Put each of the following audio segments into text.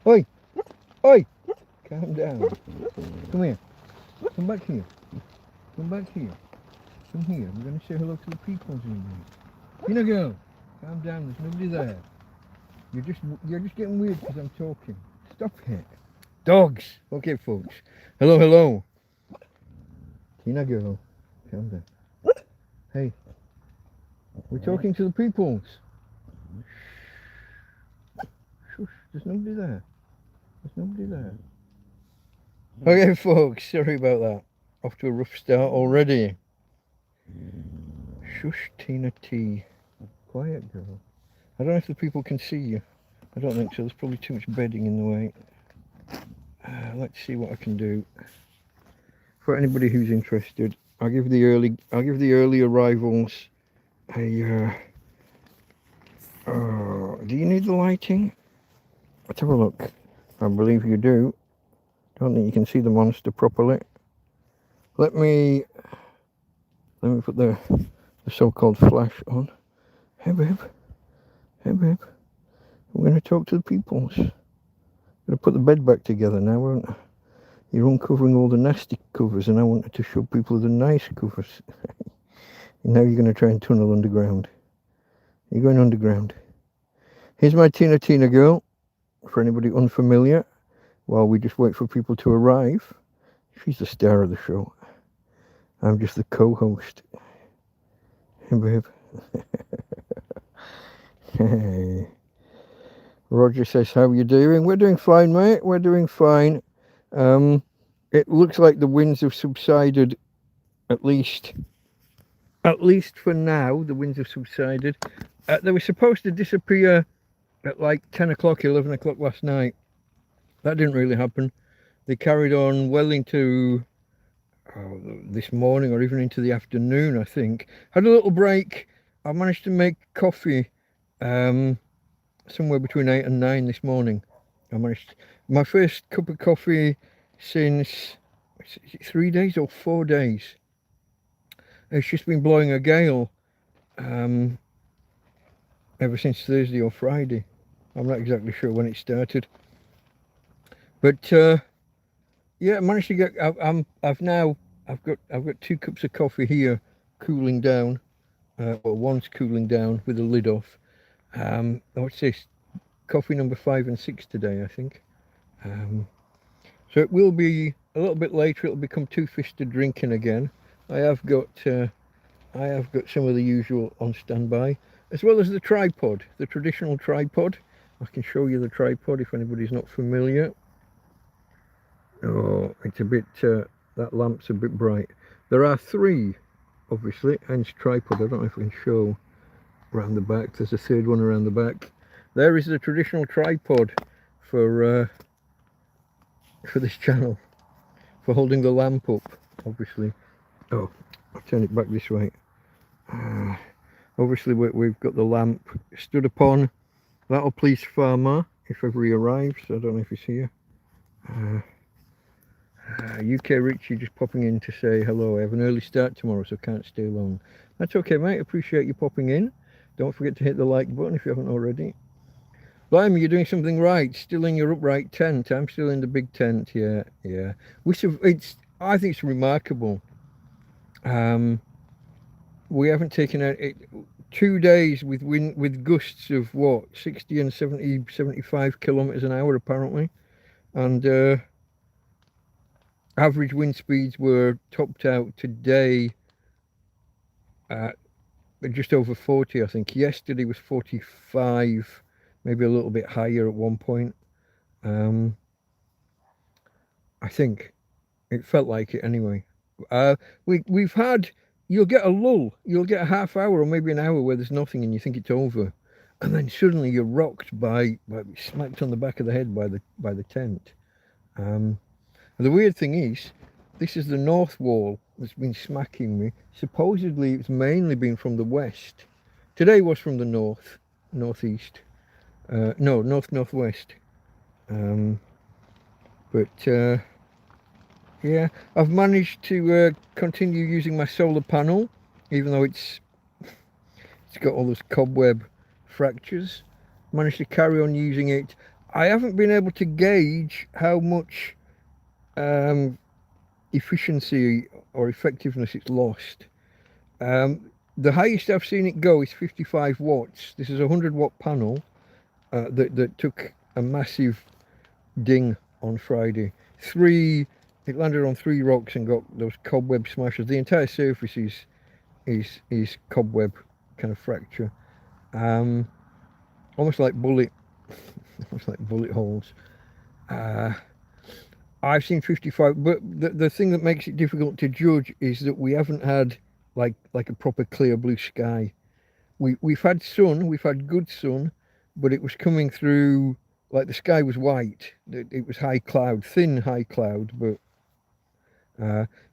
Oi! Oi! Calm down. Come here. Come back here. Come back here. Come here. I'm going to say hello to the people in a minute. Tina girl, calm down. There's nobody there. You're just getting weird because I'm talking. Stop it. Dogs. Okay, folks. Hello, hello. Tina girl, calm down. Hey, we're talking to the peoples. Shush. There's nobody there. There's nobody there. Okay, folks. Sorry about that. Off to a rough start already. Shush, Tina T. Quiet, girl. I don't know if the people can see you. I don't think so. There's probably too much bedding in the way. Let's see what I can do. For anybody who's interested, I'll give the early arrivals a. Do you need the lighting? Let's have a look. I believe you do. Don't think you can see the monster properly. Let me put the so-called flash on. Hey babe. Hey babe. I'm going to talk to the peoples. I'm going to put the bed back together now, aren't I? You're uncovering all the nasty covers and I wanted to show people the nice covers. Now you're going to try and tunnel underground. You're going underground. Here's my Tina girl. For anybody unfamiliar, while we just wait for people to arrive. She's the star of the show. I'm just the co-host. Hey babe. Hey. Roger says, how are you doing? We're doing fine, mate. We're doing fine. It looks like the winds have subsided, at least for now. The winds have subsided. They were supposed to disappear at like 10 o'clock, 11 o'clock last night. That didn't really happen. They carried on well into this morning or even into the afternoon, I think. Had a little break. I managed to make coffee somewhere between 8 and 9 this morning. I managed my first cup of coffee since 3 days or 4 days. It's just been blowing a gale ever since Thursday or Friday. I'm not exactly sure when it started, but yeah, I managed to get. I've got 2 cups of coffee here, cooling down. Well, one's cooling down with the lid off. What's this? Coffee number 5 and 6 today, I think. So it will be a little bit later. It'll become two-fisted drinking again. I have got some of the usual on standby, as well as the tripod, the traditional tripod. I can show you the tripod if anybody's not familiar. Oh, it's a bit, that lamp's a bit bright. There are 3, obviously, hence tripod. I don't know if I can show around the back. There's a 3rd one around the back. There is the traditional tripod for this channel, for holding the lamp up, obviously. Oh, I'll turn it back this way. Obviously we've got the lamp stood upon. That'll please Farmer if ever he arrives. I don't know if he's here. UK Richie just popping in to say hello. I have an early start tomorrow, so can't stay long. That's okay, mate. Appreciate you popping in. Don't forget to hit the like button if you haven't already. Blimey, you're doing something right. Still in your upright tent. I'm still in the big tent. Yeah. I think it's remarkable. We haven't taken out 2 days with gusts of what, 60 and 70, 75 kilometers an hour apparently, and average wind speeds were topped out today at just over 40. I think yesterday was 45, maybe a little bit higher at one point. I think it felt like it anyway. We've had, you'll get a lull, you'll get a half hour or maybe an hour where there's nothing and you think it's over, and then suddenly you're rocked by smacked on the back of the head by the tent. And the weird thing is, this is the north wall that's been smacking me. Supposedly it's mainly been from the west. Today was from the northeast, northwest. Yeah, I've managed to continue using my solar panel, even though it's got all those cobweb fractures. Managed to carry on using it. I haven't been able to gauge how much um, efficiency or effectiveness it's lost. The highest I've seen it go is 55 watts. This is a 100-watt panel that took a massive ding on Friday. It landed on 3 rocks and got those cobweb smashes. The entire surface is cobweb kind of fracture. Um, almost like almost like bullet holes. Uh, I've seen 55, but the thing that makes it difficult to judge is that we haven't had like a proper clear blue sky. We've had sun, we've had good sun, but it was coming through like the sky was white. It was high cloud, thin high cloud, but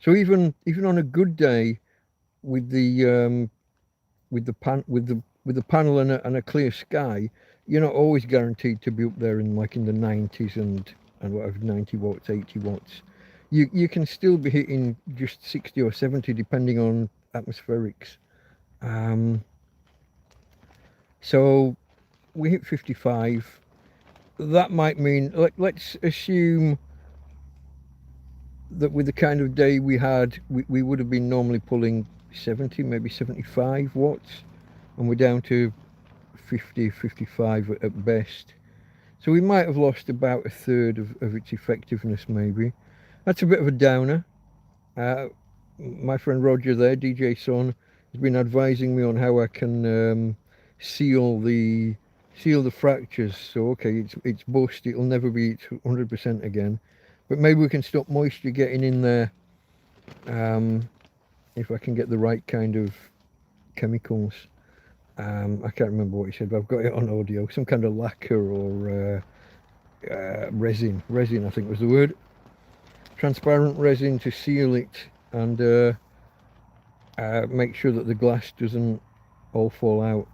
so even on a good day with the panel and a clear sky, you're not always guaranteed to be up there in like in the 90s and whatever 90 watts, 80 watts. You can still be hitting just 60 or 70 depending on atmospherics. So we hit 55. That might mean let's assume that with the kind of day we had, we would have been normally pulling 70, maybe 75 watts, and we're down to 50, 55 at best. So we might have lost about a third of its effectiveness, maybe. That's a bit of a downer. My friend Roger there, DJ Son, has been advising me on how I can seal the fractures. So okay, it's bust. It'll never be 100% again, but maybe we can stop moisture getting in there if I can get the right kind of chemicals. I can't remember what he said, but I've got it on audio. Some kind of lacquer or resin. Resin, I think was the word. Transparent resin to seal it and make sure that the glass doesn't all fall out.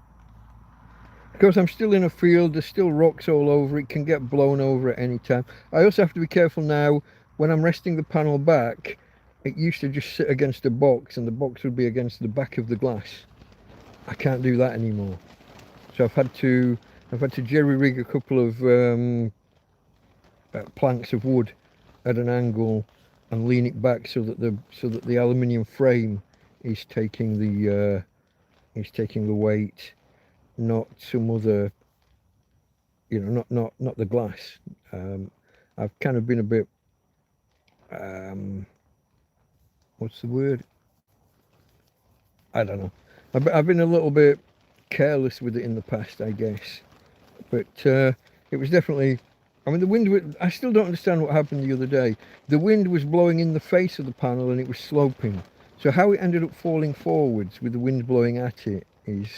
Because I'm still in a field, there's still rocks all over, it can get blown over at any time. I also have to be careful now, when I'm resting the panel back, it used to just sit against a box and the box would be against the back of the glass. I can't do that anymore. So I've had to jerry rig a couple of planks of wood at an angle and lean it back so that the aluminium frame is taking the weight, not some other, not the glass. I've kind of been a bit what's the word? I don't know. I've been a little bit careless with it in the past, I guess. But it was definitely. I mean, the wind. I still don't understand what happened the other day. The wind was blowing in the face of the panel, and it was sloping. So how it ended up falling forwards with the wind blowing at it is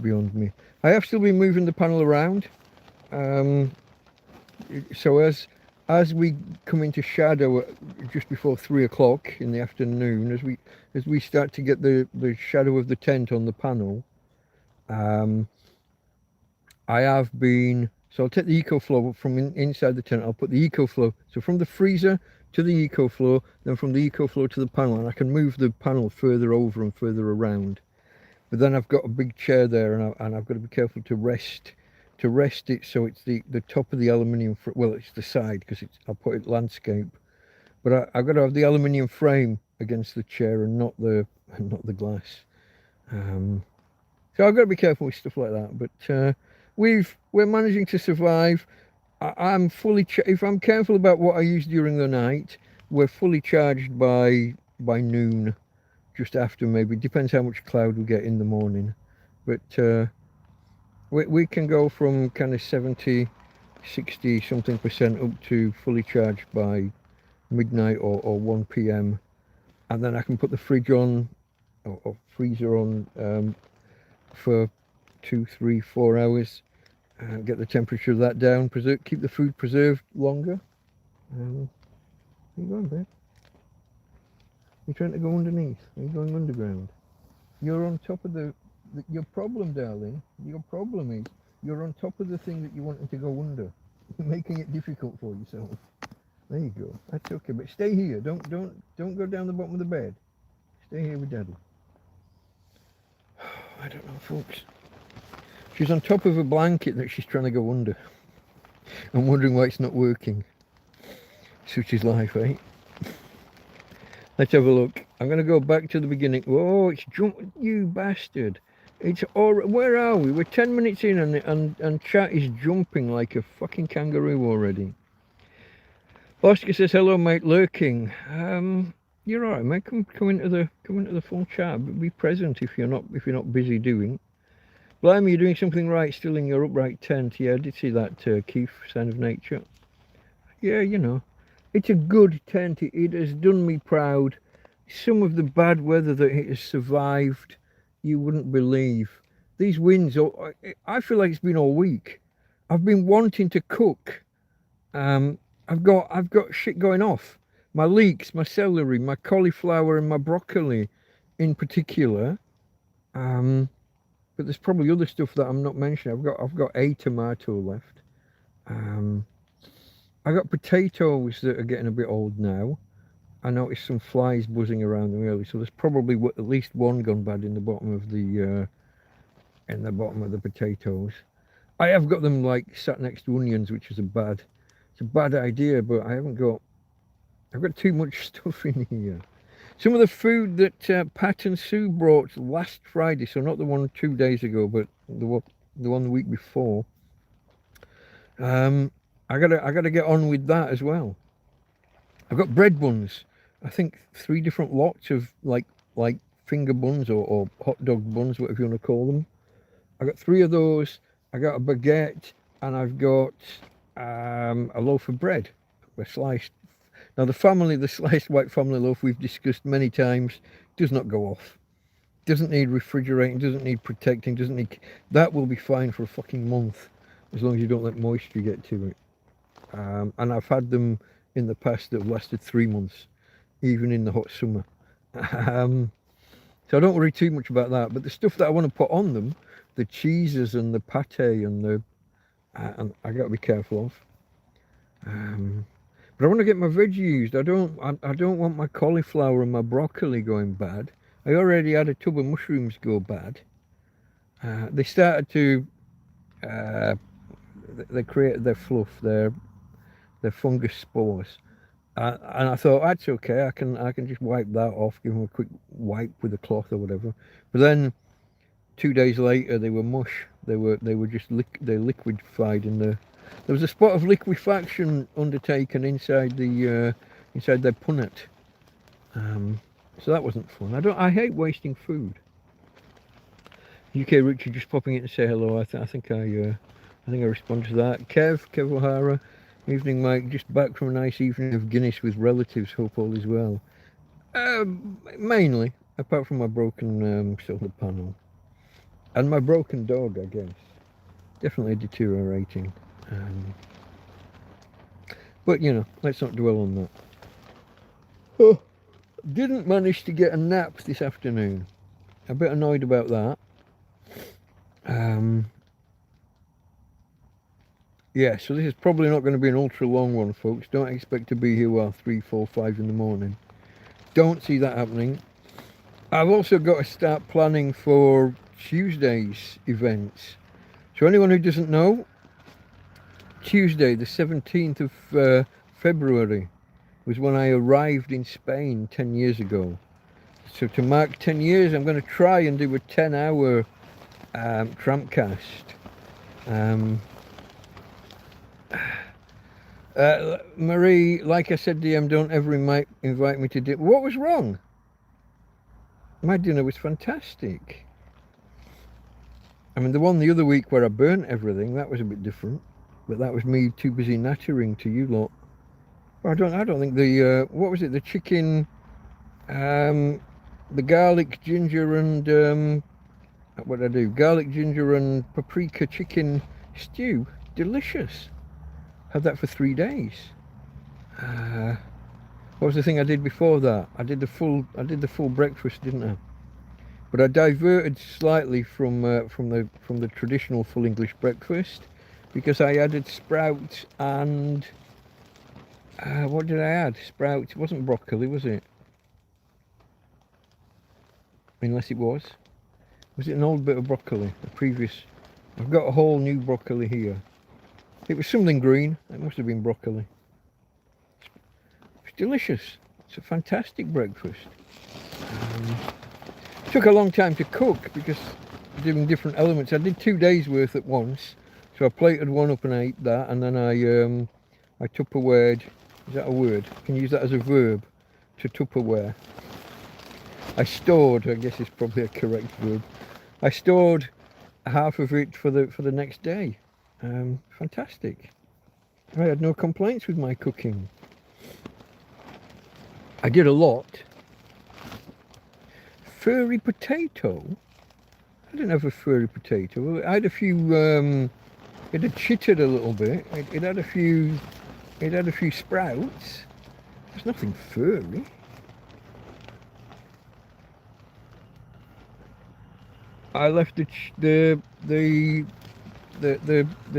beyond me. I have still been moving the panel around. So as we come into shadow just before 3 o'clock in the afternoon, as we start to get the shadow of the tent on the panel, I have been, so I'll take the EcoFlow from inside the tent. I'll put the EcoFlow, so from the freezer to the EcoFlow, then from the EcoFlow to the panel, and I can move the panel further over and further around. But then I've got a big chair there, and I've got to be careful to rest it so it's the top of the aluminium, well, it's the side because I'll put it landscape, but I've got to have the aluminium frame against the chair and not the glass. So I've got to be careful with stuff like that. But we're managing to survive. I'm fully if I'm careful about what I use during the night, we're fully charged by noon, just after maybe. Depends how much cloud we get in the morning, but we can go from kind of 70, 60 something percent up to fully charged by midnight or 1 p.m. and then I can put the fridge on or freezer on for 2, 3, 4 hours. Get the temperature of that down, keep the food preserved longer. Where you going, babe? You're trying to go underneath? Are you going underground? You're on top of your problem, darling. Your problem is you're on top of the thing that you wanted to go under. You're making it difficult for yourself. There you go. That's okay, but stay here. Don't go down the bottom of the bed. Stay here with Daddy. I don't know, folks. She's on top of a blanket that she's trying to go under. I'm wondering why it's not working. Such is life, eh? Let's have a look. I'm going to go back to the beginning. Whoa, it's jumped, you bastard. It's all. Where are we? We're 10 minutes in and chat is jumping like a fucking kangaroo already. Oscar says, hello, mate, lurking. You're all right, mate. Come into the full chat. Be present if you're not busy doing. Blimey, you're doing something right, still in your upright tent. Yeah, I did see that, Keith, Sign of Nature. Yeah, you know, it's a good tent. It has done me proud. Some of the bad weather that it has survived, you wouldn't believe. These winds, I feel like it's been all week. I've been wanting to cook. I've got shit going off. My leeks, my celery, my cauliflower, and my broccoli, in particular. But there's probably other stuff that I'm not mentioning. I've got a tomato left. I got potatoes that are getting a bit old now. I noticed some flies buzzing around them early, so there's probably at least one gone bad in the bottom of the potatoes. I have got them like sat next to onions, which is it's a bad idea, but I've got too much stuff in here. Some of the food that Pat and Sue brought last Friday, so not the one 2 days ago, but the one the week before. I gotta get on with that as well. I've got bread buns. I think 3 different lots of like finger buns or hot dog buns, whatever you want to call them. I got 3 of those. I got a baguette, and I've got a loaf of bread, a sliced. Now the sliced white family loaf we've discussed many times, does not go off. Doesn't need refrigerating, doesn't need protecting, that will be fine for a fucking month, as long as you don't let moisture get to it. And I've had them in the past that have lasted 3 months, even in the hot summer. So I don't worry too much about that, but the stuff that I want to put on them, the cheeses and the pate and I got to be careful of. But I want to get my veggie used. I don't want my cauliflower and my broccoli going bad. I already had a tub of mushrooms go bad. They started to they created their fluff, their fungus spores, and I thought that's okay. I can just wipe that off, give them a quick wipe with a cloth or whatever. But then 2 days later, they were mush. They were just they liquefied in the. There was a spot of liquefaction undertaken inside their punnet. So that wasn't fun. I hate wasting food. UK Richard just popping in to say hello. I think I responded to that. Kev O'Hara, evening Mike, just back from a nice evening of Guinness with relatives. Hope all is well. Mainly, apart from my broken solar panel and my broken dog, I guess. Definitely deteriorating. But you know, let's not dwell on that. Oh, didn't manage to get a nap this afternoon. A bit annoyed about that. Yeah, so this is probably not going to be an ultra long one, folks. Don't expect to be here while 3, 4, 5 in the morning. Don't see that happening. I've also got to start planning for Tuesday's events. So anyone who doesn't know, Tuesday the 17th of February was when I arrived in Spain 10 years ago. So to mark 10 years, I'm going to try and do a 10-hour TrampCast. Marie, like I said, DM, don't ever invite me to do. What was wrong? My dinner was fantastic. I mean, the one the other week where I burnt everything, that was a bit different. But that was me too busy nattering to you lot. I don't think the what was it? The chicken, the garlic, ginger, and what did I do? Garlic, ginger, and paprika chicken stew. Delicious. Had that for 3 days. What was the thing I did before that? I did the full breakfast, didn't I? But I diverted slightly from the traditional full English breakfast because I added sprouts and what did I add? Sprouts. It wasn't broccoli, was it? Unless it was. Was it an old bit of broccoli? The previous. I've got a whole new broccoli here. It was something green. It must have been broccoli. It's delicious. It's a fantastic breakfast. Took a long time to cook because doing different elements. I did 2 days worth at once. So I plated one up and I ate that, and then I Tupperwared. Is that a word? Can you use that as a verb? To Tupperware. I stored, I guess it's probably a correct verb. I stored half of it for the next day. Fantastic. I had no complaints with my cooking. I did a lot. Furry potato? I didn't have a furry potato. I had a few, it had chittered a little bit. It had a few sprouts. There's nothing furry. I left the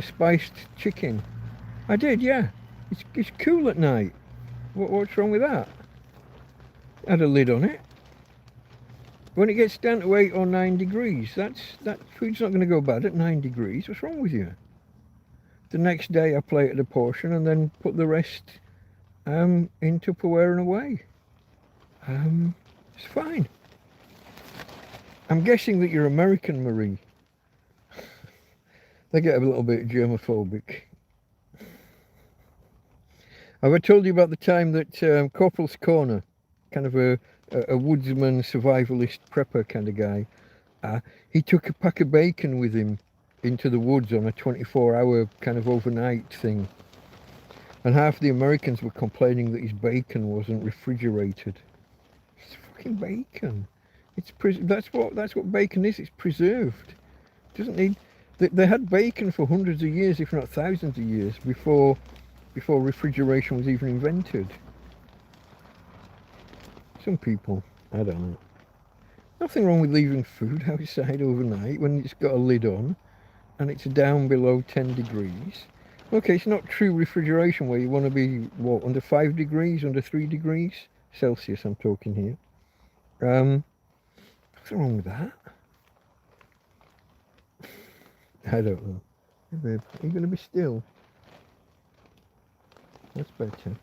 spiced chicken. I did, yeah. It's cool at night. What's wrong with that? It had a lid on it. When it gets down to 8 or 9 degrees, that food's not going to go bad at 9 degrees. What's wrong with you? The next day I plated a portion and then put the rest in Tupperware and away. It's fine. I'm guessing that you're American, Marie. They get a little bit germophobic. Have I told you about the time that Corporal's Corner, kind of a woodsman, survivalist, prepper kind of guy, he took a pack of bacon with him into the woods on a 24-hour kind of overnight thing. And half the Americans were complaining that his bacon wasn't refrigerated. It's fucking bacon. That's what bacon is. It's preserved. It doesn't need. They had bacon for hundreds of years, if not thousands of years, before refrigeration was even invented. Some people, I don't know. Nothing wrong with leaving food outside overnight when it's got a lid on and it's down below 10 degrees. Okay, it's not true refrigeration where you want to be, what, under 5 degrees, under 3 degrees Celsius I'm talking here. Nothing wrong with that. I don't know. Hey babe, are you going to be still? That's better.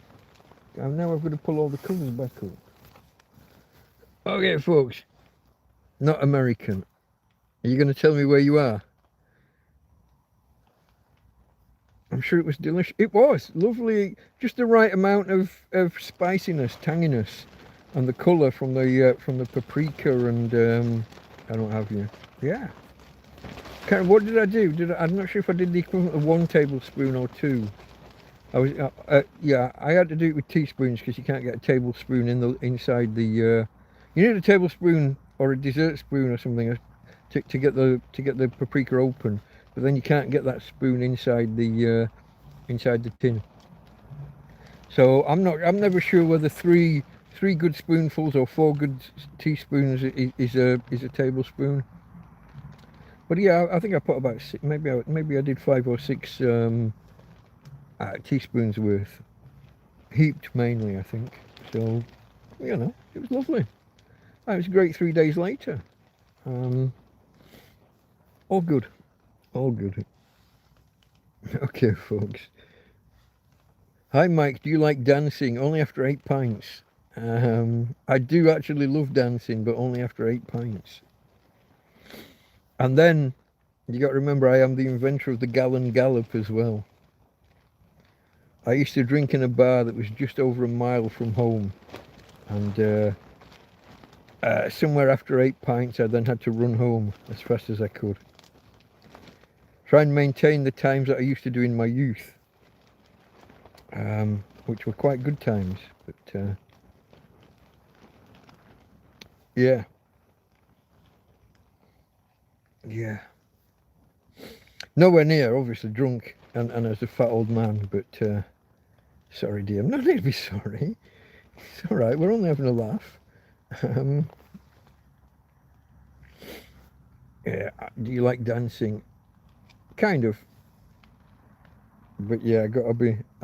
Now I've got to pull all the covers back up. Okay, folks. Not American. Are you going to tell me where you are? I'm sure it was delicious. It was lovely, just the right amount of spiciness, tanginess, and the colour from the paprika and I don't have you. Yeah. What did I do? I'm not sure if I did the equivalent of 1 tablespoon or 2. I was yeah. I had to do it with teaspoons because you can't get a tablespoon inside the. You need a tablespoon or a dessert spoon or something to get the paprika open, but then you can't get that spoon inside the tin. So I'm never sure whether three good spoonfuls or 4 good teaspoons is a tablespoon. But yeah, I think I put about 6, maybe I did 5 or 6 teaspoons worth, heaped mainly, I think. So you know, it was lovely. It was great 3 days later. All good. Okay, folks. Hi, Mike. Do you like dancing? Only after 8 pints. I do actually love dancing, but only after 8 pints. And then, you got to remember, I am the inventor of the gallon gallop as well. I used to drink in a bar that was just over a mile from home. And somewhere after 8 pints, I then had to run home as fast as I could. Try and maintain the times that I used to do in my youth. Which were quite good times. But, yeah. Yeah. Nowhere near, obviously, drunk and as a fat old man, but sorry, dear. No need to be sorry. It's alright, we're only having a laugh. Yeah, do you like dancing? Kind of. But yeah, I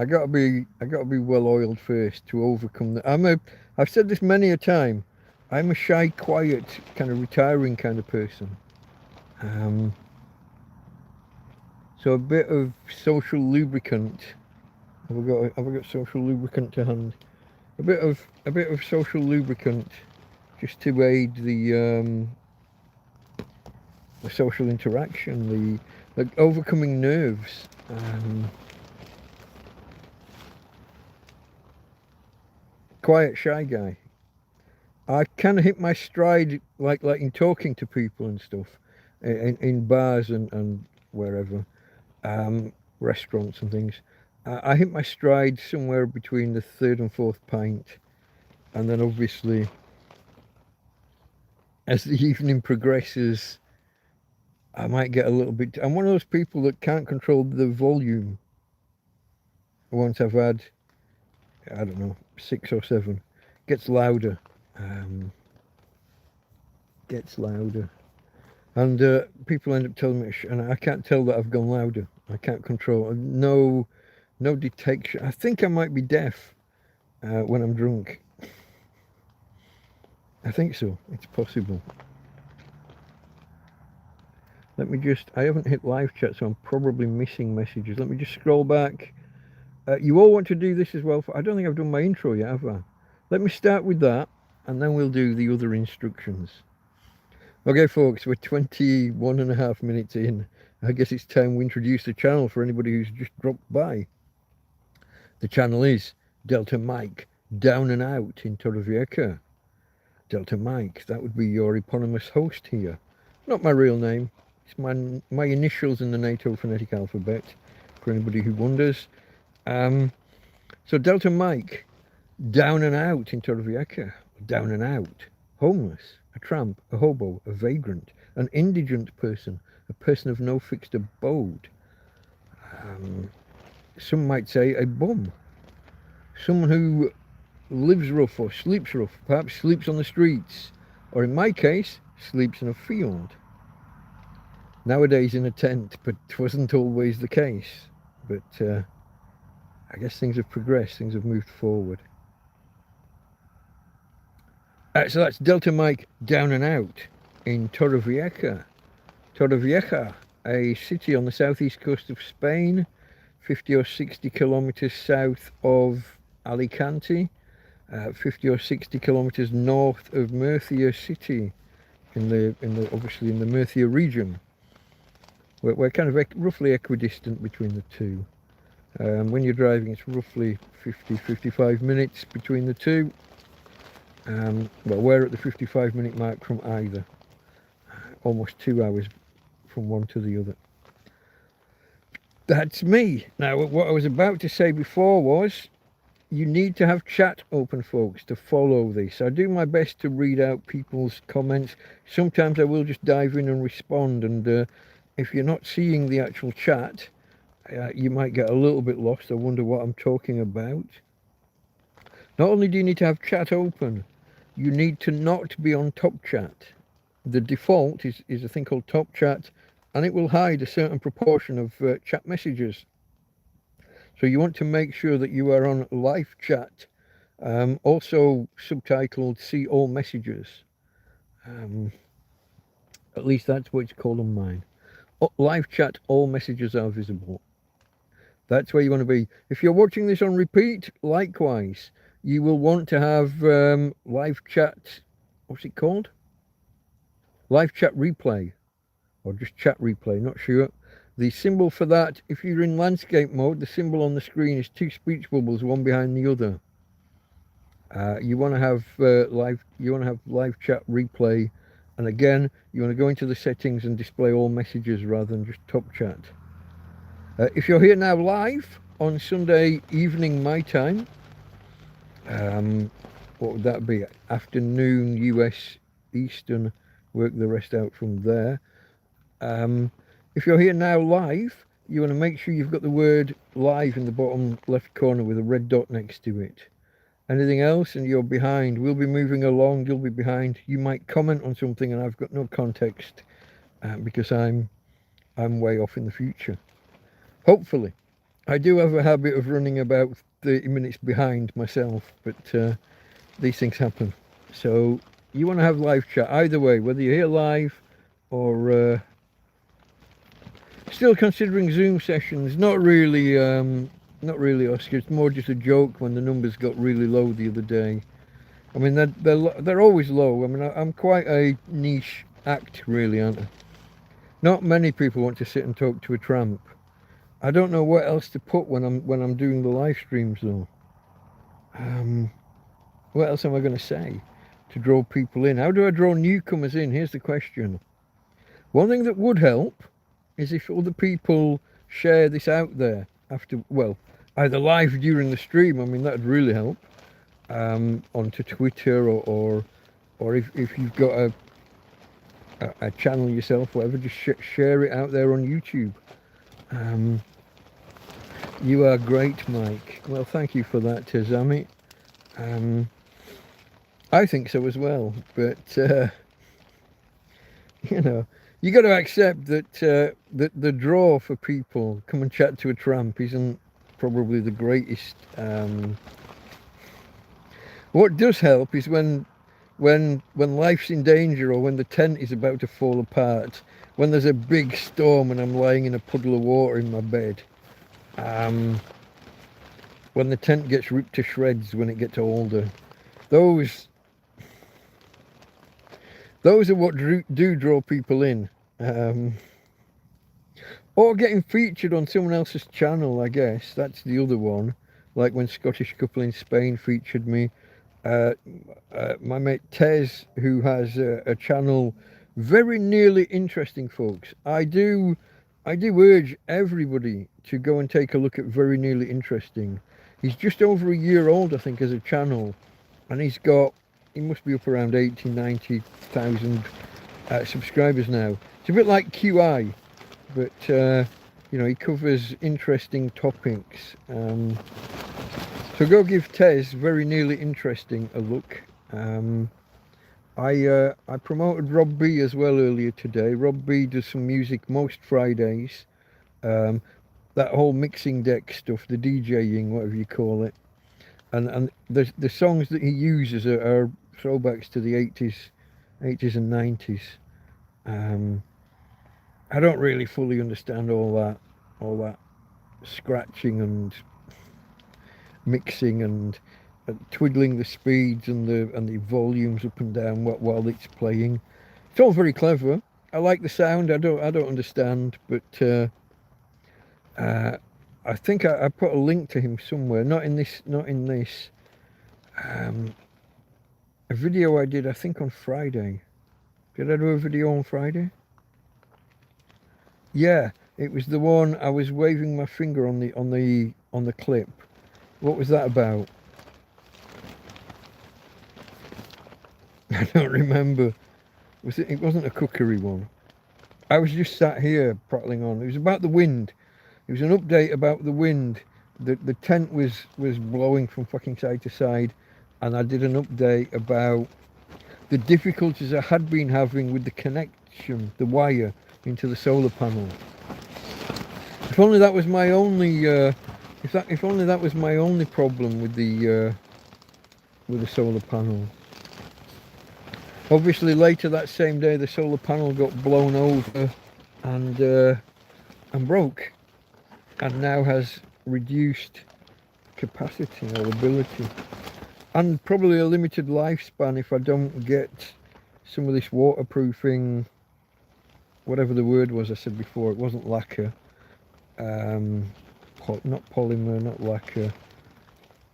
gotta be well oiled first to overcome that. I've said this many a time. I'm a shy, quiet, kind of retiring kind of person. So a bit of social lubricant. Have we got social lubricant to hand? A bit of social lubricant, just to aid the social interaction, the overcoming nerves. Quiet, shy guy. I kind of hit my stride like in talking to people and stuff, in bars and wherever, restaurants and things. I hit my stride somewhere between the third and fourth pint, and then obviously, as the evening progresses, I might get a little bit. I'm one of those people that can't control the volume. Once I've had, I don't know, 6 or 7, gets louder. Gets louder. And people end up telling me, and I can't tell that I've gone louder. I can't control. No detection. I think I might be deaf when I'm drunk. I think so. It's possible. Let me just. I haven't hit live chat, so I'm probably missing messages. Let me just scroll back. You all want to do this as well. I don't think I've done my intro yet, have I? Let me start with that, and then we'll do the other instructions. Okay, folks, we're 21.5 minutes in. I guess it's time we introduce the channel for anybody who's just dropped by. The channel is Delta Mike, down and out in Torrevieja. Delta Mike, that would be your eponymous host here. Not my real name. It's my initials in the NATO phonetic alphabet, for anybody who wonders. So Delta Mike, down and out in Torrevieja. Down and out. Homeless. A tramp, a hobo, a vagrant, an indigent person, a person of no fixed abode. Some might say a bum. Someone who lives rough or sleeps rough, perhaps sleeps on the streets, or in my case, sleeps in a field. Nowadays in a tent, but it wasn't always the case. But I guess things have progressed, things have moved forward. So that's Delta Mike, down and out in Torrevieja. Torrevieja, a city on the southeast coast of Spain, 50 or 60 kilometers south of Alicante, 50 or 60 kilometers north of Murcia city, obviously in the Murcia region. We're kind of roughly equidistant between the two. When you're driving, it's roughly 50-55 minutes between the two. Well, we're at the 55-minute mark from either. Almost 2 hours from one to the other. That's me. Now, what I was about to say before was, you need to have chat open, folks, to follow this. I do my best to read out people's comments. Sometimes I will just dive in and respond, and if you're not seeing the actual chat, you might get a little bit lost. I wonder what I'm talking about. Not only do you need to have chat open, you need to not be on top chat. The default is a thing called top chat, and it will hide a certain proportion of chat messages. So you want to make sure that you are on live chat, also subtitled see all messages. At least that's what it's called on mine. Live chat, all messages are visible. That's where you want to be. If you're watching this on repeat, likewise, you will want to have live chat, what's it called? Live chat replay, or just chat replay, not sure. The symbol for that, if you're in landscape mode, the symbol on the screen is 2 speech bubbles, one behind the other. You want to have live chat replay, and again, you want to go into the settings and display all messages rather than just top chat. If you're here now live on Sunday evening my time, what would that be? Afternoon US Eastern, work the rest out from there. If you're here now live, you want to make sure you've got the word live in the bottom left corner with a red dot next to it. Anything else and you're behind, we'll be moving along, you'll be behind. You might comment on something and I've got no context because I'm way off in the future. Hopefully. I do have a habit of running about 30 minutes behind myself, but these things happen. So you want to have live chat either way, whether you're here live or Still considering Zoom sessions. Not really, Oscar. It's more just a joke when the numbers got really low the other day. I mean, they're always low. I mean, I'm quite a niche act, really, aren't I? Not many people want to sit and talk to a tramp. I don't know what else to put when I'm doing the live streams though. What else am I going to say to draw people in? How do I draw newcomers in? Here's the question. One thing that would help is if other people share this out there after, well, either live during the stream. I mean, that'd really help. Onto Twitter or if you've got a channel yourself, whatever, just share it out there on YouTube. You are great, Mike. Well, thank you for that, Tazami. I think so as well, but you know, you got to accept that that the draw for people come and chat to a tramp isn't probably the greatest. What does help is when life's in danger, or when the tent is about to fall apart, when there's a big storm and I'm lying in a puddle of water in my bed, when the tent gets ripped to shreds when it gets older. Those are what do draw people in. Or getting featured on someone else's channel, I guess. That's the other one. Like when Scottish Couple in Spain featured me. My mate Tez, who has a channel, Very Nearly Interesting, folks. I do urge everybody to go and take a look at Very Nearly Interesting. He's just over a year old, I think, as a channel. And he must be up around 80, 90,000 subscribers now. It's a bit like QI, but you know, he covers interesting topics. So go give Tez Very Nearly Interesting a look. I promoted Rob B as well earlier today. Rob B does some music most Fridays. That whole mixing deck stuff, the DJing, whatever you call it. And the songs that he uses are throwbacks to the 80s and 90s. I don't really fully understand all that scratching and mixing and twiddling the speeds and the volumes up and down while it's playing. It's all very clever. I like the sound. I don't understand, but I think I put a link to him somewhere. Not in this. A video I did, I think, on Friday. Did I do a video on Friday? Yeah, it was the one I was waving my finger on the clip. What was that about? I don't remember. It wasn't a cookery one. I was just sat here prattling on. It was about the wind. It was an update about the wind. The tent was blowing from fucking side to side, and I did an update about the difficulties I had been having with the connection, the wire into the solar panel. If only that was my only if only that was my only problem with the solar panel. Obviously later that same day the solar panel got blown over and broke, and now has reduced capacity or ability, and probably a limited lifespan if I don't get some of this waterproofing, whatever the word was I said before. It wasn't lacquer, not polymer, not lacquer,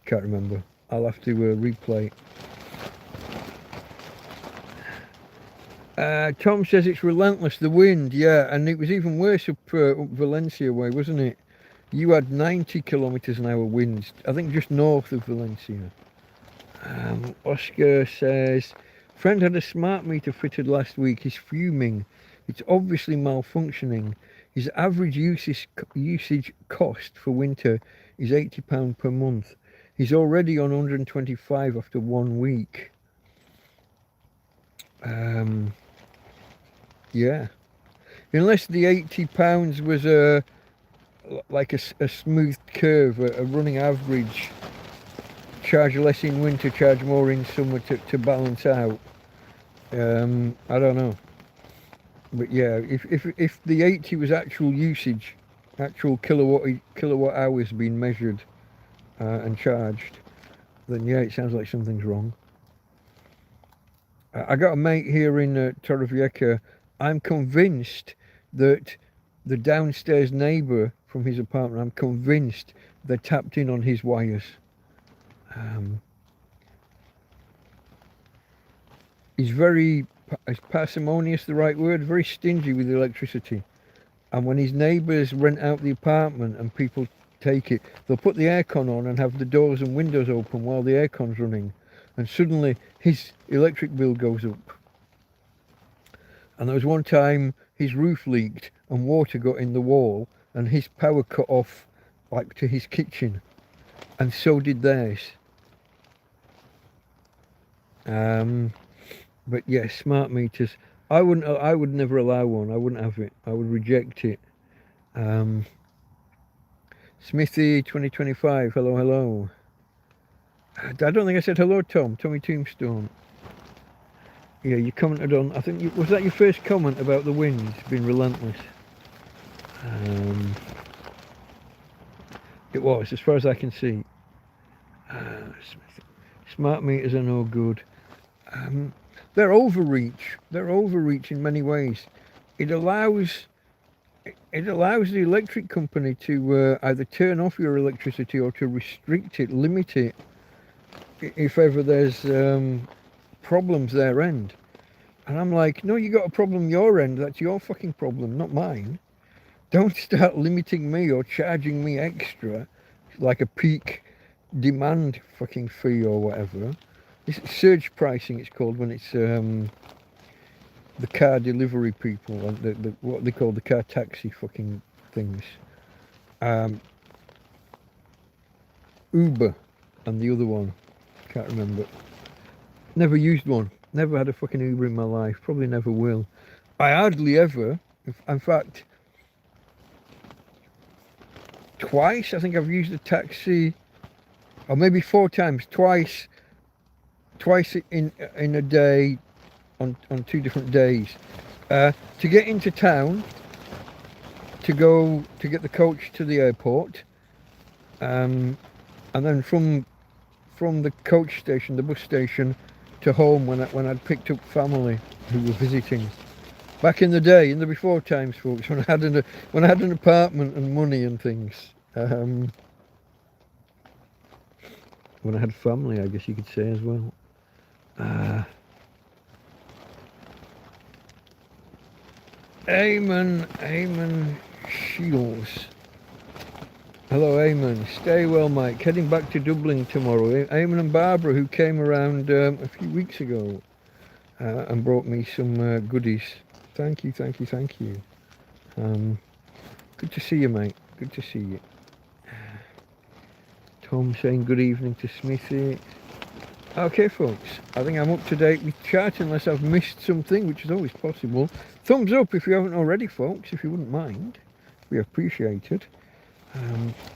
can't remember. I'll have to replay. Tom says it's relentless, the wind. Yeah, and it was even worse up Valencia way, wasn't it? You had 90 kilometers an hour winds, I think, just north of Valencia. Oscar says, friend had a smart meter fitted last week. He's fuming. It's obviously malfunctioning. His average usage cost for winter is £80 per month. He's already on 125 after 1 week. Yeah. Unless the £80 was like a smooth curve, a running average, charge less in winter, charge more in summer to balance out. I don't know. But yeah, if the 80 was actual usage, actual kilowatt hours being measured and charged, then yeah, it sounds like something's wrong. I got a mate here in Torrevieja. I'm convinced that the downstairs neighbour from his apartment, I'm convinced they tapped in on his wires. He's very, is parsimonious the right word? Very stingy with electricity. And when his neighbours rent out the apartment and people take it, they'll put the aircon on and have the doors and windows open while the aircon's running. And suddenly his electric bill goes up. And there was one time his roof leaked and water got in the wall and his power cut off like to his kitchen. And so did theirs. But yeah, smart meters. I would never allow one. I wouldn't have it. I would reject it. Smithy 2025. Hello, hello. I don't think I said hello, Tom. Tommy Tombstone. Yeah, you commented on. I think was that your first comment about the winds being relentless. It was, as far as I can see. Smart meters are no good. They're overreach. They're overreach in many ways. It allows the electric company to either turn off your electricity or to restrict it, limit it, if ever there's problems their end. And I'm like, no, you got a problem your end. That's your fucking problem, not mine. Don't start limiting me or charging me extra, like a peak demand fucking fee or whatever. It's surge pricing, it's called, when it's the car delivery people, what they call the car taxi fucking things. Uber and the other one, can't remember. Never used one. Never had a fucking Uber in my life. Probably never will. I hardly ever, in fact, twice I think I've used a taxi, or maybe 4 times, twice in a day, on 2 different days, to get into town, to get the coach to the airport, and then from the coach station, the bus station, to home when I'd picked up family who were visiting. Back in the day, in the before times, folks, when I had an apartment and money and things. When I had family, I guess you could say as well. Eamon Shields. Hello, Eamon. Stay well, Mike. Heading back to Dublin tomorrow. Eamon and Barbara, who came around a few weeks ago and brought me some goodies. Thank you. Good to see you, mate. Good to see you. Tom saying good evening to Smithy. Okay, folks, I think I'm up to date with chat unless I've missed something, which is always possible. Thumbs up if you haven't already, folks, if you wouldn't mind. We appreciate it.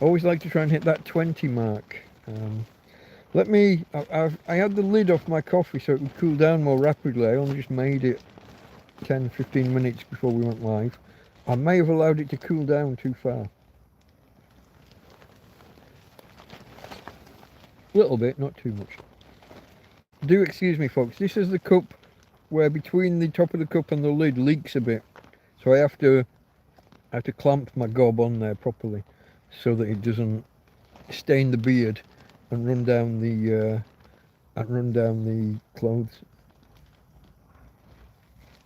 Always like to try and hit that 20 mark. I had the lid off my coffee so it would cool down more rapidly. I only just made it 10-15 minutes before we went live. I may have allowed it to cool down too far. A little bit, not too much. Do excuse me, folks. This is the cup where between the top of the cup and the lid leaks a bit, so I have to clamp my gob on there properly so that it doesn't stain the beard and run down the clothes.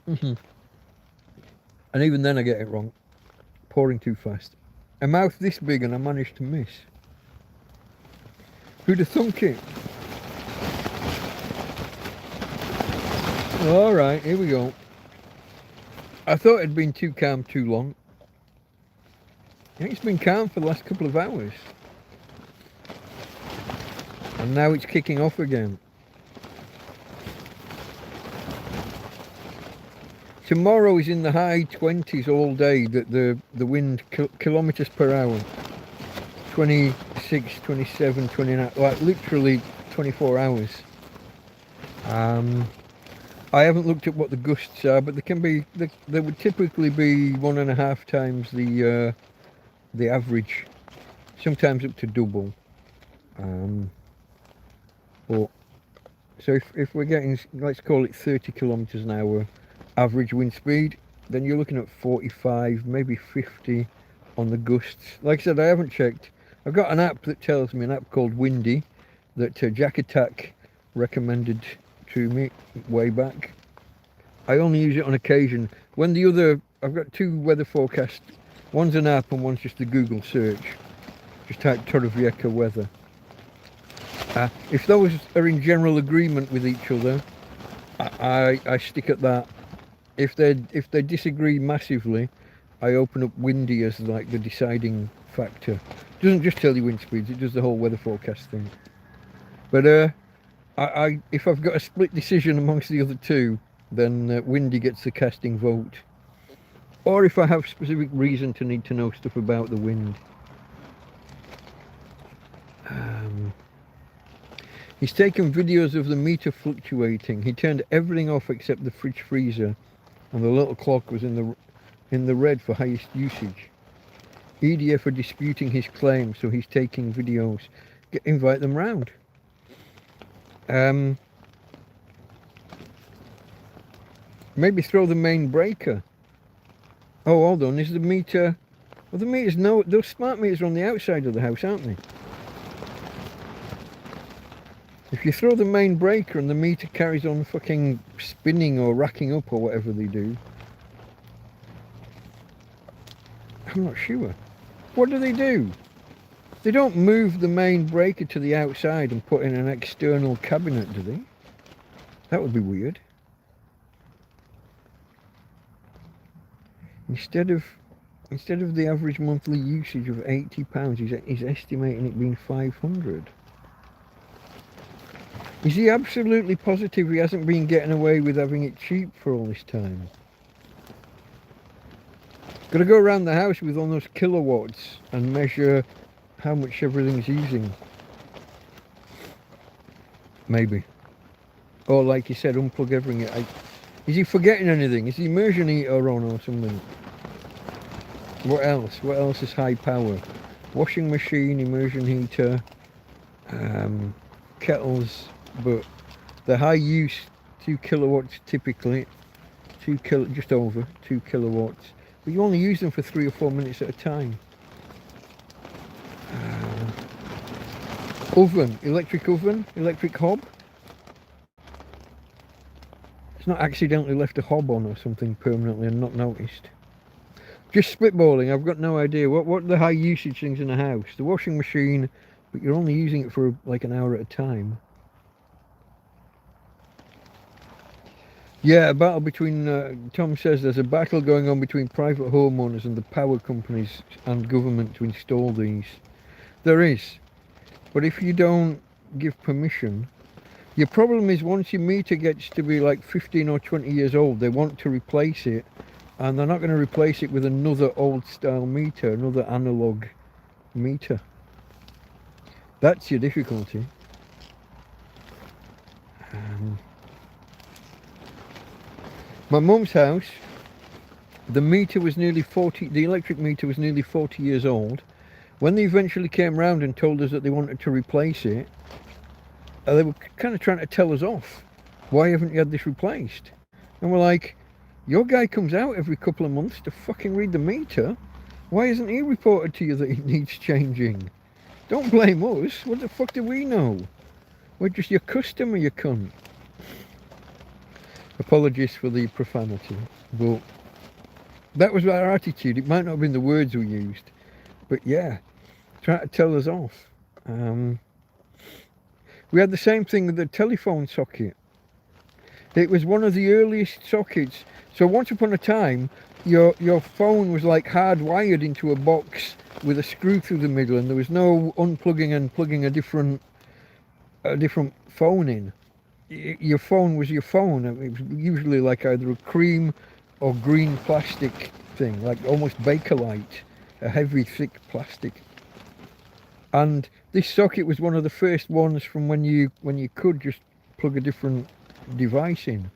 And even then I get it wrong, pouring too fast. A mouth this big and I managed to miss. Who'd have thunk it? Alright, here we go. I thought it'd been too calm too long. I think it's been calm for the last couple of hours. And now it's kicking off again. Tomorrow is in the high 20s all day, the wind kilometers per hour. 26, 27, 29, like literally 24 hours. I haven't looked at what the gusts are, but they would typically be 1.5 times the average, sometimes up to double. But so if we're getting, let's call it 30 kilometers an hour average wind speed, then you're looking at 45, maybe 50 on the gusts. Like I said, I haven't checked. I've got an app that tells me, an app called Windy, that Jack Attack recommended to me way back. I only use it on occasion. When I've got 2 weather forecasts. One's an app and one's just a Google search. Just type Torrevieja weather. If those are in general agreement with each other, I stick at that. If they disagree massively, I open up Windy as like the deciding factor. It doesn't just tell you wind speeds, it does the whole weather forecast thing. But if I've got a split decision amongst the other 2, then Windy gets the casting vote. Or if I have specific reason to need to know stuff about the wind. He's taken videos of the meter fluctuating. He turned everything off except the fridge freezer, and the little clock was in the red for highest usage. EDF are disputing his claim, so he's taking videos. Invite them round. Maybe throw the main breaker. Oh, hold on, is the meter... Well, the meters, no, those smart meters are on the outside of the house, aren't they? If you throw the main breaker and the meter carries on fucking spinning or racking up or whatever they do, I'm not sure. What do? They don't move the main breaker to the outside and put in an external cabinet, do they? That would be weird. Instead of the average monthly usage of £80, he's estimating it being 500. Is he absolutely positive he hasn't been getting away with having it cheap for all this time? Got to go around the house with all those kilowatts and measure how much everything's using. Maybe. Or like you said, unplug everything. Is he forgetting anything? Is the immersion heater on or something? What else? What else is high power? Washing machine, immersion heater, kettles, but the high use 2 kilowatts typically, just over 2 kilowatts. But you only use them for 3 or 4 minutes at a time. Oven, electric hob. It's not accidentally left a hob on or something permanently and not noticed. Just spitballing, I've got no idea. What are the high usage things in the house? The washing machine, but you're only using it for like an hour at a time. Yeah, a battle between, Tom says there's a battle going on between private homeowners and the power companies and government to install these. There is. But if you don't give permission, your problem is once your meter gets to be like 15 or 20 years old, they want to replace it. And they're not going to replace it with another old style meter, another analog meter. That's your difficulty. My mum's house, the meter was nearly 40, the electric meter was nearly 40 years old. When they eventually came round and told us that they wanted to replace it, they were kind of trying to tell us off. Why haven't you had this replaced? And we're like, your guy comes out every couple of months to fucking read the meter. Why hasn't he reported to you that it needs changing? Don't blame us. What the fuck do we know? We're just your customer, you cunt. Apologies for the profanity, but that was our attitude. It might not have been the words we used, but yeah, trying to tell us off. We had the same thing with the telephone socket. It was one of the earliest sockets. So once upon a time, your phone was like hardwired into a box with a screw through the middle, and there was no unplugging and plugging a different phone in. Your phone was your phone. It was usually like either a cream or green plastic thing, like almost Bakelite, a heavy, thick plastic. And this socket was one of the first ones from when you could just plug a different device in.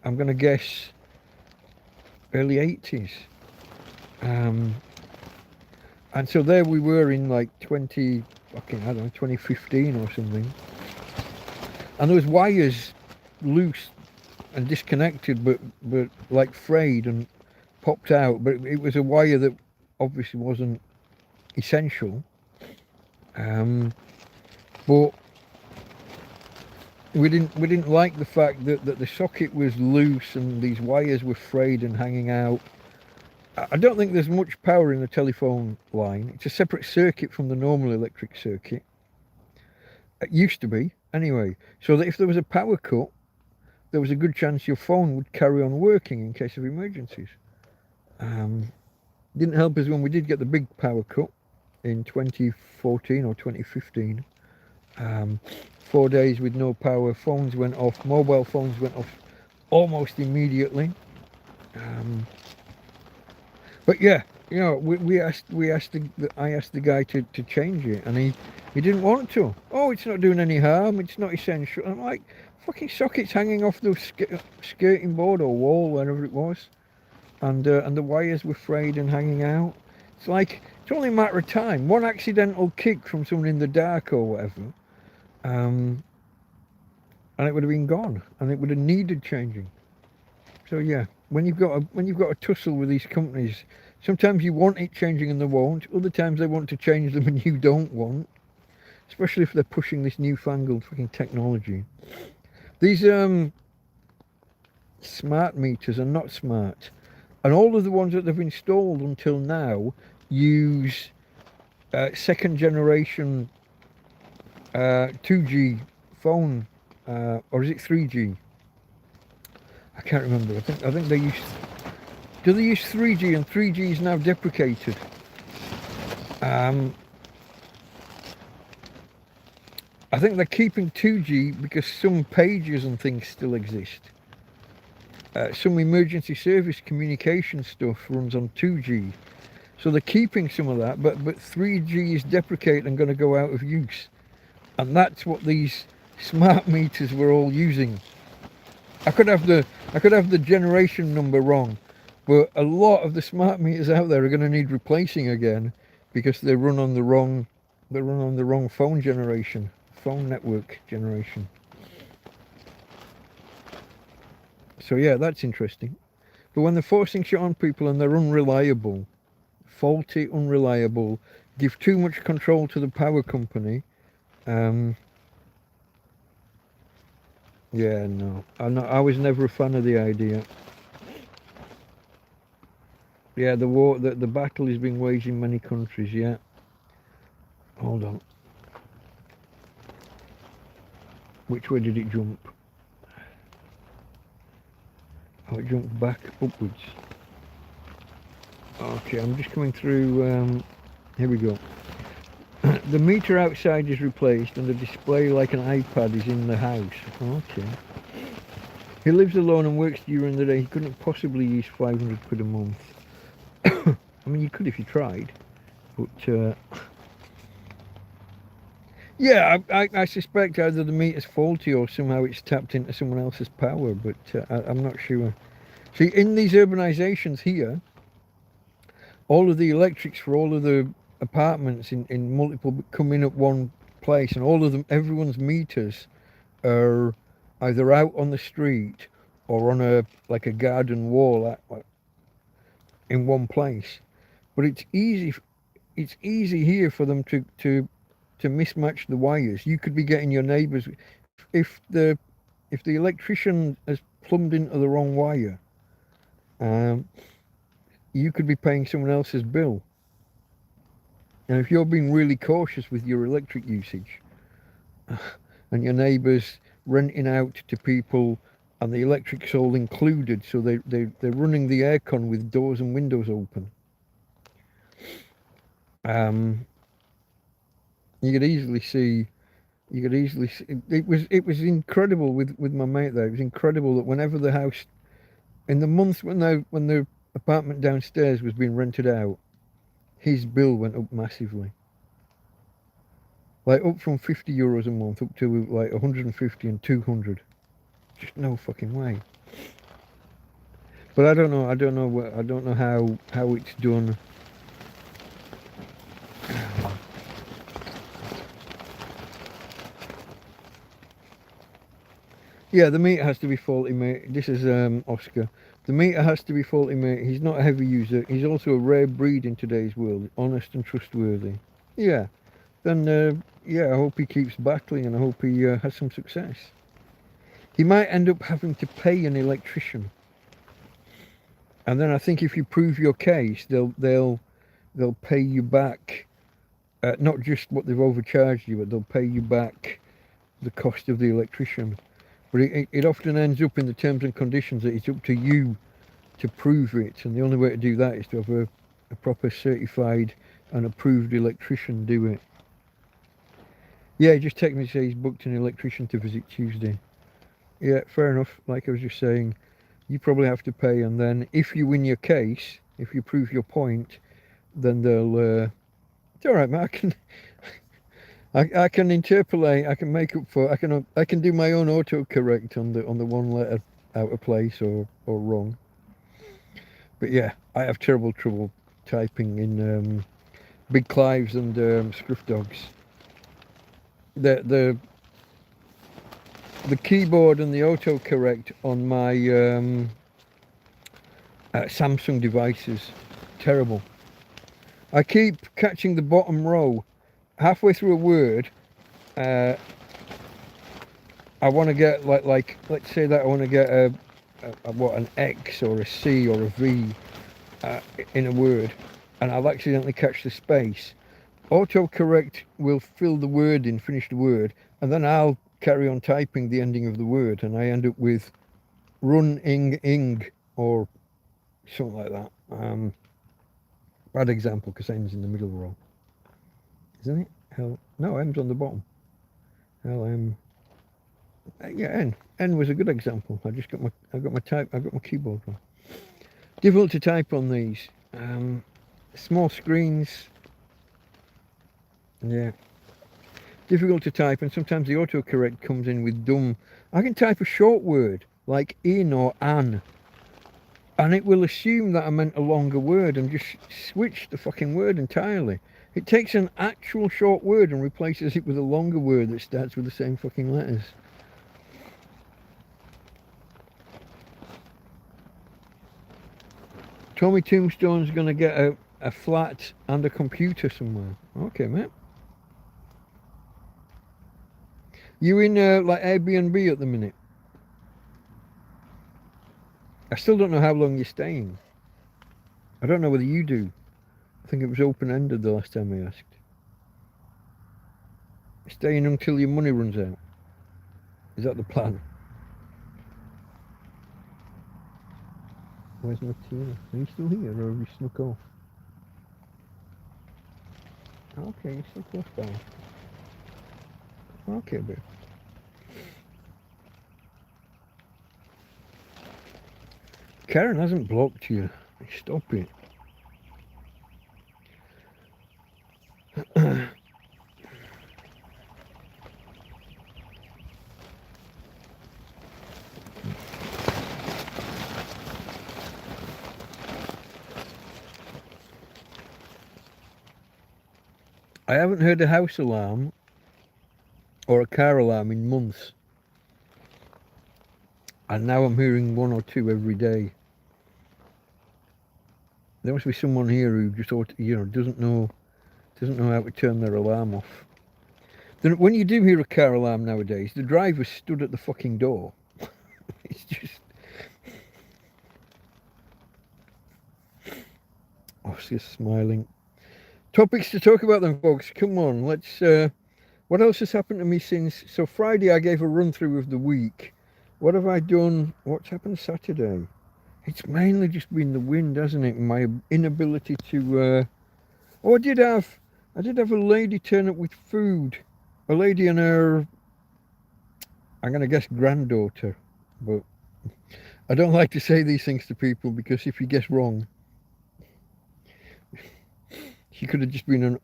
I'm going to guess early 80s. And so there we were in like 2015 or something. And there was wires loose and disconnected, but like frayed and popped out. But it was a wire that obviously wasn't essential. But we didn't like the fact that the socket was loose and these wires were frayed and hanging out. I don't think there's much power in the telephone line. It's a separate circuit from the normal electric circuit. It used to be, anyway. So that if there was a power cut, there was a good chance your phone would carry on working in case of emergencies. Didn't help us when we did get the big power cut in 2014 or 2015. 4 days with no power, phones went off, mobile phones went off almost immediately. But yeah, you know, I asked the guy to change it, and he didn't want to. Oh, it's not doing any harm, it's not essential. I'm like, fucking sockets hanging off the skirting board or wall, wherever it was, and the wires were frayed and hanging out. It's like, it's only a matter of time. One accidental kick from someone in the dark or whatever, and it would have been gone, and it would have needed changing. So yeah, when you've got a tussle with these companies, sometimes you want it changing and they won't. Other times they want to change them and you don't want. Especially if they're pushing this newfangled fucking technology. These smart meters are not smart, and all of the ones that they've installed until now use second generation 2G phone, or is it 3G? I can't remember. I think they use. Do they use 3G? And 3G is now deprecated. I think they're keeping 2G because some pages and things still exist. Some emergency service communication stuff runs on 2G, so they're keeping some of that. But 3G is deprecated and going to go out of use, and that's what these smart meters were all using. I could have the generation number wrong, but a lot of the smart meters out there are going to need replacing again because they run on the wrong phone network generation. So yeah, that's interesting. But when they're forcing shit on people and they're unreliable, faulty, unreliable, give too much control to the power company, yeah, no. I was never a fan of the idea. Yeah, the battle is being waged in many countries, yeah. Hold on. Which way did it jump? Oh, it jumped back upwards. Okay, I'm just coming through, here we go. The meter outside is replaced and the display like an iPad is in the house. Okay. He lives alone and works during the day. He couldn't possibly use 500 quid a month. I mean, you could if you tried. But, yeah, I suspect either the meter's faulty or somehow it's tapped into someone else's power, but I'm not sure. See, in these urbanisations here, all of the electrics for all of the apartments in multiple come in at one place, and all of them, everyone's meters are either out on the street or on a garden wall in one place. But it's easy here for them to mismatch the wires. You could be getting your neighbours, if the electrician has plumbed into the wrong wire, you could be paying someone else's bill. And if you're being really cautious with your electric usage, and your neighbours renting out to people, and the electric's all included, so they're running the aircon with doors and windows open. You could easily see. It was incredible with my mate there. It was incredible that whenever the house, in the months when the apartment downstairs was being rented out, his bill went up massively. Like up from €50 a month up to like 150 and 200. Just no fucking way. But I don't know. I don't know what. I don't know how it's done. Yeah, the meter has to be faulty, mate. This is Oscar. The meter has to be faulty, mate. He's not a heavy user. He's also a rare breed in today's world. Honest and trustworthy. Yeah. Then, yeah, I hope he keeps battling and I hope he has some success. He might end up having to pay an electrician. And then I think if you prove your case, they'll pay you back, not just what they've overcharged you, but they'll pay you back the cost of the electrician. But it often ends up in the terms and conditions that it's up to you to prove it, and the only way to do that is to have a proper certified and approved electrician do it. Yeah, he just texted me to say he's booked an electrician to visit Tuesday. Yeah, fair enough. Like I was just saying, you probably have to pay, and then if you win your case, if you prove your point, then they'll... it's all right, man. I can interpolate. I can make up for. I can do my own autocorrect on the one letter out of place or wrong. But yeah, I have terrible trouble typing in Big Clives and Scruff Dogs. The keyboard and the autocorrect on my Samsung devices, terrible. I keep catching the bottom row halfway through a word. I want to get like let's say that I want to get an X or a C or a V in a word, and I'll accidentally catch the space. Autocorrect will fill the word in, finish the word, and then I'll carry on typing the ending of the word, and I end up with ing or something like that. Bad example because N's in the middle row, isn't it? Hell, no, M's on the bottom. LM. Yeah, N was a good example. I got my keyboard wrong. Difficult to type on these. Small screens. Yeah. Difficult to type, and sometimes the autocorrect comes in with dumb. I can type a short word like in or an, and it will assume that I meant a longer word and just switch the fucking word entirely. It takes an actual short word and replaces it with a longer word that starts with the same fucking letters. Tommy Tombstone's going to get a flat and a computer somewhere. Okay, mate. You in like Airbnb at the minute? I still don't know how long you're staying. I don't know whether you do. I think it was open-ended the last time I asked. Staying until your money runs out. Is that the plan? Where's Martina? Are you still here or have you snuck off? Okay, you're still close by. Okay, babe. Karen hasn't blocked you. Stop it. I haven't heard a house alarm or a car alarm in months. And now I'm hearing one or two every day. There must be someone here who just doesn't know how to turn their alarm off. Then when you do hear a car alarm nowadays, the driver stood at the fucking door. It's just... Oscar's smiling. Topics to talk about then, folks. Come on, let's... what else has happened to me since... So Friday I gave a run-through of the week. What have I done? What's happened Saturday? It's mainly just been the wind, hasn't it? My inability to... Oh, I did have a lady turn up with food. A lady and her... I'm going to guess granddaughter. But I don't like to say these things to people because if you guess wrong... She could have just been an...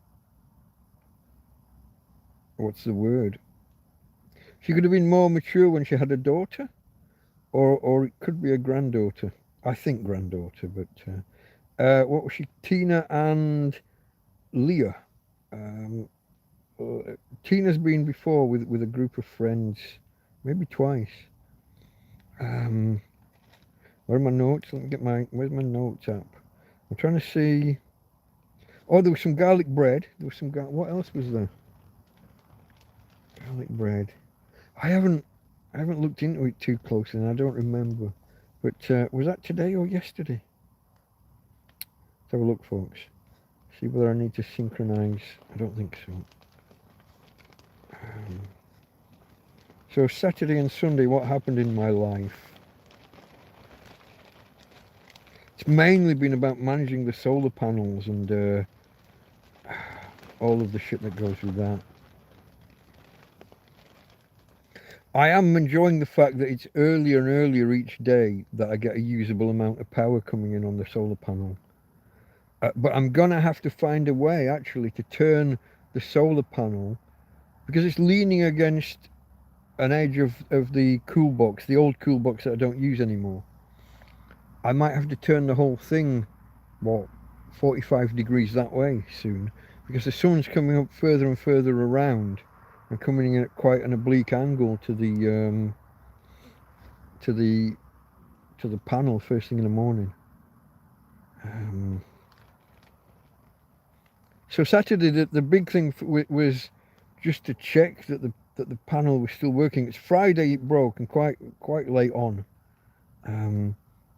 What's the word? She could have been more mature when she had a daughter. Or it could be a granddaughter. I think granddaughter, but what was she? Tina and Leah. Um, Tina's been before with a group of friends, maybe twice. Where are my notes? Let me get where's my notes app? I'm trying to see. Oh, there was some garlic bread. There was some what else was there? Garlic bread. I haven't looked into it too closely, and I don't remember. But was that today or yesterday? Let's have a look, folks. See whether I need to synchronise. I don't think so. So Saturday and Sunday, what happened in my life? It's mainly been about managing the solar panels and all of the shit that goes with that. I am enjoying the fact that it's earlier and earlier each day that I get a usable amount of power coming in on the solar panel. But I'm going to have to find a way, actually, to turn the solar panel, because it's leaning against an edge of the cool box, the old cool box that I don't use anymore. I might have to turn the whole thing, 45 degrees that way soon, because the sun's coming up further and further around and coming in at quite an oblique angle to the panel first thing in the morning. So Saturday, the big thing was just to check that the panel was still working. It's Friday it broke, and quite late on.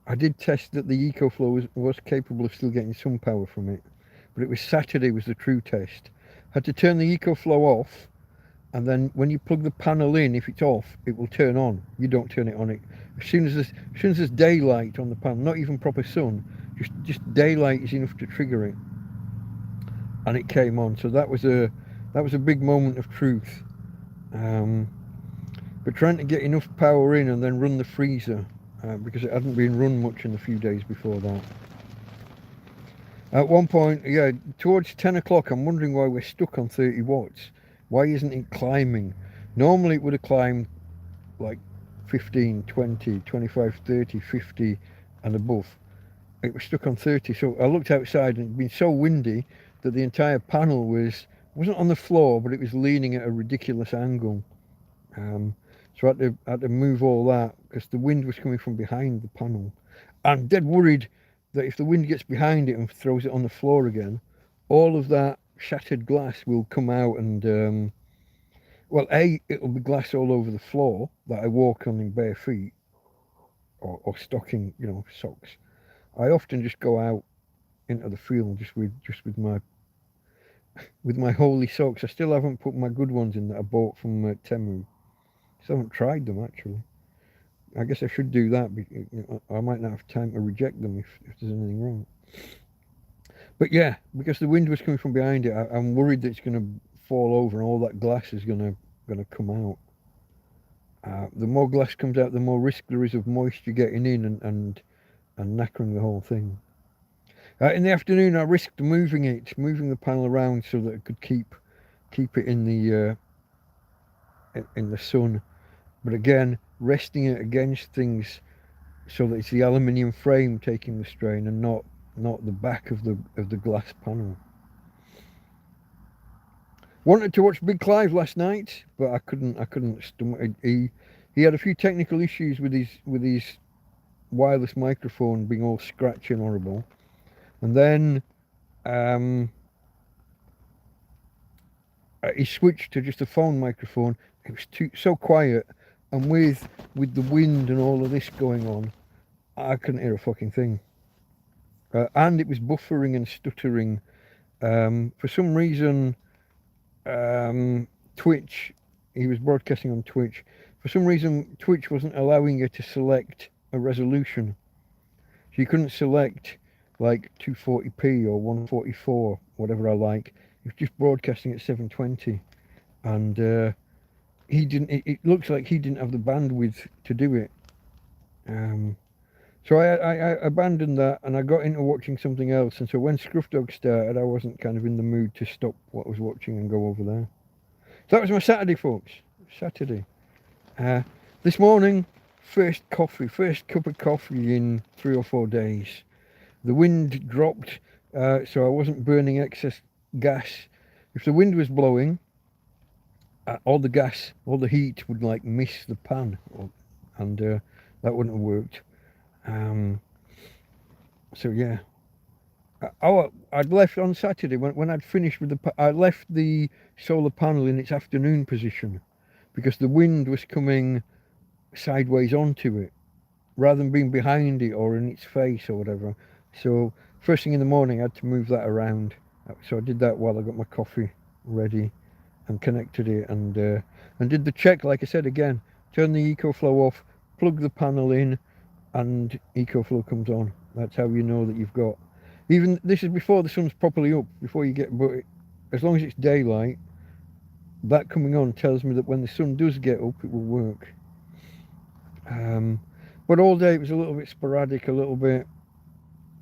I did test that the EcoFlow was capable of still getting some power from it, but it was Saturday was the true test. Had to turn the EcoFlow off, and then when you plug the panel in, if it's off, it will turn on. You don't turn it on. As soon as there's daylight on the panel, not even proper sun, just daylight is enough to trigger it, and it came on. So that was a big moment of truth. But trying to get enough power in and then run the freezer, because it hadn't been run much in the few days before that. At one point, towards 10 o'clock, I'm wondering why we're stuck on 30 watts. Why isn't it climbing? Normally it would have climbed like 15, 20, 25, 30, 50 and above. It was stuck on 30, so I looked outside and it'd been so windy that the entire panel wasn't on the floor, but it was leaning at a ridiculous angle. So I had to move all that because the wind was coming from behind the panel. I'm dead worried that if the wind gets behind it and throws it on the floor again, all of that shattered glass will come out and, it'll be glass all over the floor that I walk on in bare feet or stocking, socks. I often just go out into the field just with my holy socks. I still haven't put my good ones in that I bought from Temu. Still haven't tried them actually. I guess I should do that. I might not have time to reject them if there's anything wrong. But yeah, because the wind was coming from behind it, I'm worried that it's going to fall over and all that glass is going to come out. The more glass comes out, the more risk there is of moisture getting in and knackering the whole thing. In the afternoon, I risked moving the panel around so that it could keep it in the sun. But again, resting it against things so that it's the aluminium frame taking the strain and not the back of the glass panel. Wanted to watch Big Clive last night, but I couldn't stomach it. He had a few technical issues with his wireless microphone being all scratchy and horrible, and then he switched to just a phone microphone. It was so quiet, and with the wind and all of this going on, I couldn't hear a fucking thing. And it was buffering and stuttering. For some reason, Twitch, he was broadcasting on Twitch. For some reason, Twitch wasn't allowing you to select a resolution. So you couldn't select like 240p or 144, whatever I like. He was just broadcasting at 720. And it looks like he didn't have the bandwidth to do it. So I abandoned that and I got into watching something else. And so when Scruff Dog started, I wasn't kind of in the mood to stop what I was watching and go over there. So that was my Saturday, folks. Saturday. This morning, first cup of coffee in 3 or 4 days. The wind dropped, so I wasn't burning excess gas. If the wind was blowing, all the gas, all the heat would like miss the pan, and that wouldn't have worked. So yeah. I'd left on Saturday when I'd finished with I left the solar panel in its afternoon position because the wind was coming sideways onto it rather than being behind it or in its face or whatever. So first thing in the morning I had to move that around. So I did that while I got my coffee ready and connected it and did the check, like I said again. Turn the EcoFlow off, plug the panel in, and EcoFlow comes on. That's how you know that you've got. Even this is before the sun's properly up, before you get, but as long as it's daylight, that coming on tells me that when the sun does get up, it will work. But all day it was a little bit sporadic, a little bit.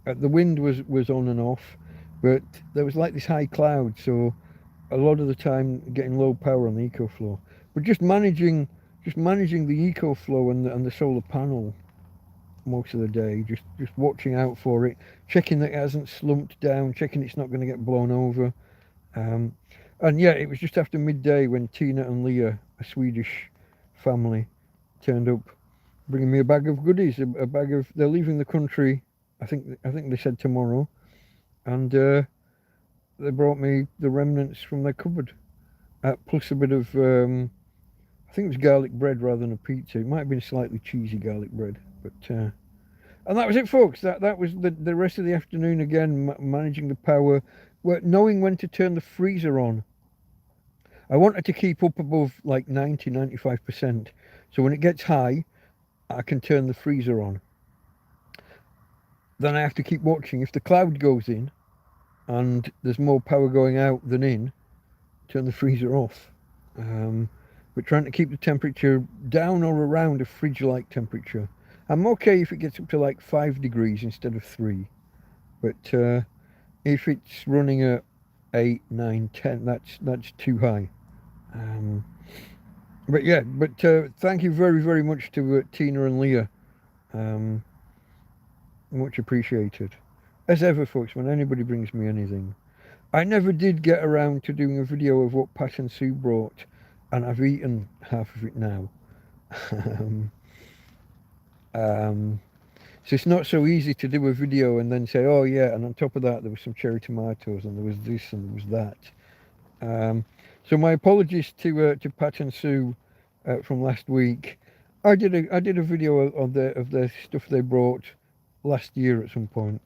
The wind was on and off, but there was like this high cloud, so a lot of the time getting low power on the EcoFlow. But just managing the EcoFlow and the solar panel most of the day, just watching out for it, checking that it hasn't slumped down, checking it's not going to get blown over. And yeah, it was just after midday when Tina and Leah, a Swedish family, turned up, bringing me a bag of goodies. A bag of, they're leaving the country. I think they said tomorrow, and they brought me the remnants from their cupboard, plus a bit of I think it was garlic bread rather than a pizza. It might have been slightly cheesy garlic bread, but and that was it, folks. That was the rest of the afternoon again, managing the power, knowing when to turn the freezer on. I wanted to keep up above like 90-95%, so when it gets high, I can turn the freezer on. Then I have to keep watching. If the cloud goes in and there's more power going out than in, turn the freezer off. But trying to keep the temperature down or around a fridge-like temperature. I'm okay if it gets up to like 5 degrees instead of 3. But if it's running at 8, 9, 10, that's too high. But yeah, thank you very, very much to Tina and Leah. Much appreciated. As ever, folks, when anybody brings me anything. I never did get around to doing a video of what Pat and Sue brought, and I've eaten half of it now. So it's not so easy to do a video and then say, oh yeah, and on top of that there was some cherry tomatoes and there was this and there was that. So my apologies to Pat and Sue from last week. I did a video of the stuff they brought last year at some point.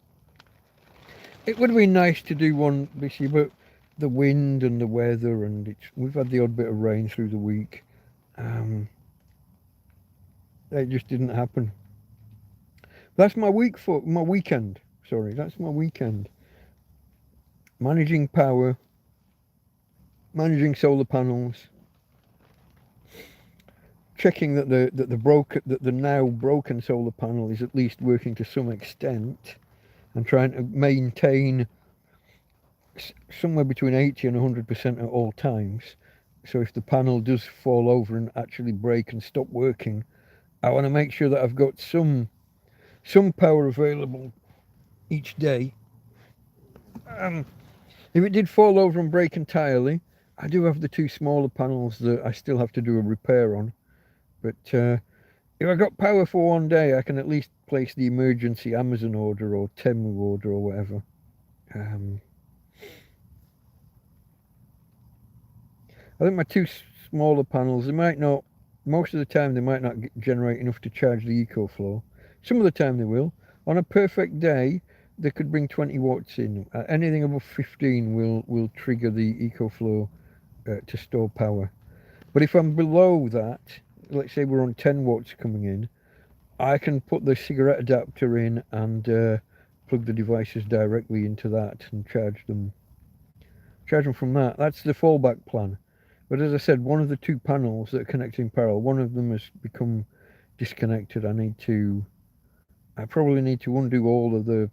It would have been nice to do one this year, but the wind and the weather, and we've had the odd bit of rain through the week. It just didn't happen. That's my weekend. Sorry, that's my weekend. Managing power, managing solar panels, checking that the now broken solar panel is at least working to some extent, and trying to maintain somewhere between 80 and 100% at all times. So if the panel does fall over and actually break and stop working, I want to make sure that I've got some power available each day. If it did fall over and break entirely, I do have the 2 smaller panels that I still have to do a repair on. But if I got power for one day, I can at least place the emergency Amazon order or Temu order or whatever. I think my 2 smaller panels, they might not, most of the time they might not generate enough to charge the EcoFlow. Some of the time they will. On a perfect day, they could bring 20 watts in. Anything above 15 will trigger the EcoFlow to store power. But if I'm below that, let's say we're on 10 watts coming in, I can put the cigarette adapter in and plug the devices directly into that and charge them from that. That's the fallback plan. But as I said, one of the 2 panels that are connected in parallel, one of them has become disconnected. I probably need to undo all of the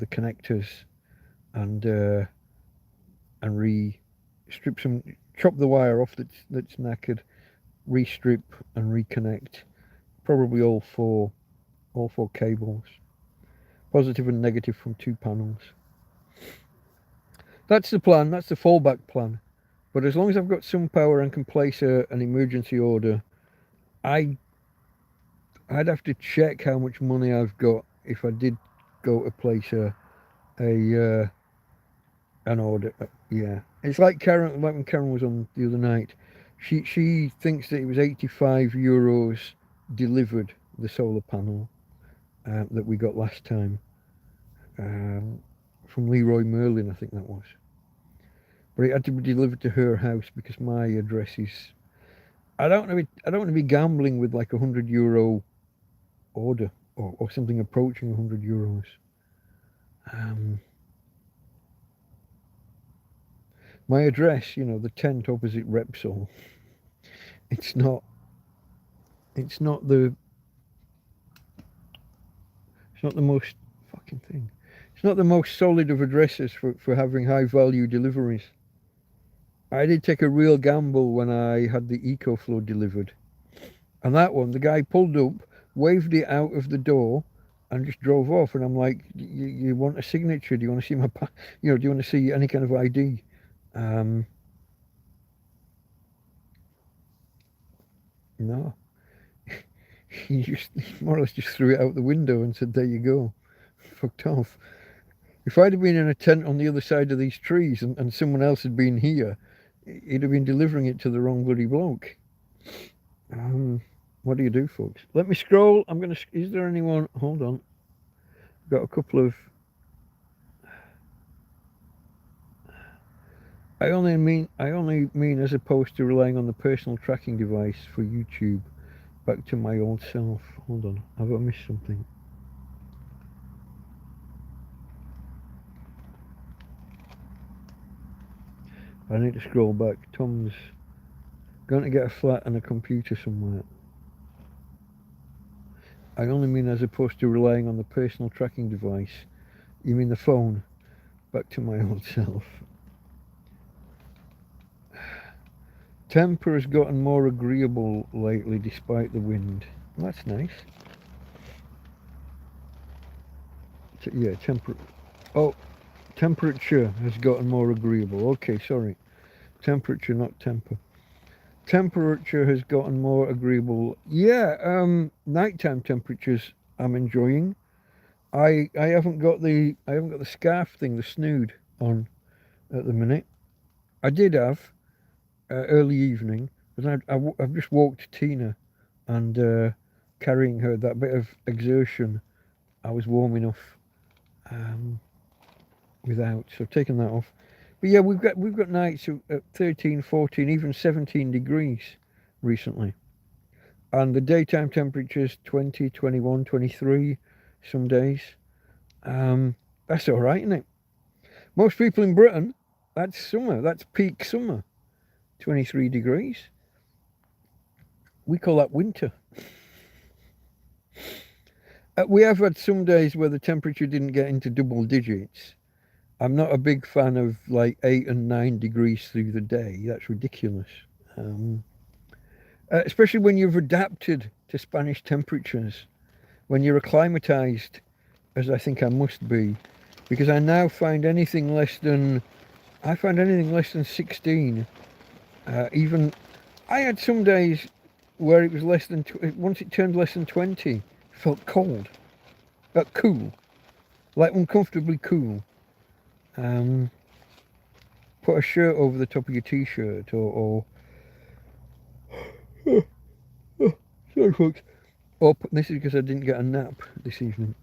connectors and chop the wire off that's knackered, restrip and reconnect, probably all four cables, positive and negative from 2 panels. That's the plan. That's the fallback plan. But as long as I've got some power and can place an emergency order, I'd have to check how much money I've got if I did go to place an order. Yeah, it's like Karen. Like when Karen was on the other night, she thinks that it was €85 delivered, the solar panel that we got last time from Leroy Merlin, I think that was. But it had to be delivered to her house because my address is. I don't want to be gambling with like €100 order or something approaching €100. My address, the tent opposite Repsol. It's not the most fucking thing. It's not the most solid of addresses for having high value deliveries. I did take a real gamble when I had the EcoFlow delivered. And that one, the guy pulled up, waved it out of the door, and just drove off. And I'm like, you want a signature? Do you want to see do you want to see any kind of ID? No. He more or less just threw it out the window and said, there you go. Fucked off. If I'd have been in a tent on the other side of these trees and someone else had been here, he'd have been delivering it to the wrong bloody bloke. What do you do, folks? Let me scroll. Is there anyone? Hold on. Got a couple of. I only mean as opposed to relying on the personal tracking device for YouTube. Back to my old self. Hold on. Have I missed something? I need to scroll back. Tom's going to get a flat and a computer somewhere. I only mean as opposed to relying on the personal tracking device. You mean the phone? Back to my old self. Temper has gotten more agreeable lately despite the wind. That's nice. Yeah, temperature has gotten more agreeable. Okay, sorry. Temperature, not temper. Temperature has gotten more agreeable. Yeah, nighttime temperatures I'm enjoying. I haven't got the scarf thing, the snood on at the minute. I did have early evening, but I've just walked Tina, and carrying her, that bit of exertion, I was warm enough without, so I've taken that off. But yeah, we've got nights at 13, 14, even 17 degrees recently. And the daytime temperatures 20, 21, 23 some days. That's all right, isn't it? Most people in Britain, that's summer. That's peak summer. 23 degrees. We call that winter. We have had some days where the temperature didn't get into double digits. I'm not a big fan of like 8 and 9 degrees through the day. That's ridiculous. Especially when you've adapted to Spanish temperatures, when you're acclimatized, as I think I must be, because I now find anything less than 16. Even I had some days where it was less than once it turned less than 20, it felt cold, cool, like uncomfortably cool. Put a shirt over the top of your t-shirt, or sorry folks. Or this is because I didn't get a nap this evening.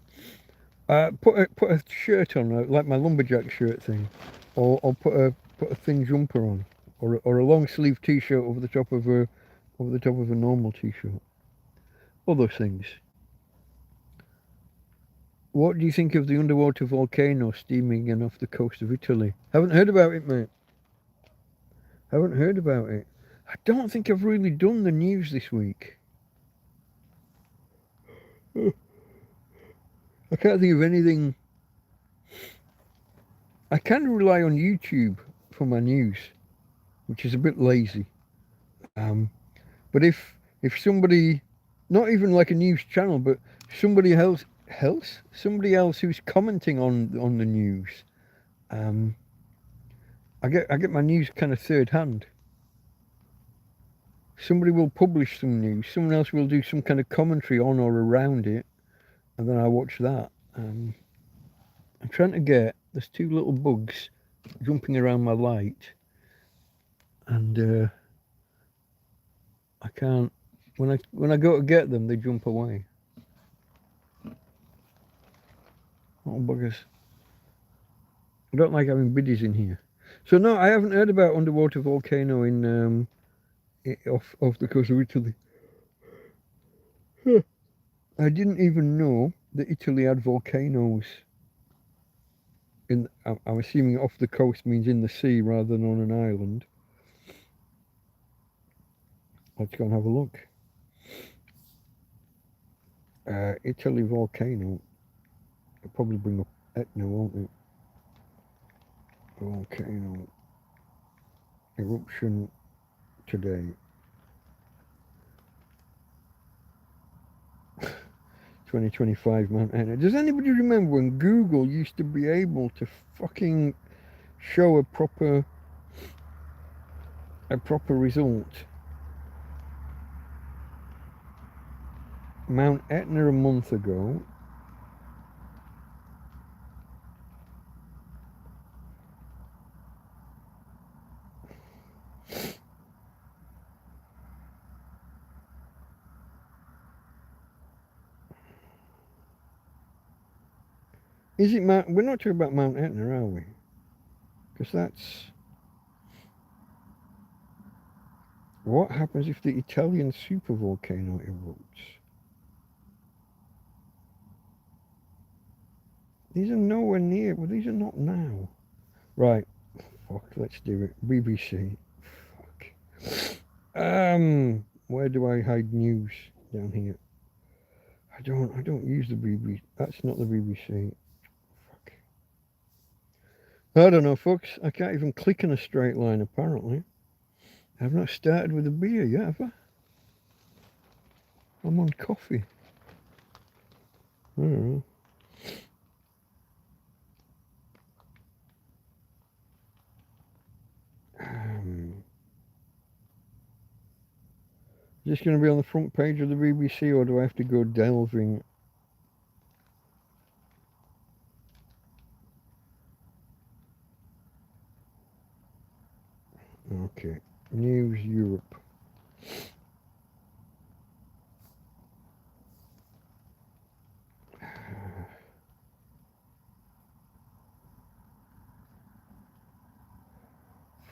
Put a shirt on, like my lumberjack shirt thing, or put a thin jumper on, or a long sleeve t-shirt over the top of a normal t-shirt. All those things. What do you think of the underwater volcano steaming in off the coast of Italy? Haven't heard about it, mate. Haven't heard about it. I don't think I've really done the news this week. I can't think of anything. I can rely on YouTube for my news, which is a bit lazy. But if somebody not even like a news channel, but somebody else who's commenting on the news. I get my news kind of third hand. Somebody will publish some news, someone else will do some kind of commentary on or around it, and then I watch that. I'm trying to get, there's two little bugs jumping around my light, and I can't, when I go to get them, they jump away. Little buggers. I don't like having biddies in here. So no, I haven't heard about underwater volcano in off the coast of Italy. I didn't even know that Italy had volcanoes. I'm assuming off the coast means in the sea rather than on an island. Let's go and have a look. Italy volcano. It'll probably bring up Etna, won't it? Volcano eruption today. 2025 Mount Etna. Does anybody remember when Google used to be able to fucking show a proper result? Mount Etna a month ago. Is it Mount? We're not talking about Mount Etna, are we? Because that's... What happens if the Italian supervolcano erupts? These are nowhere near. Well, these are not now. Right. Fuck, let's do it. BBC. Fuck. Where do I hide news? Down here. I don't use the BBC. That's not the BBC. Fuck. I don't know, folks. I can't even click in a straight line, apparently. I've not started with a beer yet, have I? I'm on coffee. I don't know. Is this going to be on the front page of the BBC, or do I have to go delving? Okay, News Europe.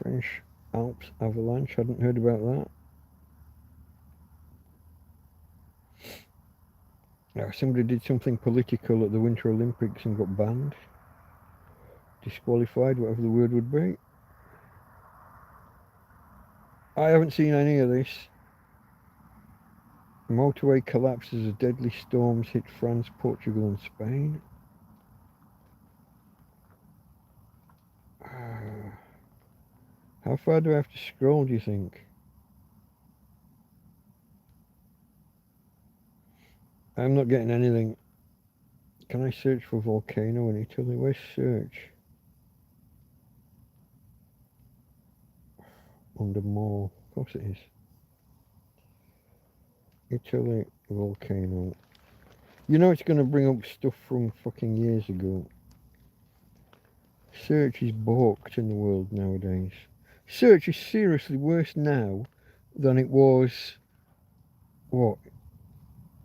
French Alps avalanche, hadn't heard about that. Somebody did something political at the Winter Olympics and got banned. Disqualified, whatever the word would be. I haven't seen any of this. Motorway collapses as deadly storms hit France, Portugal and Spain. How far do I have to scroll, do you think? I'm not getting anything. Can I search for volcano in Italy? Where's search? Under more. Of course it is. Italy volcano. You know it's going to bring up stuff from fucking years ago. Search is balked in the world nowadays. Search is seriously worse now than it was, what,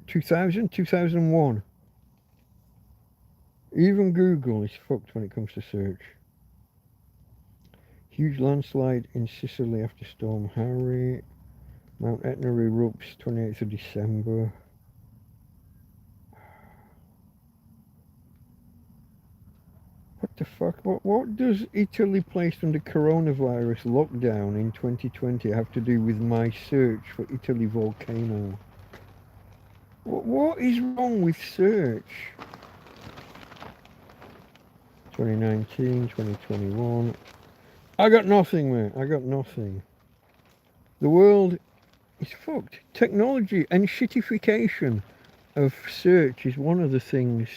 2000, 2001. Even Google is fucked when it comes to search. Huge landslide in Sicily after Storm Harry. Mount Etna erupts 28th of December. What the fuck? What does Italy placed under coronavirus lockdown in 2020 have to do with my search for Italy volcano? What is wrong with search? 2019, 2021. I got nothing, mate. I got nothing. The world It's fucked. Technology and shittification of search is one of the things.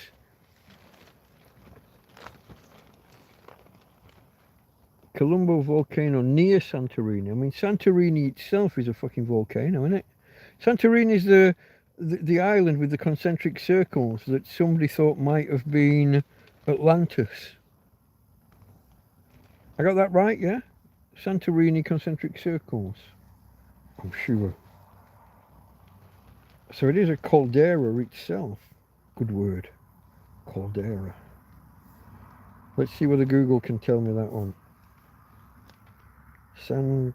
Colombo volcano near Santorini. I mean, Santorini itself is a fucking volcano, isn't it? Santorini is the island with the concentric circles that somebody thought might have been Atlantis. I got that right, yeah? Santorini concentric circles. I'm sure. So it is a caldera itself. Good word. Caldera. Let's see whether Google can tell me that one. Santorini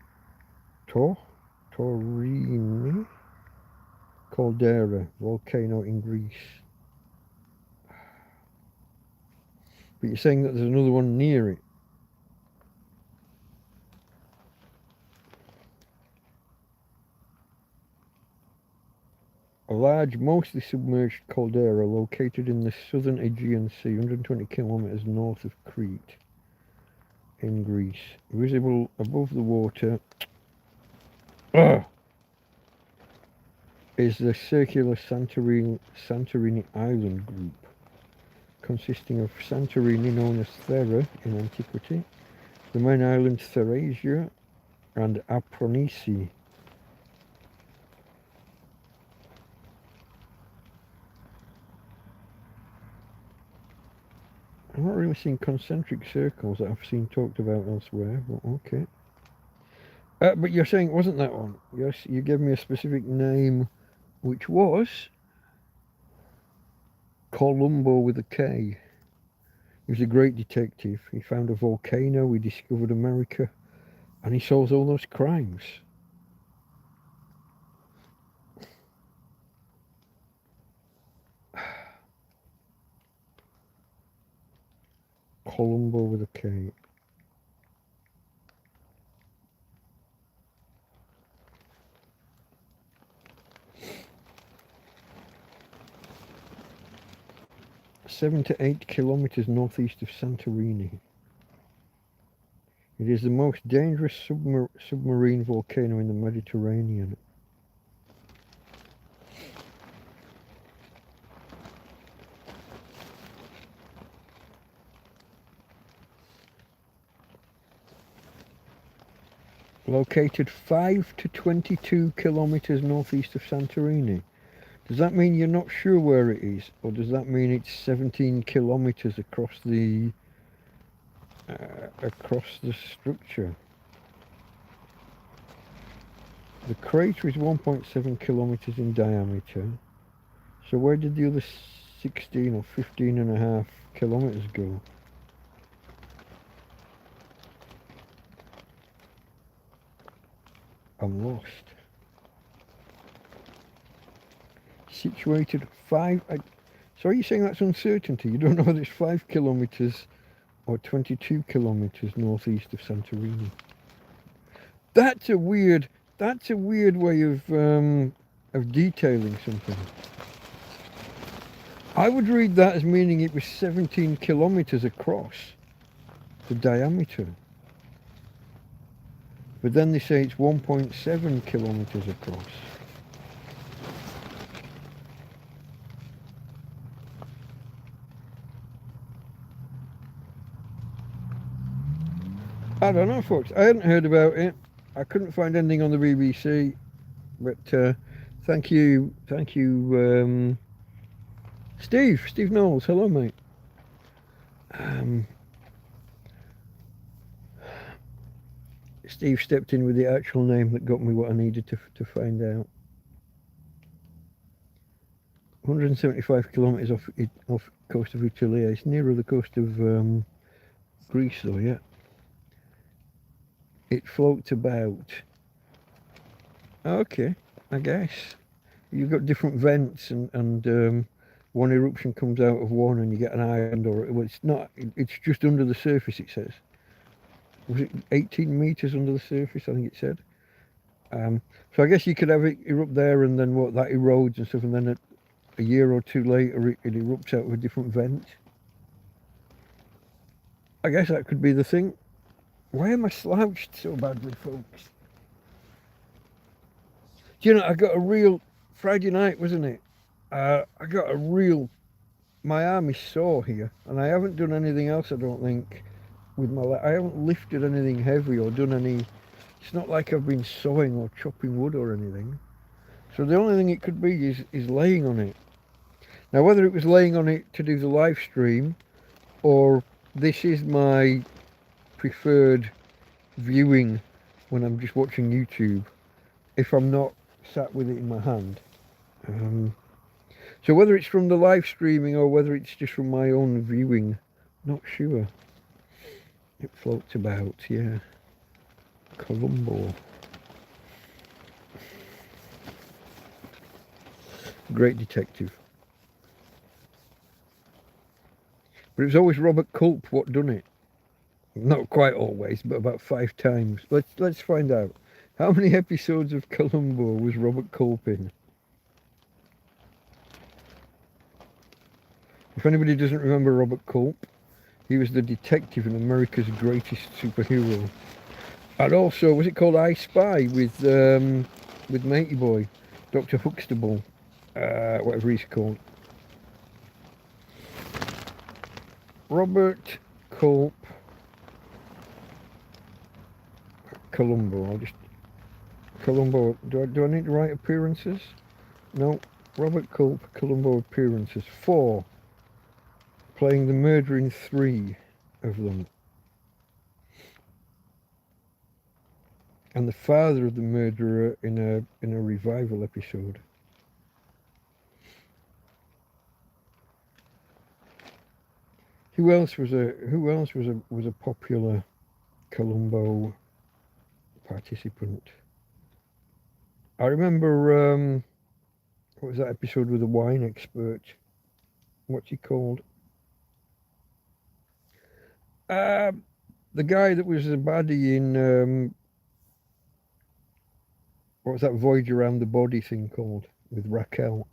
caldera, volcano in Greece. But you're saying that there's another one near it. A large, mostly submerged caldera located in the southern Aegean Sea, 120 kilometers north of Crete, in Greece. Visible above the water is the circular Santorini island group, consisting of Santorini, known as Thera in antiquity, the main islands Therasia and Apronisi. I'm not really seeing concentric circles that I've seen talked about elsewhere, but okay. But you're saying it wasn't that one. Yes, you gave me a specific name, which was Columbo with a K. He was a great detective. He found a volcano, he discovered America, and he solves all those crimes. Columbo with a K. Seven to 8 kilometers northeast of Santorini. It is the most dangerous submarine volcano in the Mediterranean. Located 5 to 22 kilometers northeast of Santorini. Does that mean you're not sure where it is, or does that mean it's 17 kilometers across the structure? The crater is 1.7 kilometers in diameter. So where did the other 16 or 15 and a half kilometers go? I'm lost. Situated 5... So are you saying that's uncertainty? You don't know whether it's 5 kilometers or 22 kilometers northeast of Santorini. That's a weird way of detailing something. I would read that as meaning it was 17 kilometers across the diameter. But then they say it's 1.7 kilometers across. I don't know, folks. I hadn't heard about it. I couldn't find anything on the BBC. But thank you, Steve Knowles. Hello, mate. Steve stepped in with the actual name that got me what I needed to find out. 175 kilometers off coast of Italy. It's nearer the coast of Greece, though. Yeah. It floats about. Okay, I guess you've got different vents, and one eruption comes out of one, and you get an island, or well, it's not. It's just under the surface. It says. Was it 18 meters under the surface? I think it said. So I guess you could have it erupt there, and then that erodes and stuff, and then a year or two later it erupts out of a different vent. I guess that could be the thing. Why am I slouched so badly, folks? Do you know, I got a real, Friday night, wasn't it? I got a real, my arm is sore here, and I haven't done anything else, I don't think, with my leg. I haven't lifted anything heavy or done any, it's not like I've been sawing or chopping wood or anything. So the only thing it could be is laying on it. Now, whether it was laying on it to do the live stream, or this is my preferred viewing when I'm just watching YouTube, if I'm not sat with it in my hand. So whether it's from the live streaming or whether it's just from my own viewing, not sure. It floats about, yeah. Columbo. Great detective. But it was always Robert Culp what done it. Not quite always, but about 5 times. Let's find out. How many episodes of Columbo was Robert Culp in? If anybody doesn't remember Robert Culp, he was the detective in America's Greatest Superhero. And also, was it called I Spy with Matey Boy, Dr. Huxtable, whatever he's called. Robert Culp, Columbo. Columbo. Do I need to write appearances? No. Robert Culp, Columbo appearances. 4. Playing the murder in 3 of them. And the father of the murderer in a revival episode. Who else was a popular Columbo participant? I remember what was that episode with the wine expert? What's he called? The guy that was a baddie in what was that Voyage Around the Body thing called with Raquel?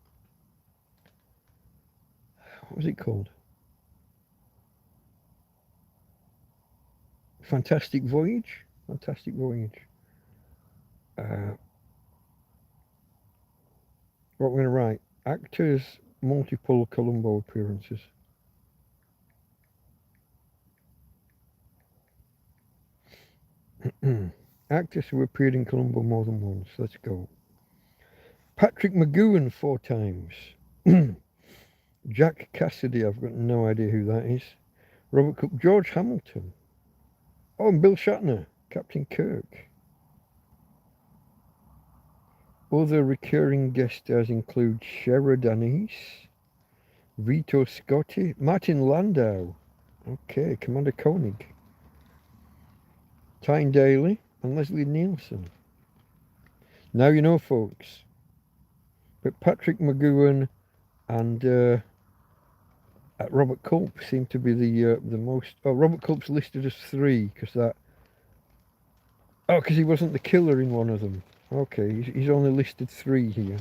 What was it called? Fantastic Voyage? Fantastic Voyage. What we're going to write? Actors, multiple Columbo appearances. Actors who appeared in Columbo more than once. Let's go. Patrick McGoohan 4 times. Jack Cassidy, I've got no idea who that is. Robert Cook, George Hamilton. Oh, and Bill Shatner, Captain Kirk. Other recurring guest stars include Sheridan East, Vito Scotti, Martin Landau, okay, Commander Koenig, Tyne Daly, and Leslie Nielsen. Now you know, folks. But Patrick McGoohan and Robert Culp seem to be the most. Oh, Robert Culp's listed as 3 because that. Oh, because he wasn't the killer in one of them. Okay, he's only listed 3 here.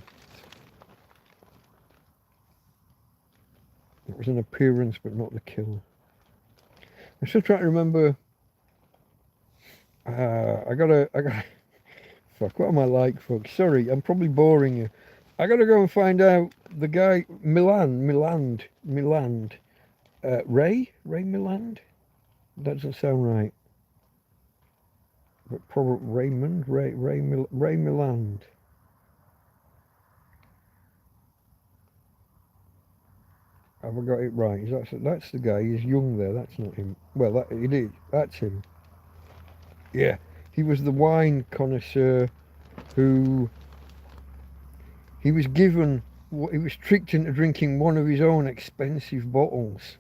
It was an appearance, but not the killer. I'm still trying to remember. I gotta. Fuck, what am I like, folks? Sorry, I'm probably boring you. I gotta go and find out the guy, Milland. Ray Milland? That doesn't sound right. But probably Raymond, Ray Milland. Have I got it right? That's the guy. He's young there. That's not him. Well, it is. That's him. Yeah, he was the wine connoisseur who he was tricked into drinking one of his own expensive bottles,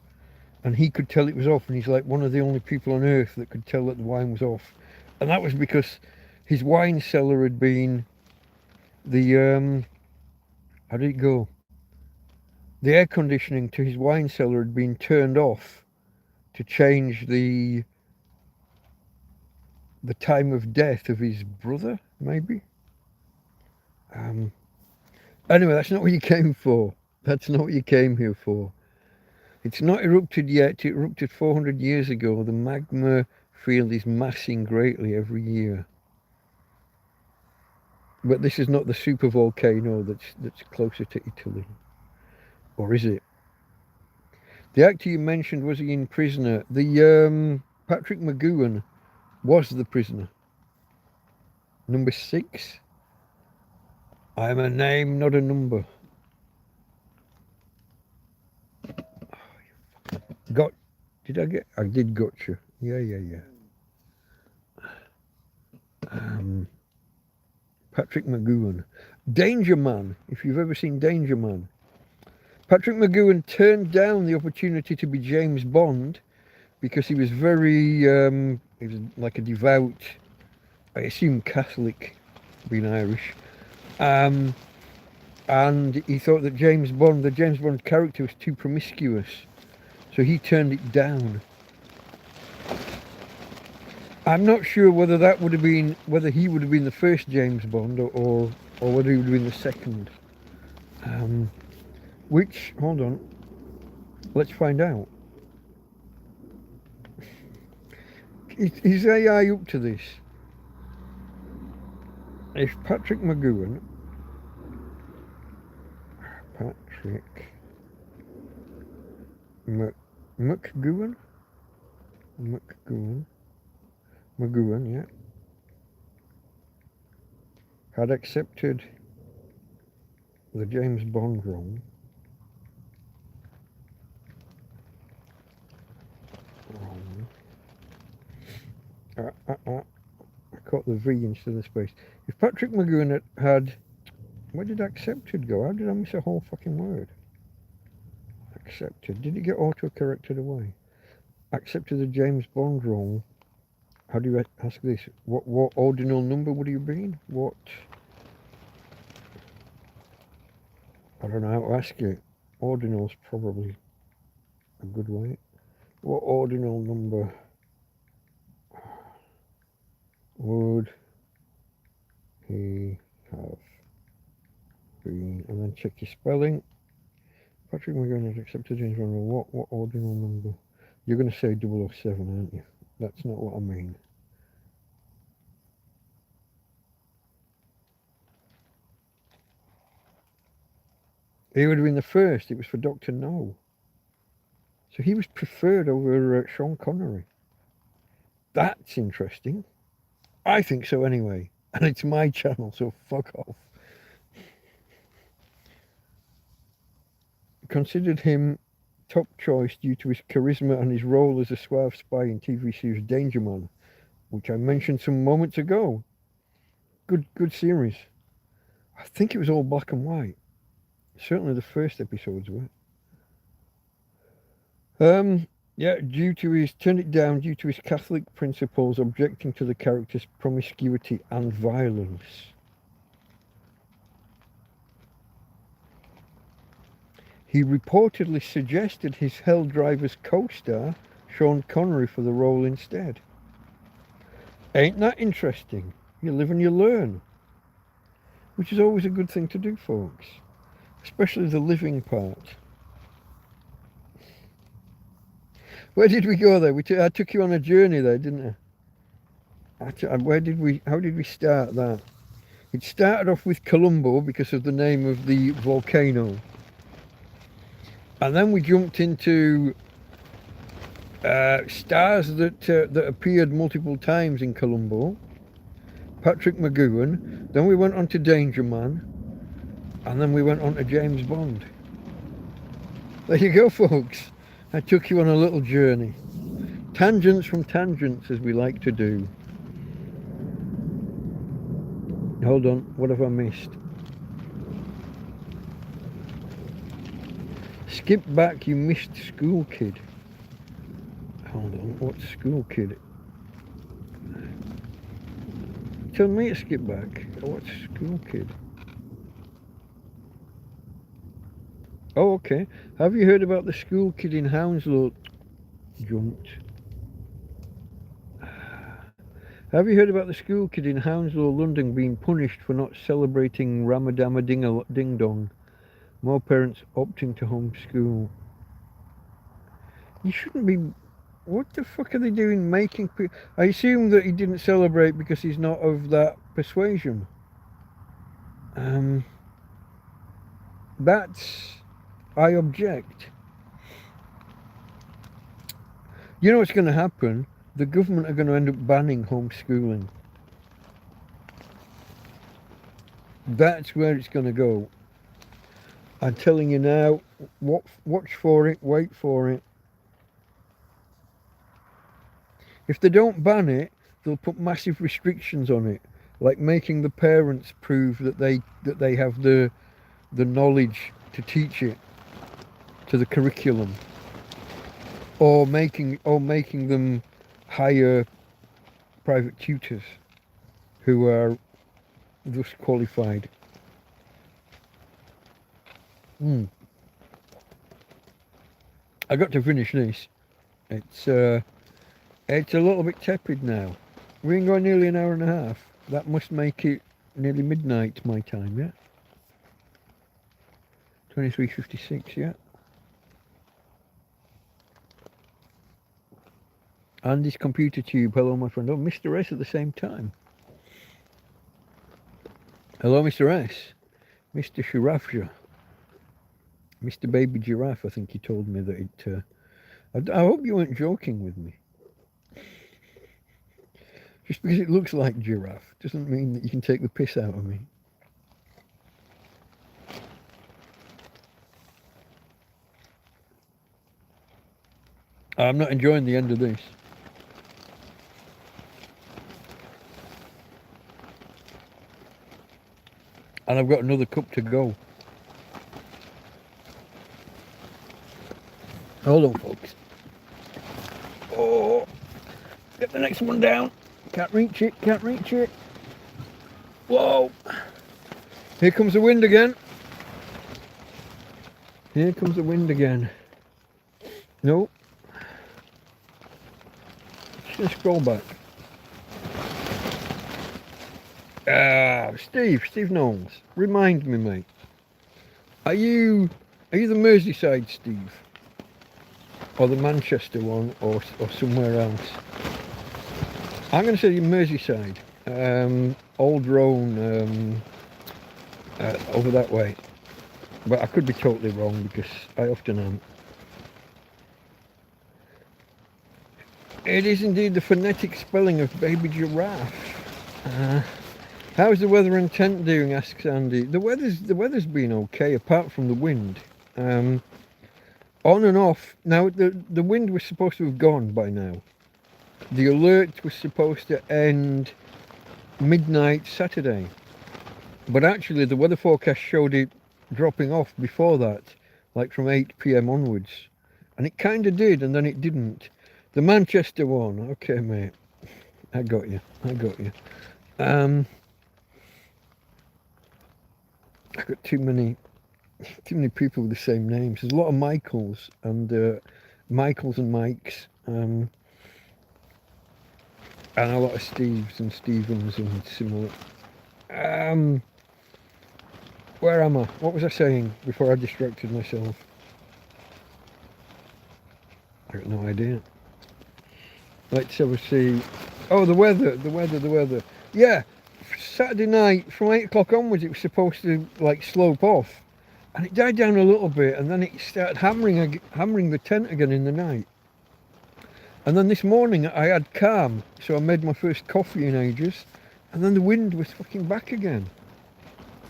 and he could tell it was off, and he's like one of the only people on earth that could tell that the wine was off. And that was because his wine cellar had been the how did it go? The air conditioning to his wine cellar had been turned off to change the time of death of his brother, maybe. Anyway, that's not what you came for. That's not what you came here for. It's not erupted yet. It erupted 400 years ago. The magma field is massing greatly every year. But this is not the super volcano that's closer to Italy. Or is it? The actor you mentioned, was he in Prisoner? The Patrick McGoohan was the prisoner. Number 6. I'm a name, not a number. Got? Did I get? I did gotcha. Yeah. Patrick McGoohan. Danger Man, if you've ever seen Danger Man. Patrick McGoohan turned down the opportunity to be James Bond because he was very, he was like a devout, I assume Catholic, being Irish. And he thought that the James Bond character was too promiscuous. So he turned it down. I'm not sure whether that would have been, whether he would have been the first James Bond or whether he would have been the second. Which, hold on, let's find out. Is AI up to this? If Patrick McGoohan, McGoohan, yeah, had accepted the James Bond role, I caught the V instead of the space. If Patrick McGoohan had, where did accepted go? How did I miss a whole fucking word? Accepted. Did it get auto-corrected away? Accepted the James Bond role. How do you ask this? What ordinal number would he have been? What? I don't know how to ask it. Ordinal's probably a good way. What ordinal number would he have been? And then check your spelling. Patrick McGoohan has accepted James Bond role. What ordinal number? You're going to say 007, aren't you? That's not what I mean. He would have been the first. It was for Dr. No. So he was preferred over Sean Connery. That's interesting. I think so anyway. And it's my channel, so fuck off. Considered him top choice due to his charisma and his role as a suave spy in TV series Danger Man, which I mentioned some moments ago. Good series. I think it was all black and white. Certainly the first episodes were. Yeah, turned it down due to his Catholic principles, objecting to the character's promiscuity and violence. He reportedly suggested his Helldivers co-star, Sean Connery, for the role instead. Ain't that interesting? You live and you learn. Which is always a good thing to do, folks. Especially the living part. Where did we go there? I took you on a journey there, didn't I? How did we start that? It started off with Colombo because of the name of the volcano. And then we jumped into stars that appeared multiple times in Colombo. Patrick McGoohan. Then we went on to Danger Man. And then we went on to James Bond. There you go, folks. I took you on a little journey. Tangents from tangents, as we like to do. Hold on, what have I missed? Skip back, you missed School Kid. Hold on, what's School Kid? Tell me to skip back. What's School Kid? Oh, okay. Have you heard about the school kid in Hounslow? Jumped. Have you heard about the school kid in Hounslow, London, being punished for not celebrating Ramadama Ding Dong? More parents opting to homeschool. You shouldn't be... What the fuck are they doing making... I assume that he didn't celebrate because he's not of that persuasion. That's, I object. You know what's going to happen? The government are going to end up banning homeschooling. That's where it's going to go. I'm telling you now, watch for it, wait for it. If they don't ban it, they'll put massive restrictions on it, like making the parents prove that they have the knowledge to teach it to the curriculum, or making them hire private tutors who are thus qualified. I got to finish this. It's a little bit tepid now. We've been going nearly an hour and a half. That must make it nearly midnight my time, yeah? 23:56, yeah? Andy's computer tube. Hello, my friend. Oh, Mr. S at the same time. Hello, Mr. S. Mr. Giraffe. Mr. Baby Giraffe, I think he told me that it... I hope you weren't joking with me. Just because it looks like giraffe doesn't mean that you can take the piss out of me. I'm not enjoying the end of this. And I've got another cup to go. Hold on, folks. Oh, get the next one down. Can't reach it, can't reach it. Whoa. Here comes the wind again. Here comes the wind again. No. Just scroll back. Steve Knowles. Remind me, mate. Are you the Merseyside Steve? Or the Manchester one, or somewhere else? I'm going to say Merseyside. Old Roan, over that way. But I could be totally wrong because I often am. It is indeed the phonetic spelling of baby giraffe. How's the weather in tent doing? Asks Andy. The weather's been okay apart from the wind. On and off. Now the wind was supposed to have gone by now. The alert was supposed to end midnight Saturday, but actually the weather forecast showed it dropping off before that, like from 8 p.m. onwards, and it kind of did, and then it didn't. The Manchester one, okay, mate, I got you. I got too many people with the same names. There's a lot of Michaels and Mikes, and a lot of Steves and Stevens and similar. Where am I? What was I saying before I distracted myself? I got no idea. Let's have a see. Oh, the weather. Yeah, Saturday night from 8 o'clock onwards it was supposed to like slope off, and it died down a little bit, and then it started hammering the tent again in the night. And then this morning I had calm, so I made my first coffee in ages, and then the wind was fucking back again.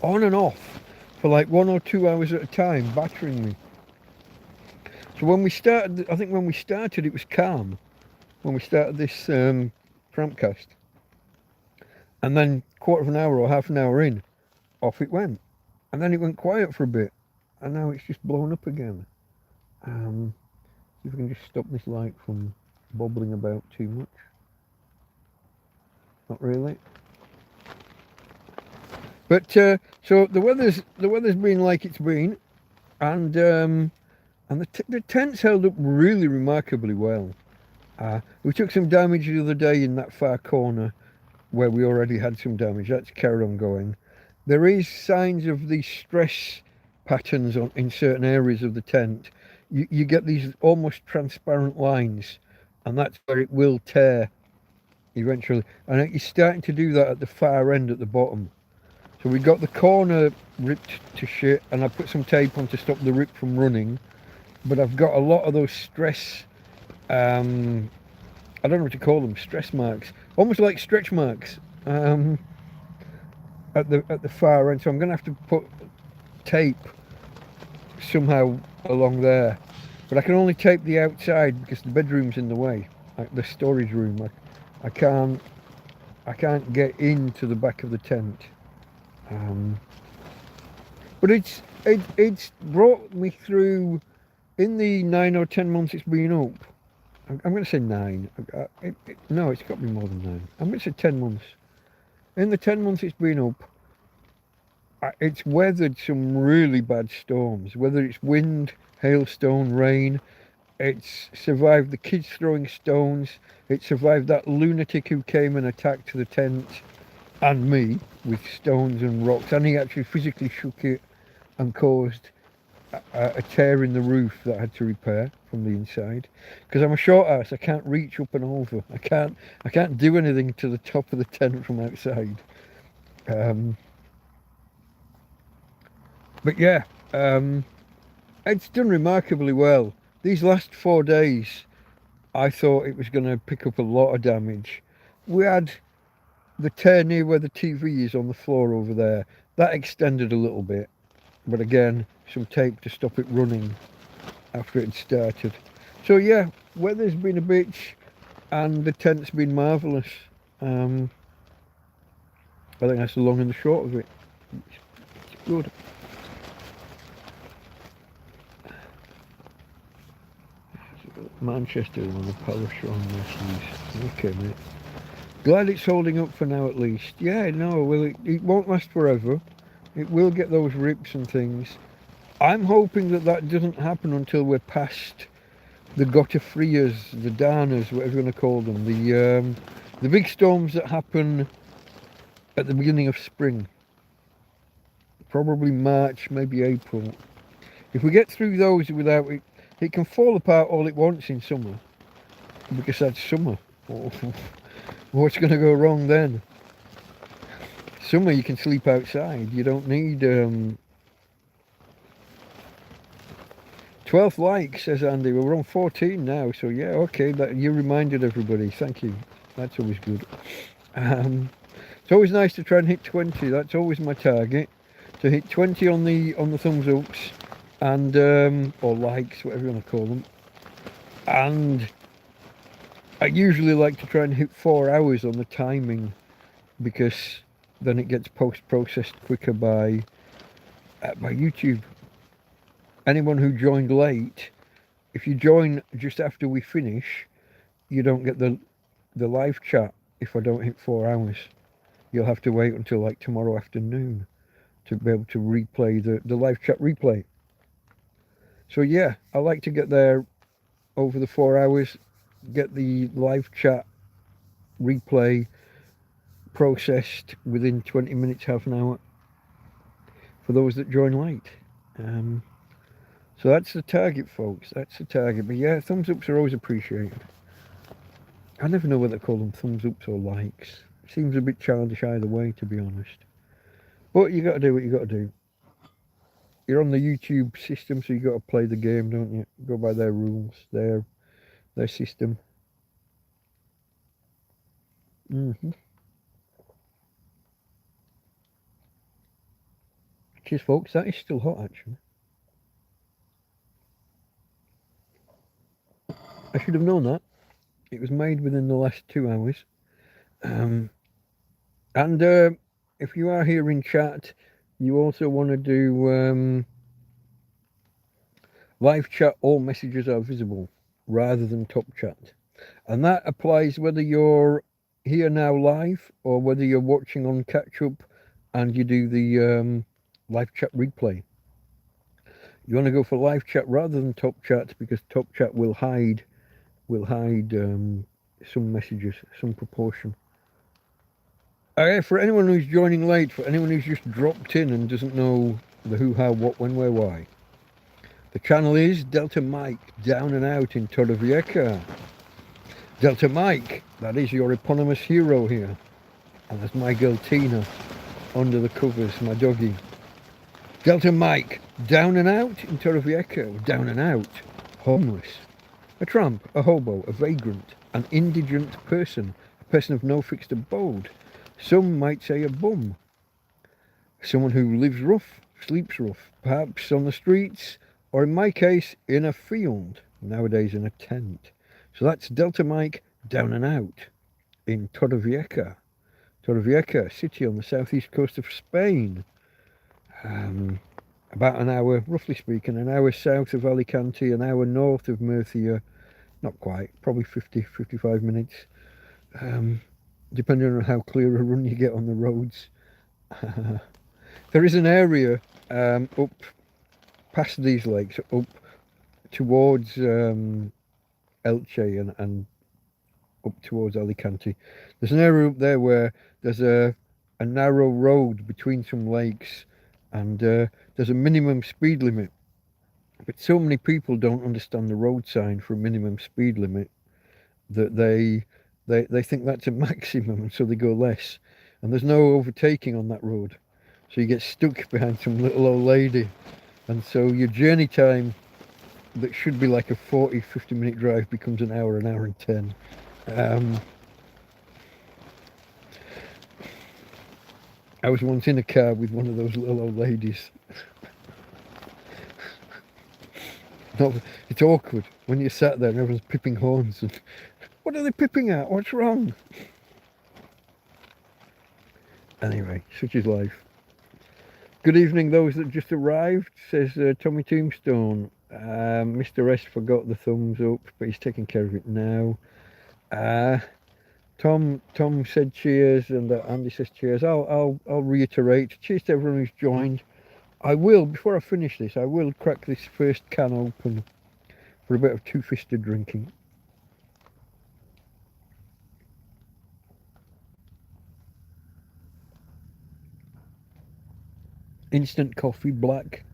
On and off for like 1 or 2 hours at a time, battering me. So when we started, I think when we started it was calm, when we started this TrampCast. And then quarter of an hour or half an hour in, off it went. And then it went quiet for a bit, and now it's just blown up again. See if we can just stop this light from bobbling about too much. Not really. But so the weather's been like it's been, and the tent's held up really remarkably well. We took some damage the other day in that far corner where we already had some damage. That's carried on going. There is signs of these stress patterns in certain areas of the tent. You get these almost transparent lines, and that's where it will tear eventually. And it's starting to do that at the far end at the bottom. So we got the corner ripped to shit, and I put some tape on to stop the rip from running. But I've got a lot of those stress, I don't know what to call them, stress marks, almost like stretch marks, at the far end. So I'm going to have to put tape somehow along there. But I can only tape the outside because the bedroom's in the way, like the storage room. I can't get into the back of the tent. But it's brought me through, in the 9 or 10 months it's been up. I'm going to say 9. No, it's got to be more than 9. I'm going to say 10 months. In the 10 months it's been up, it's weathered some really bad storms. Whether it's wind, hailstone, rain, it's survived the kids throwing stones. It survived that lunatic who came and attacked the tent and me with stones and rocks. And he actually physically shook it and caused a tear in the roof that I had to repair from the inside, because I'm a short ass. I can't reach up and over. I can't do anything to the top of the tent from outside. But yeah, it's done remarkably well. These last 4 days I thought it was going to pick up a lot of damage. We had the tear near where the TV is on the floor over there. That extended a little bit, but again, some tape to stop it running after it had started. So yeah, weather's been a bitch and the tent's been marvellous. I think that's the long and the short of it. It's good. Manchester on the parish on this. Okay, mate. Glad it's holding up for now at least. Yeah, no, well, it won't last forever. It will get those rips and things. I'm hoping that doesn't happen until we're past the Gottefriers, the Danas, whatever you want to call them, the big storms that happen at the beginning of spring. Probably March, maybe April. If we get through those without it, it can fall apart all it wants in summer, because that's summer. What's going to go wrong then? Summer you can sleep outside. You don't need 12 likes, says Andy. Well, we're on 14 now, so yeah, okay, that you reminded everybody. Thank you. That's always good. It's always nice to try and hit 20. That's always my target, to hit 20 on the thumbs ups and or likes, whatever you want to call them. And I usually like to try and hit 4 hours on the timing, because then it gets post-processed quicker by YouTube. Anyone who joined late, if you join just after we finish, you don't get the live chat if I don't hit 4 hours. You'll have to wait until like tomorrow afternoon to be able to replay the live chat replay. So yeah, I like to get there over the 4 hours, get the live chat replay processed within 20 minutes, half an hour, for those that join late. So that's the target, folks. That's the target. But yeah, thumbs ups are always appreciated. I never know whether to call them thumbs ups or likes. Seems a bit childish either way, to be honest. But you got to do what you got to do. You're on the YouTube system, so you got to play the game, don't you? Go by their rules, their system. Cheers, folks. That is still hot, actually. I should have known that. It was made within the last 2 hours. And if you are here in chat, you also want to do live chat, all messages are visible, rather than top chat. And that applies whether you're here now live or whether you're watching on catch up and you do the live chat replay. You want to go for live chat rather than top chat, because top chat will hide some messages, some proportion. For anyone who's joining late, for anyone who's just dropped in and doesn't know the who, how, what, when, where, why, the channel is Delta Mike, down and out in Torrevieja. Delta Mike, that is your eponymous hero here. And that's my girl Tina. under the covers, my doggy. Delta Mike, down and out in Torrevieja, down and out, homeless. A tramp, a hobo, a vagrant, an indigent person, a person of no fixed abode. Some might say a bum. Someone who lives rough, sleeps rough, perhaps on the streets, or in my case, in a field, nowadays in a tent. So that's Delta Mike, down and out in Torrevieja. Torrevieja, city on the southeast coast of Spain. About an hour, roughly speaking, an hour south of Alicante, an hour north of Murcia. Not quite, probably 50-55 minutes, depending on how clear a run you get on the roads. There is an area up past these lakes, up towards Elche and up towards Alicante. There's an area up there where there's a narrow road between some lakes, and there's a minimum speed limit. But so many people don't understand the road sign for a minimum speed limit that they think that's a maximum, and so they go less. And there's no overtaking on that road. So you get stuck behind some little old lady. And so your journey time that should be like a 40-50 minute drive becomes an hour and 10. I was once in a car with one of those little old ladies. No, it's awkward when you're sat there and everyone's pipping horns. And, what are they pipping at? What's wrong? Anyway, such is life. Good evening, those that just arrived, says Tommy Tombstone. Mr. S forgot the thumbs up, but he's taking care of it now. Tom said cheers, and Andy says cheers. I'll reiterate. Cheers to everyone who's joined. I will, before I finish this, I will crack this first can open for a bit of two-fisted drinking. Instant coffee, black.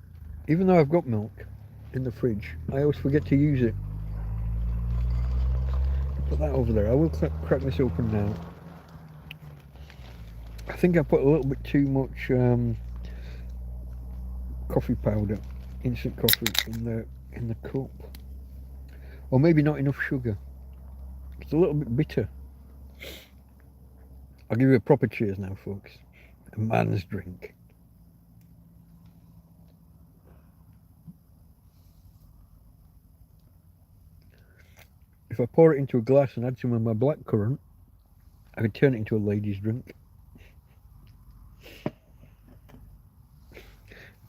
Even though I've got milk in the fridge, I always forget to use it. Put that over there. I will crack this open now. I think I put a little bit too much coffee powder, instant coffee, in the cup, or maybe not enough sugar. It's a little bit bitter. I'll give you a proper cheers now, folks. A man's drink. If I pour it into a glass and add some of my blackcurrant, I could turn it into a lady's drink.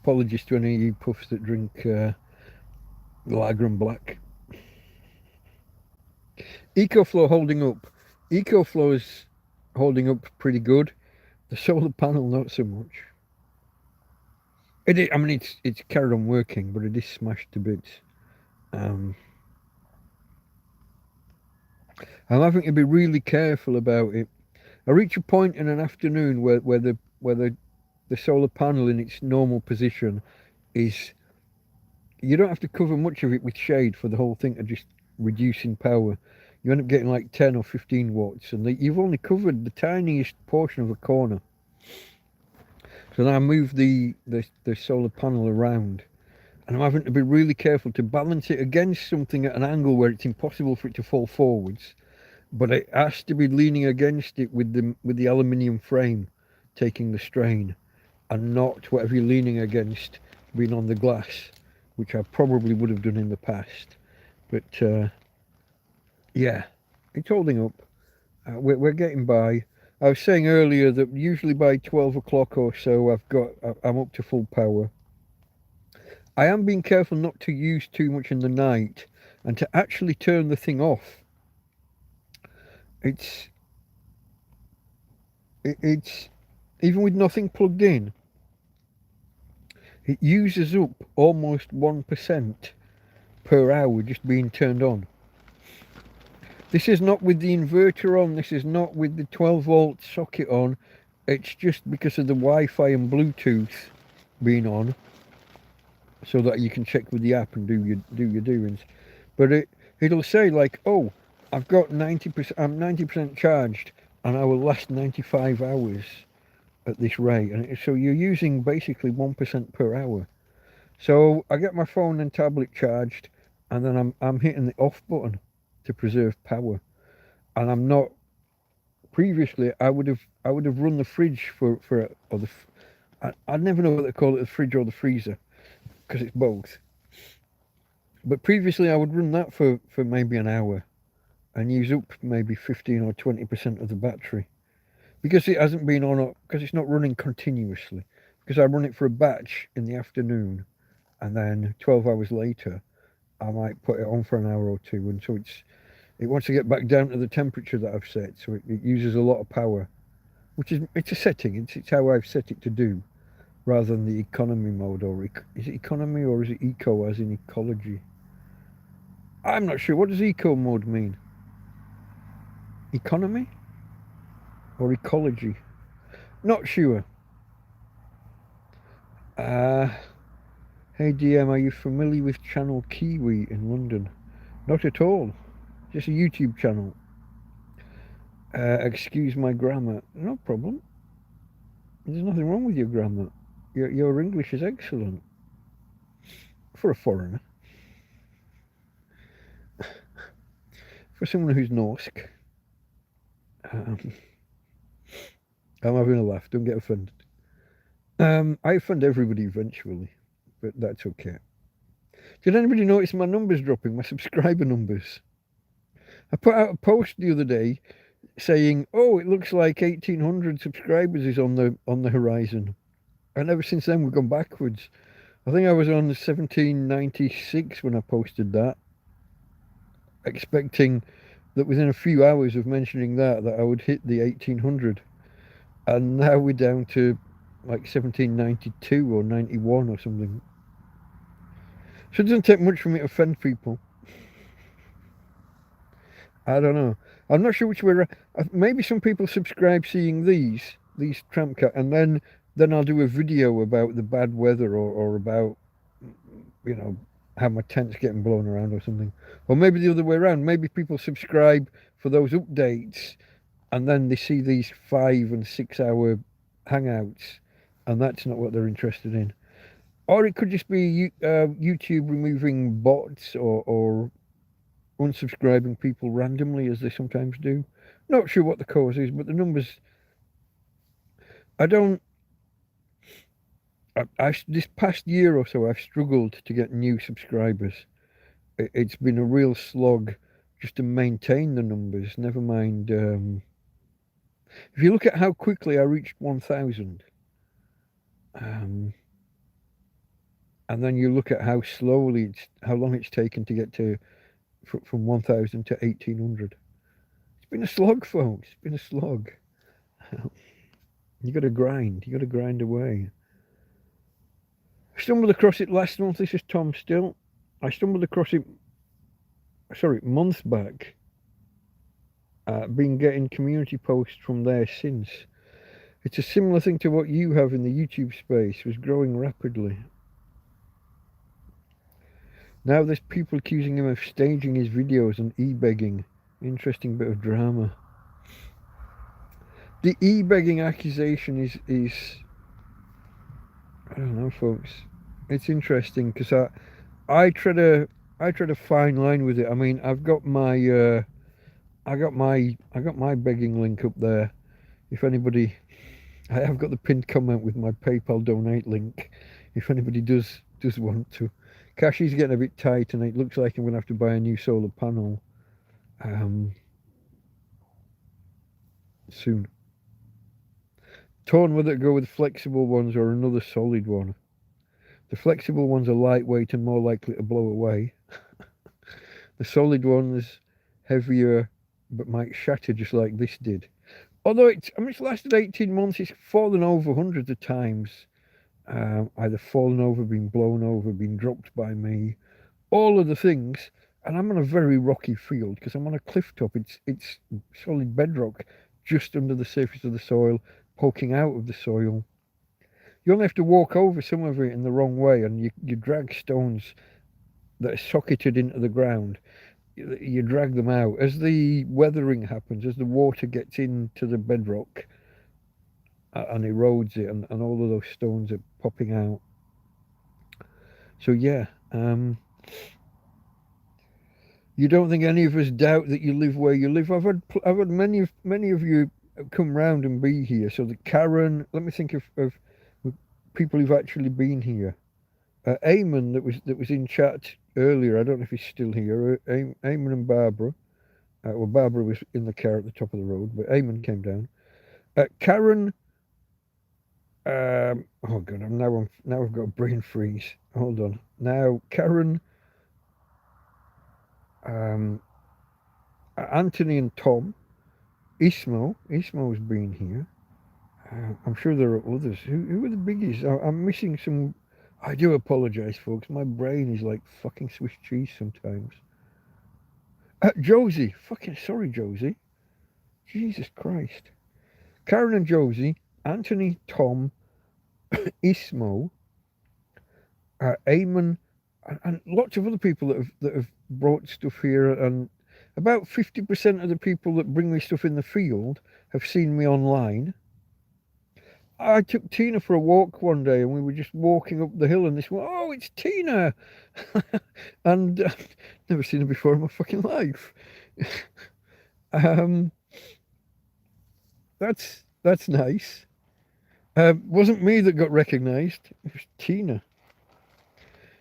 Apologies to any of you puffs that drink lager and black. EcoFlow holding up. EcoFlow is holding up pretty good. The solar panel not so much. I mean, it's carried on working, but it is smashed to bits. I'm having to be really careful about it. I reach a point in an afternoon where the solar panel in its normal position is, you don't have to cover much of it with shade for the whole thing to just reduce in power. You end up getting like 10 or 15 watts, and you've only covered the tiniest portion of a corner. So now I move the solar panel around, and I'm having to be really careful to balance it against something at an angle where it's impossible for it to fall forwards, but it has to be leaning against it with the aluminium frame taking the strain, and not whatever you're leaning against being on the glass, which I probably would have done in the past. But yeah, it's holding up. We're getting by. I was saying earlier that usually by 12 o'clock or so I'm up to full power. I am being careful not to use too much in the night and to actually turn the thing off. It's even with nothing plugged in, it uses up almost 1% per hour just being turned on. This is not with the inverter on, this is not with the 12 volt socket on, it's just because of the Wi-Fi and Bluetooth being on, so that you can check with the app and do your doings. But it'll say like, oh, I've got 90%, I'm 90% charged and I will last 95 hours. at this rate, and so you're using basically 1% per hour. So I get my phone and tablet charged, and then I'm hitting the off button to preserve power, and I'm not. Previously, I would have run the fridge or the I never know what they call it, the fridge or the freezer, because it's both. But previously, I would run that for maybe an hour and use up maybe 15 or 20% of the battery, because it hasn't been on, because it's not running continuously. Because I run it for a batch in the afternoon, and then 12 hours later, I might put it on for an hour or two, and so it wants to get back down to the temperature that I've set, so it uses a lot of power, which it's a setting. It's how I've set it to do, rather than the economy mode, or is it economy or is it eco as in ecology? I'm not sure. What does eco mode mean? Economy or ecology? Not sure. Hey DM, are you familiar with Channel Kiwi in London? Not at all. Just a YouTube channel. Excuse my grammar. No problem. There's nothing wrong with your grammar. Your English is excellent. For a foreigner. For someone who's Norsk. I'm having a laugh. Don't get offended. I offend everybody eventually, but that's okay. Did anybody notice my numbers dropping? My subscriber numbers? I put out a post the other day saying, "Oh, it looks like 1,800 subscribers is on the horizon," and ever since then we've gone backwards. I think I was on 1796 when I posted that, expecting that within a few hours of mentioning that I would hit the 1,800, and now we're down to like 1792 or 91 or something. So it doesn't take much for me to offend people. I don't know. I'm not sure which way around. Maybe some people subscribe seeing these TrampCast, and then I'll do a video about the bad weather, or about, how my tent's getting blown around or something. Or maybe the other way around. Maybe people subscribe for those updates, and then they see these 5 and 6 hour hangouts, and that's not what they're interested in. Or it could just be YouTube removing bots, or unsubscribing people randomly, as they sometimes do. Not sure what the cause is, but the numbers. This past year or so, I've struggled to get new subscribers. It's been a real slog just to maintain the numbers. Never mind. If you look at how quickly I reached 1,000, and then you look at how long it's taken to get from 1,000 to 1,800. It's been a slog, folks. It's been a slog. You got to grind. You got to grind away. I stumbled across it last month. This is Tom Still. I stumbled across it, months back. Been getting community posts from there since. It's a similar thing to what you have in the YouTube space. Was growing rapidly. Now there's people accusing him of staging his videos and e-begging. Interesting bit of drama. The e-begging accusation is I don't know, folks. It's interesting because I tread a fine line with it. I mean, I've got my I got my begging link up there. If anybody, I have got the pinned comment with my PayPal donate link. If anybody does want to, cash is getting a bit tight, and it looks like I'm gonna have to buy a new solar panel soon. Torn whether to go with flexible ones or another solid one. The flexible ones are lightweight and more likely to blow away. The solid ones heavier but might shatter just like this did. Although it's lasted 18 months, it's fallen over hundreds of times. Either fallen over, been blown over, been dropped by me, all of the things. And I'm on a very rocky field because I'm on a cliff top. It's solid bedrock just under the surface of the soil, poking out of the soil. You only have to walk over some of it in the wrong way, and you drag stones that are socketed into the ground. You drag them out. As the weathering happens, as the water gets into the bedrock, and erodes it, and all of those stones are popping out. So yeah, you don't think any of us doubt that you live where you live? I've had many of you come round and be here. So the Karen, let me think of people who've actually been here. Eamon that was in chat earlier. I don't know if he's still here. Eamon and Barbara. Well, Barbara was in the car at the top of the road, but Eamon came down. Karen. Oh god, now I've got a brain freeze. Hold on. Now Karen, Anthony and Tom, Ismo's been here. I'm sure there are others. Who are the biggies? I'm missing some. I do apologise, folks. My brain is like fucking Swiss cheese sometimes. Josie. Fucking sorry, Josie. Jesus Christ. Karen and Josie, Anthony, Tom, Ismo, Eamon, and lots of other people that have brought stuff here. And about 50% of the people that bring me stuff in the field have seen me online. I took Tina for a walk one day, and we were just walking up the hill, and this went, "Oh, it's Tina," and never seen her before in my fucking life. That's nice. Wasn't me that got recognised; it was Tina.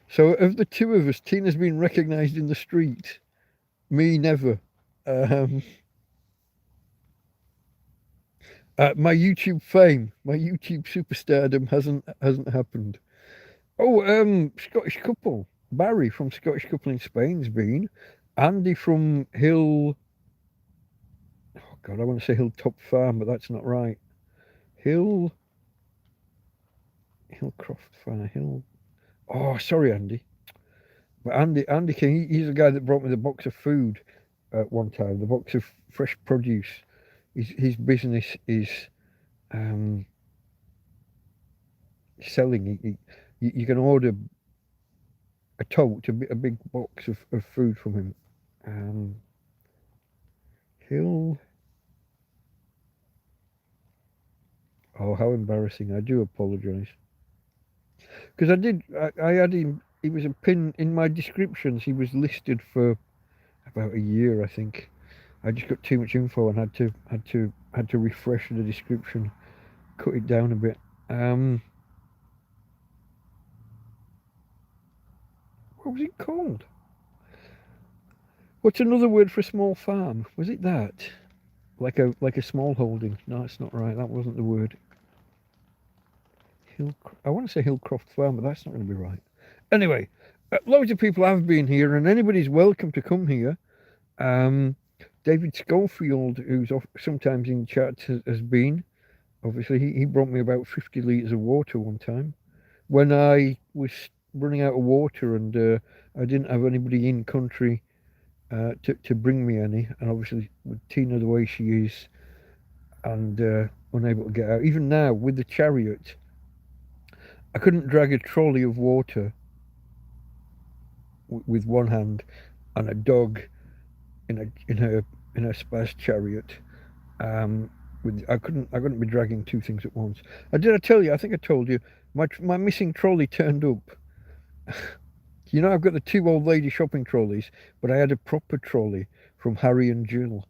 So of the two of us, Tina's been recognised in the street. Me never. My YouTube fame, my YouTube superstardom hasn't happened. Oh, Scottish couple. Barry from Scottish Couple in Spain's been. Andy from Hill. Oh God, I want to say Hilltop Farm, but that's not right. Hillcroft Farm. Hill. Oh, sorry, Andy. But Andy King, he's the guy that brought me the box of food at one time. The box of fresh produce. His business is selling. You can order a tote, a big box of food from him. Hill. Oh, how embarrassing! I do apologise. Because I had him. He was a pin in my descriptions. He was listed for about a year, I think. I just got too much info and had to refresh the description, cut it down a bit. What was it called? What's another word for a small farm? Was it that? Like a small holding? No, it's not right. That wasn't the word. I want to say Hillcroft Farm, but that's not going to be right. Anyway, loads of people have been here, and anybody's welcome to come here. David Schofield, who's sometimes in chat, has been. Obviously, he brought me about 50 litres of water one time when I was running out of water, and I didn't have anybody in country to bring me any. And obviously, with Tina the way she is, and unable to get out. Even now, with the chariot, I couldn't drag a trolley of water with one hand and a dog in her spaz chariot. I couldn't be dragging two things at once. I tell you? I think I told you. My missing trolley turned up. You know, I've got the two old lady shopping trolleys, but I had a proper trolley from Harry and Jill,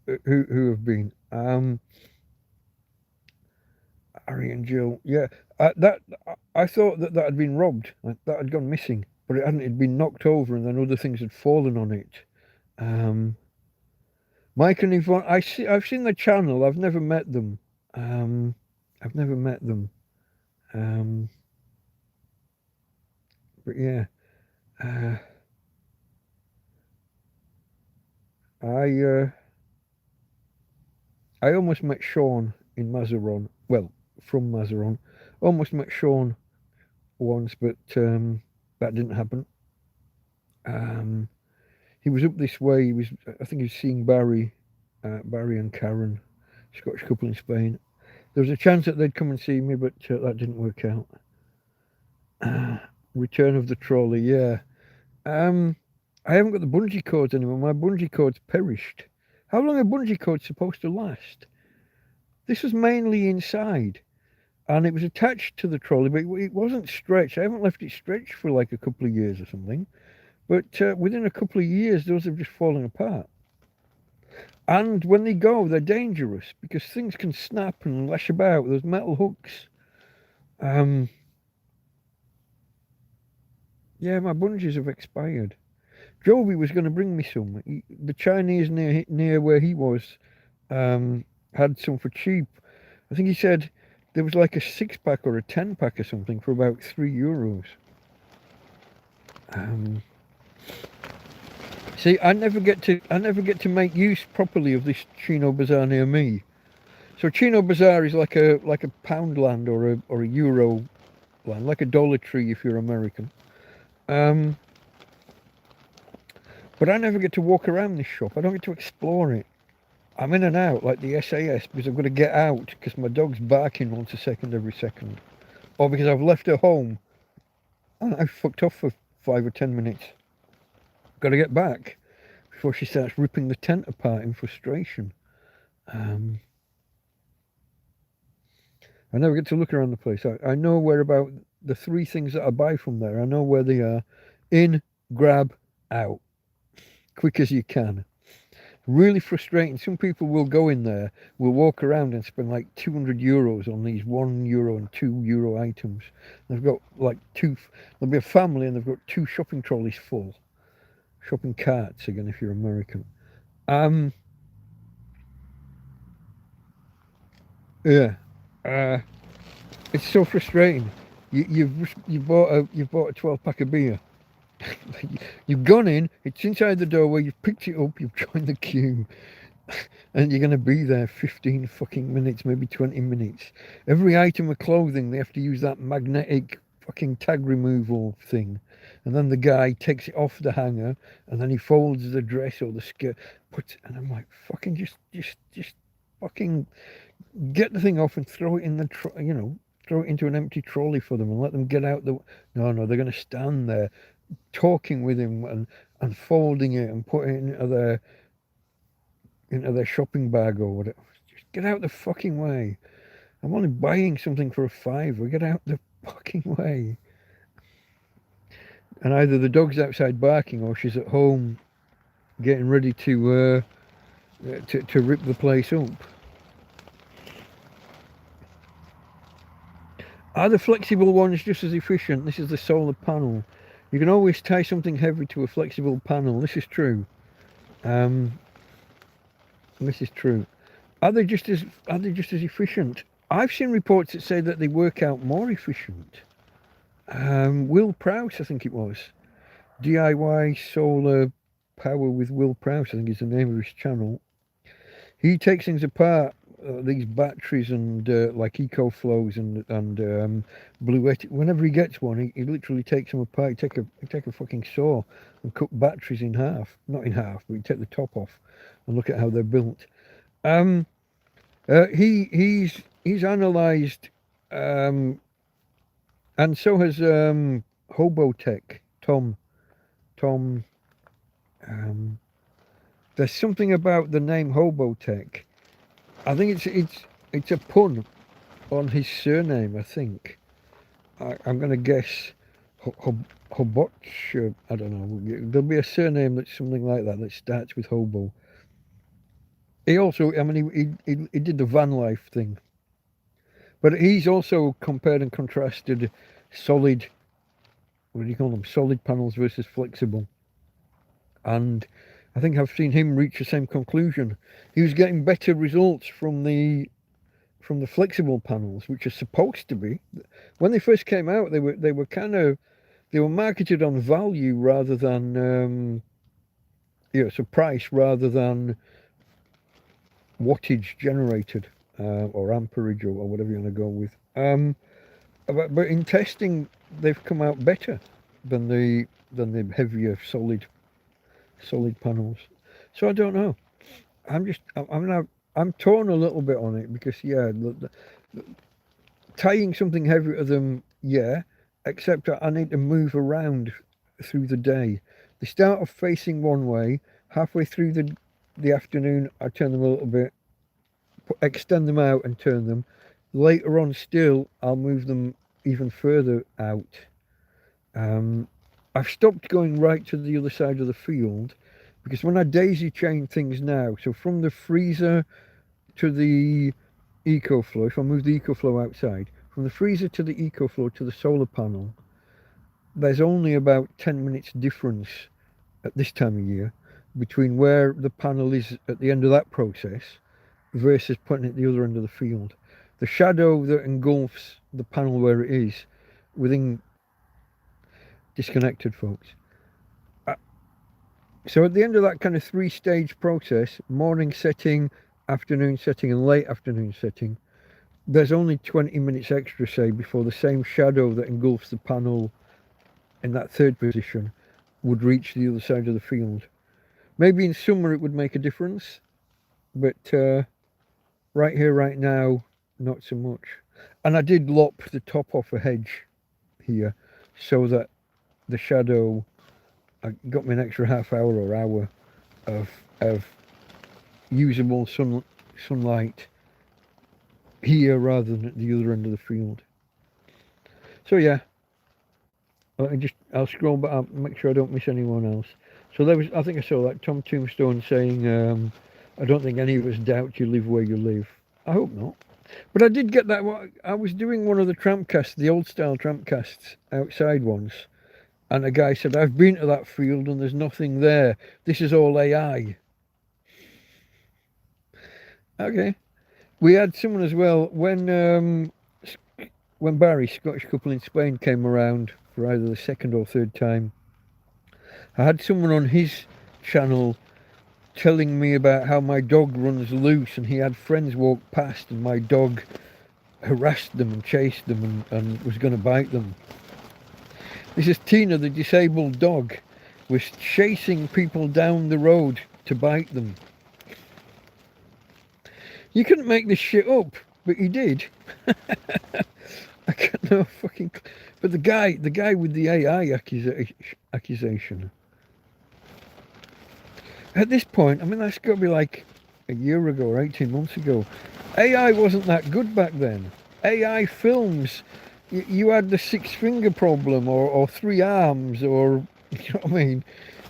who have been. Harry and Jill, yeah. I thought that had been robbed, that had gone missing, but it hadn't. It'd been knocked over, and then other things had fallen on it. Mike and Yvonne, I've seen the channel. I've never met them. But yeah, I almost met Sean in Mazaron. Well, from Mazaron, almost met Sean once, but that didn't happen. He was up this way. I think he was seeing Barry and Karen, Scottish couple in Spain. There was a chance that they'd come and see me, but that didn't work out. Return of the trolley, yeah. I haven't got the bungee cords anymore. My bungee cords perished. How long are bungee cords supposed to last? This was mainly inside, and it was attached to the trolley, but it wasn't stretched. I haven't left it stretched for like a couple of years or something. But within a couple of years, those have just fallen apart. And when they go, they're dangerous because things can snap and lash about. Those metal hooks. Yeah, my bungees have expired. Joby was going to bring me some. The Chinese near where he was had some for cheap. I think he said there was like a 6-pack or a 10-pack or something for about €3. See, I never get to make use properly of this Chino Bazaar near me. So Chino Bazaar is like a Poundland or a Euro land, like a Dollar Tree if you're American. But I never get to walk around this shop. I don't get to explore it. I'm in and out like the SAS because I've got to get out because my dog's barking once a second every second. Or because I've left her home and I've fucked off for 5 or 10 minutes. Got to get back before she starts ripping the tent apart in frustration. I never get to look around the place. I know where about the 3 things that I buy from there. I know where they are. In, grab, out. Quick as you can. Really frustrating. Some people will go in there, will walk around and spend like €200 on these €1 and €2 items. They've got like there'll be a family and they've got 2 shopping trolleys full. Shopping carts again if you're American. Yeah. It's so frustrating. You've bought a 12-pack of beer. You've gone in, it's inside the doorway, you've picked it up, you've joined the queue, and you're going to be there 15 fucking minutes, maybe 20 minutes. Every item of clothing, they have to use that magnetic fucking tag removal thing. And then the guy takes it off the hanger, and then he folds the dress or the skirt, and I'm like, fucking just fucking get the thing off and throw it in the, throw it into an empty trolley for them and let them get out the... No, they're going to stand there talking with him and folding it and putting it into their shopping bag or whatever. Just get out the fucking way. I'm only buying something for a £5. Get out the fucking way. And either the dog's outside barking or she's at home getting ready to rip the place up. Are the flexible ones just as efficient? This is the solar panel. You can always tie something heavy to a flexible panel. This is true. This is true. Are they just as efficient? I've seen reports that say that they work out more efficient. Will Prowse, I think it was. DIY Solar Power with Will Prowse, I think is the name of his channel. He takes things apart. These batteries and like EcoFlows and Bluetti. Whenever he gets one, he literally takes them apart. He take a fucking saw and cut batteries in half. Not in half, but he take the top off and look at how they're built. He's analysed, and so has Hobotech Tom. There's something about the name Hobotech. I think it's a pun on his surname, I think. I'm going to guess Hobotch. I don't know. There'll be a surname that's something like that starts with Hobo. He also, he did the van life thing. But he's also compared and contrasted solid, what do you call them? Solid panels versus flexible. And I think I've seen him reach the same conclusion. He was getting better results from the flexible panels, which are supposed to be. When they first came out, they were marketed on value rather than so price rather than wattage generated or amperage or whatever you want to go with. But in testing, they've come out better than the heavier solid panels. So I don't know. I'm torn a little bit on it because tying something heavy to them, except I need to move around through the day. They start off facing one way. Halfway through the afternoon, I turn them a little bit extend them out and turn them. Later on still, I'll move them even further out. I've stopped going right to the other side of the field because when I daisy chain things now, so from the freezer to the EcoFlow, if I move the EcoFlow outside, from the freezer to the EcoFlow to the solar panel, there's only about 10 minutes difference at this time of year between where the panel is at the end of that process versus putting it at the other end of the field. The shadow that engulfs the panel where it is within disconnected, folks. So at the end of that kind of 3-stage process, morning setting, afternoon setting and late afternoon setting, there's only 20 minutes extra, say, before the same shadow that engulfs the panel in that third position would reach the other side of the field. Maybe in summer it would make a difference, but right here, right now, not so much. And I did lop the top off a hedge here so that the shadow got me an extra half hour or hour of usable sunlight here rather than at the other end of the field. So yeah, I'll scroll back up, make sure I don't miss anyone else. So there was, I think I saw that Tom Tombstone saying, I don't think any of us doubt you live where you live. I hope not. But I did get that. I was doing one of the TrampCasts, the old style TrampCasts outside once, and a guy said, I've been to that field and there's nothing there. This is all AI. Okay. We had someone as well, when Barry, Scottish couple in Spain, came around for either the second or third time, I had someone on his channel telling me about how my dog runs loose and he had friends walk past and my dog harassed them and chased them and was going to bite them. This is Tina, the disabled dog, was chasing people down the road to bite them. You couldn't make this shit up, but he did. I got no fucking... But the guy with the AI accusation. At this point, I mean, that's got to be like a year ago or 18 months ago. AI wasn't that good back then. AI films, you had the 6-finger problem or 3 arms or, you know what I mean,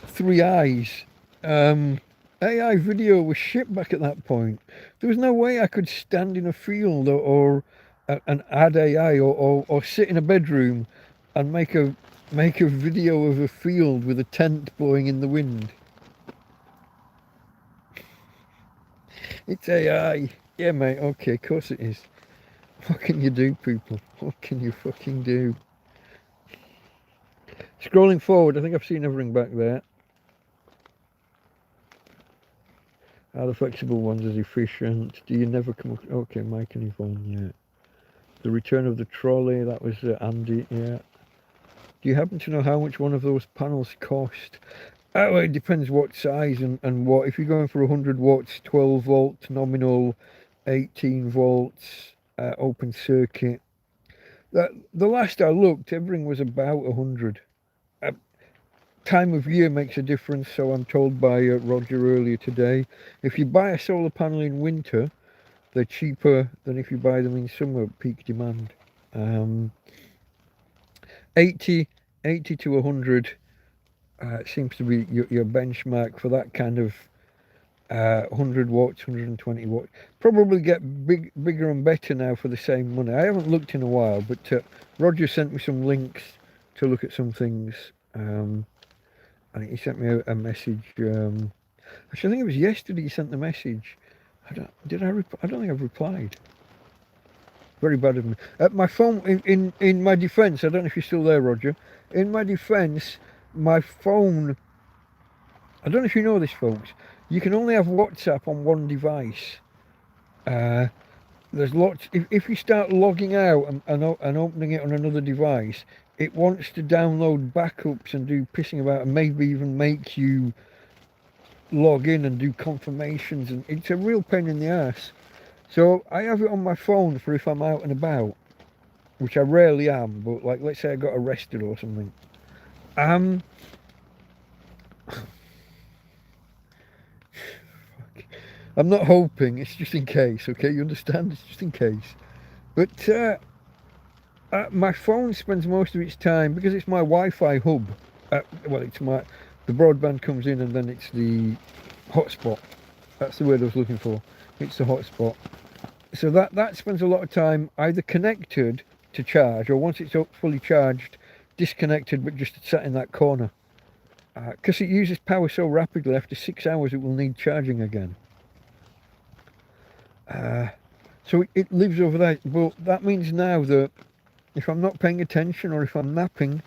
3 eyes. AI video was shit back at that point. There was no way I could stand in a field or and add AI or sit in a bedroom and make a video of a field with a tent blowing in the wind. It's AI. Yeah, mate, okay, of course it is. What can you do, people? What can you fucking do? Scrolling forward, I think I've seen everything back there. Are the flexible ones as efficient? Do you never come... Okay, Mike and Yvonne, yeah. The return of the trolley, that was Andy, yeah. Do you happen to know how much one of those panels cost? Oh, it depends what size and what. If you're going for 100 watts, 12 volt nominal, 18 volts, open circuit. The last I looked, everything was about 100. Time of year makes a difference, so I'm told by Roger earlier today. If you buy a solar panel in winter, they're cheaper than if you buy them in summer, peak demand. 80 to 100 seems to be your benchmark for that kind of 100 watts, 120 watts. Probably get bigger and better now for the same money. I haven't looked in a while, but Roger sent me some links to look at some things. And he sent me a message. Actually, I think it was yesterday he sent the message. I don't think I've replied. Very bad of me. My phone, in my defence, I don't know if you're still there, Roger. In my defence, my phone, I don't know if you know this, folks, you can only have WhatsApp on one device. There's lots, if you start logging out and opening it on another device, it wants to download backups and do pissing about and maybe even make you log in and do confirmations, and it's a real pain in the ass. So I have it on my phone for if I'm out and about, which I rarely am, but like let's say I got arrested or something. I'm not hoping, it's just in case, okay? You understand? It's just in case. But my phone spends most of its time, because it's my Wi-Fi hub. Well, the broadband comes in and then it's the hotspot. That's the word I was looking for. It's the hotspot. So that spends a lot of time either connected to charge, or once it's up fully charged, disconnected but just sat in that corner. Because it uses power so rapidly, after 6 hours it will need charging again. So it lives over there. But that means now that if I'm not paying attention or if I'm napping,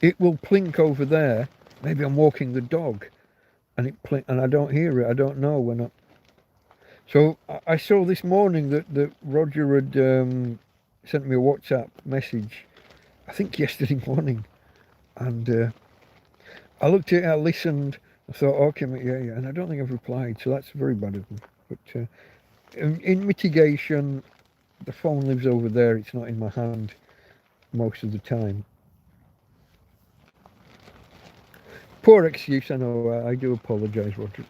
it will plink over there. Maybe I'm walking the dog, and and I don't hear it. I don't know when I. So I saw this morning that Roger had sent me a WhatsApp message, I think yesterday morning, and I looked at it, I listened, I thought, okay, mate, yeah, and I don't think I've replied, so that's very bad of me. But in mitigation, the phone lives over there, it's not in my hand most of the time. Poor excuse, I know, I do apologise, Roger.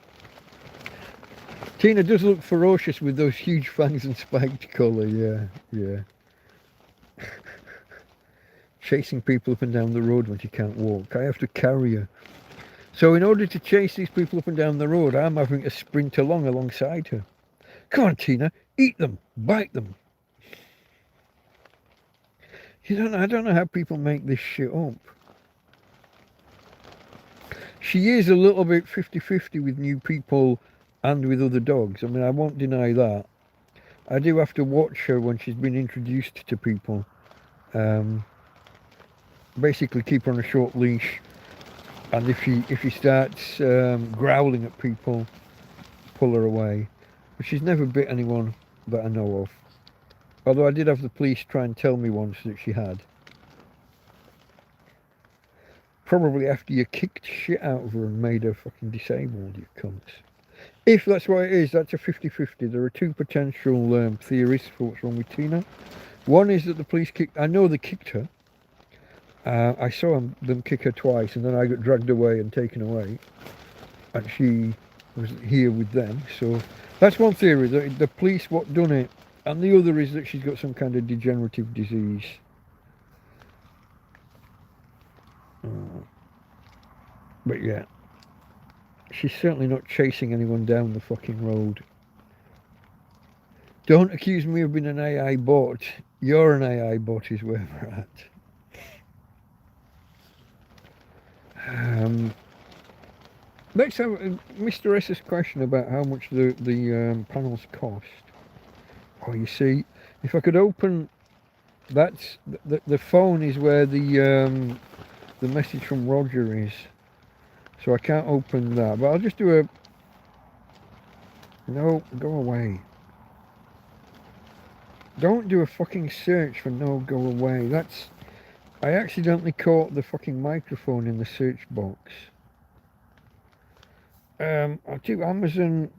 Tina does look ferocious with those huge fangs and spiked collar, yeah. Chasing people up and down the road when she can't walk. I have to carry her. So in order to chase these people up and down the road, I'm having to sprint alongside her. Come on, Tina, eat them, bite them. I don't know how people make this shit up. She is a little bit 50-50 with new people and with other dogs. I mean, I won't deny that. I do have to watch her when she's been introduced to people. Basically keep her on a short leash, and if she starts growling at people, pull her away. But she's never bit anyone that I know of. Although I did have the police try and tell me once that she had. Probably after you kicked shit out of her and made her fucking disabled, you cunts. If that's what it is, that's a 50-50. There are two potential theories for what's wrong with Tina. One is that the police I know they kicked her. I saw them kick her twice, and then I got dragged away and taken away. And she was here with them. So that's one theory, that the police what done it. And the other is that she's got some kind of degenerative disease. But yeah, she's certainly not chasing anyone down the fucking road. Don't accuse me of being an AI bot. You're an AI bot is where we're at. Let's have Mr. S's question about how much the panels cost. Oh, you see, if I could open, that's the phone is where the message from Roger is. So I can't open that, but I'll just do a. No, go away. Don't do a fucking search for no, go away. That's. I accidentally caught the fucking microphone in the search box. I'll do Amazon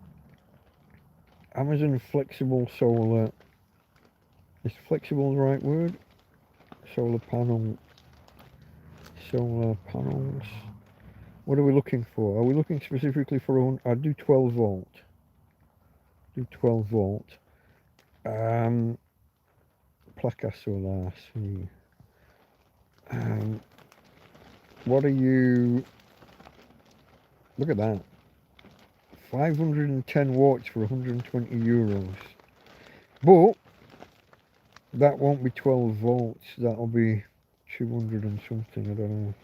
flexible solar. Is flexible the right word? Solar panels. What are we looking for? Are we looking specifically for I'll do 12 volt. Do 12 volt. Placa solar. See. What are you? Look at that. 510 watts for 120 euros. But that won't be 12 volts. That'll be 200 and something. I don't know.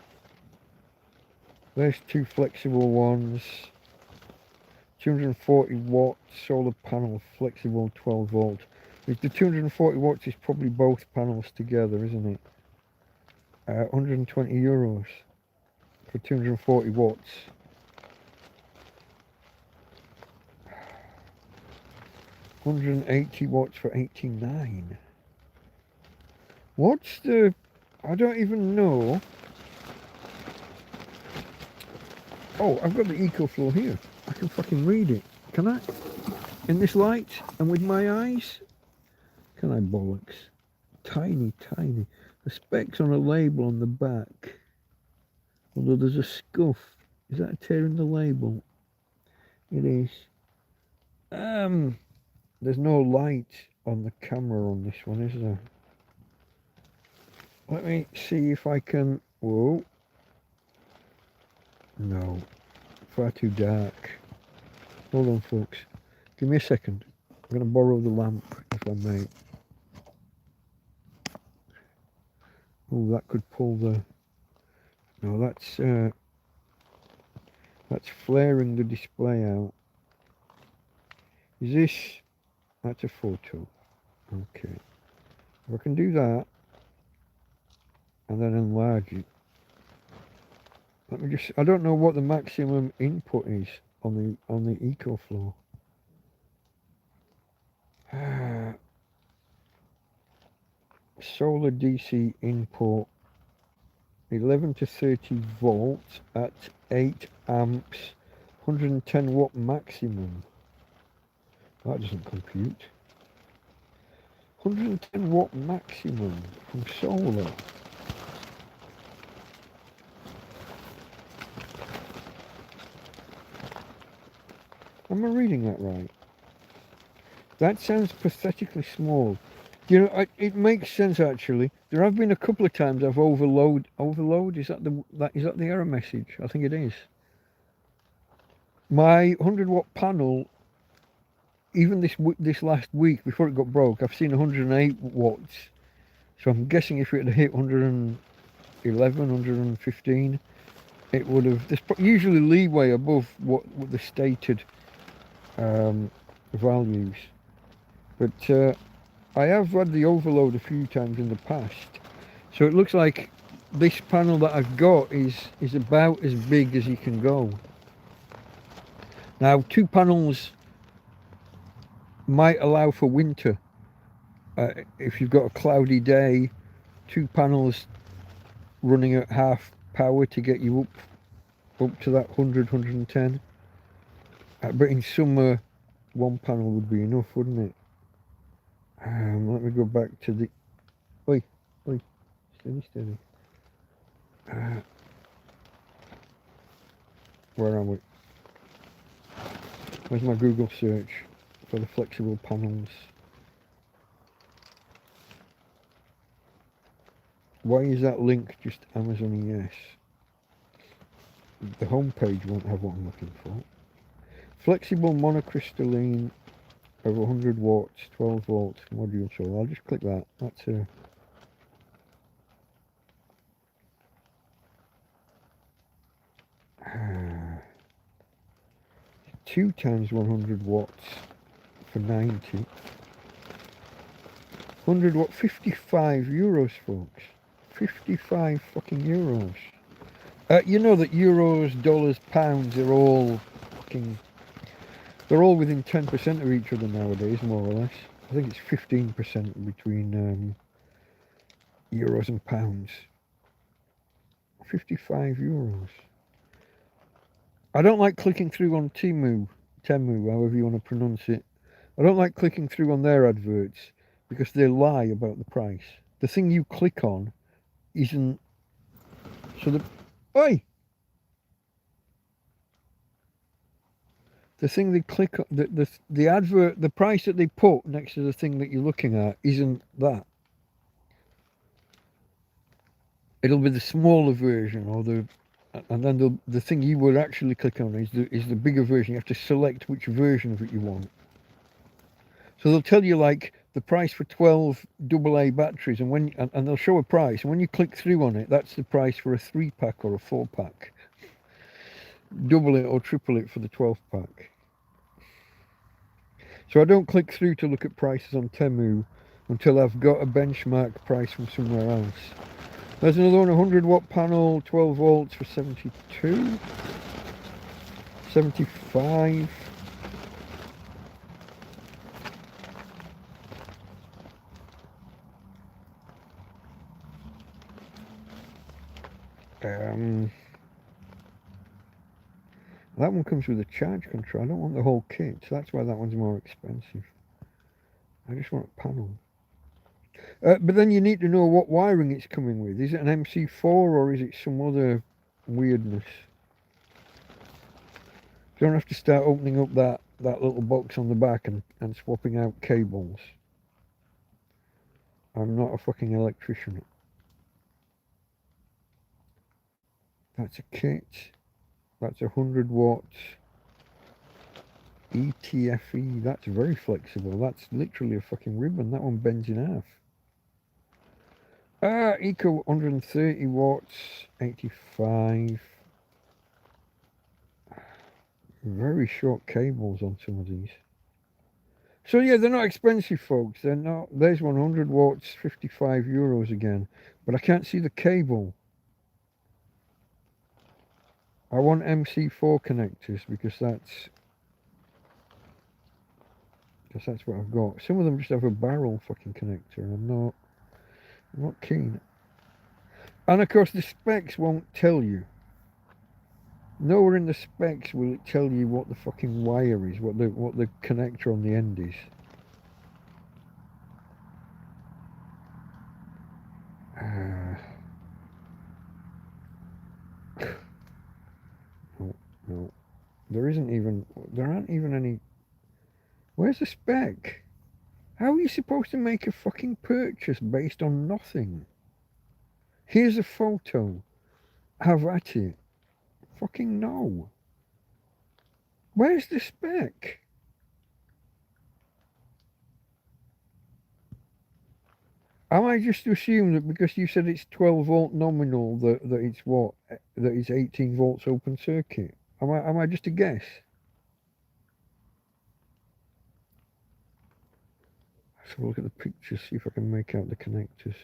There's two flexible ones. 240 watt solar panel, flexible 12 volt. The 240 watts is probably both panels together, isn't it? 120 euros for 240 watts. $180 watts for 89. What's the... I don't even know. Oh, I've got the EcoFlow here. I can fucking read it. Can I? In this light and with my eyes? Can I, bollocks? Tiny. The specs on a label on the back. Although there's a scuff. Is that a tear in the label? It is. There's no light on the camera on this one, is there? Let me see if I can... Whoa. No. Far too dark. Hold on, folks. Give me a second. I'm going to borrow the lamp, if I may. Oh, that could pull the... No, that's flaring the display out. Is this... That's a photo. Okay. If I can do that, and then enlarge it. Let me just... I don't know what the maximum input is on the EcoFlow. Solar DC input 11 to 30 volts at 8 amps, 110 watt maximum. That doesn't compute. 110 watt maximum from solar. Am I reading that right? That sounds pathetically small. You know, it makes sense actually. There have been a couple of times I've overload. Is that the error message? I think it is. My 100 watt panel, even this last week before it got broke, I've seen 108 watts. So I'm guessing if it had hit 111, 115, it would have. There's usually leeway above what the stated values, but I have had the overload a few times in the past, so it looks like this panel that I've got is about as big as you can go. Now, 2 panels might allow for winter. If you've got a cloudy day, 2 panels running at half power to get you up to that 100, 110. But in summer, 1 panel would be enough, wouldn't it? Let me go back to the... Oi, steady. Where am we? Where's my Google search for the flexible panels? Why is that link just Amazon ES? The home page won't have what I'm looking for. Flexible monocrystalline of 100 watts, 12 volts module solar. I'll just click that. That's a... Two times 100 watts for 90. 100 watt, 55 euros, folks. 55 fucking euros. You know that euros, dollars, pounds are all fucking... They're all within 10% of each other nowadays, more or less. I think it's 15% between euros and pounds. 55 euros. I don't like clicking through on Temu, however you want to pronounce it. I don't like clicking through on their adverts because they lie about the price. The thing you click on isn't... So the... Oi! The thing they click on, the advert, the price that they put next to the thing that you're looking at isn't that. It'll be the smaller version, or and then the thing you would actually click on is the bigger version. You have to select which version of it you want. So they'll tell you like the price for 12 AA batteries, and they'll show a price, and when you click through on it, that's the price for a 3-pack or a 4-pack. Double it or triple it for the 12-pack. So I don't click through to look at prices on Temu until I've got a benchmark price from somewhere else. There's another one, 100 watt panel, 12 volts for 72, 75. That one comes with a charge control. I don't want the whole kit, so that's why that one's more expensive. I just want a panel. But then you need to know what wiring it's coming with. Is it an MC4 or is it some other weirdness? You don't have to start opening up that little box on the back and swapping out cables. I'm not a fucking electrician. That's a kit. That's 100 watts. ETFE. That's very flexible. That's literally a fucking ribbon. That one bends in half. Eco 130 watts. 85. Very short cables on some of these. So yeah, they're not expensive, folks. They're not. There's 100 watts, 55 euros again. But I can't see the cable. I want MC4 connectors because that's what I've got. Some of them just have a barrel fucking connector, and I'm not keen. And of course, the specs won't tell you. Nowhere in the specs will it tell you what the fucking wire is, what the connector on the end is. No. There aren't even any. Where's the spec? How are you supposed to make a fucking purchase based on nothing? Here's a photo. Have at it. Fucking no. Where's the spec? Am I just to assume that because you said it's 12 volt nominal that it's what? That it's 18 volts open circuit? Am I just a guess? Let's have a look at the pictures, see if I can make out the connectors.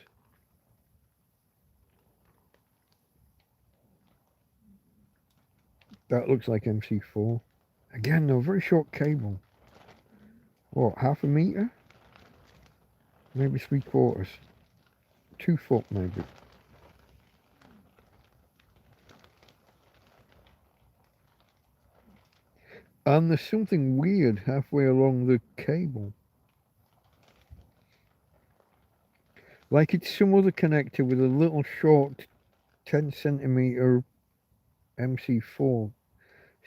That looks like MC4. Again, though, very short cable. What, half a meter? Maybe 3/4. 2 foot, maybe. And there's something weird halfway along the cable. Like it's some other connector with a little short 10 centimeter MC4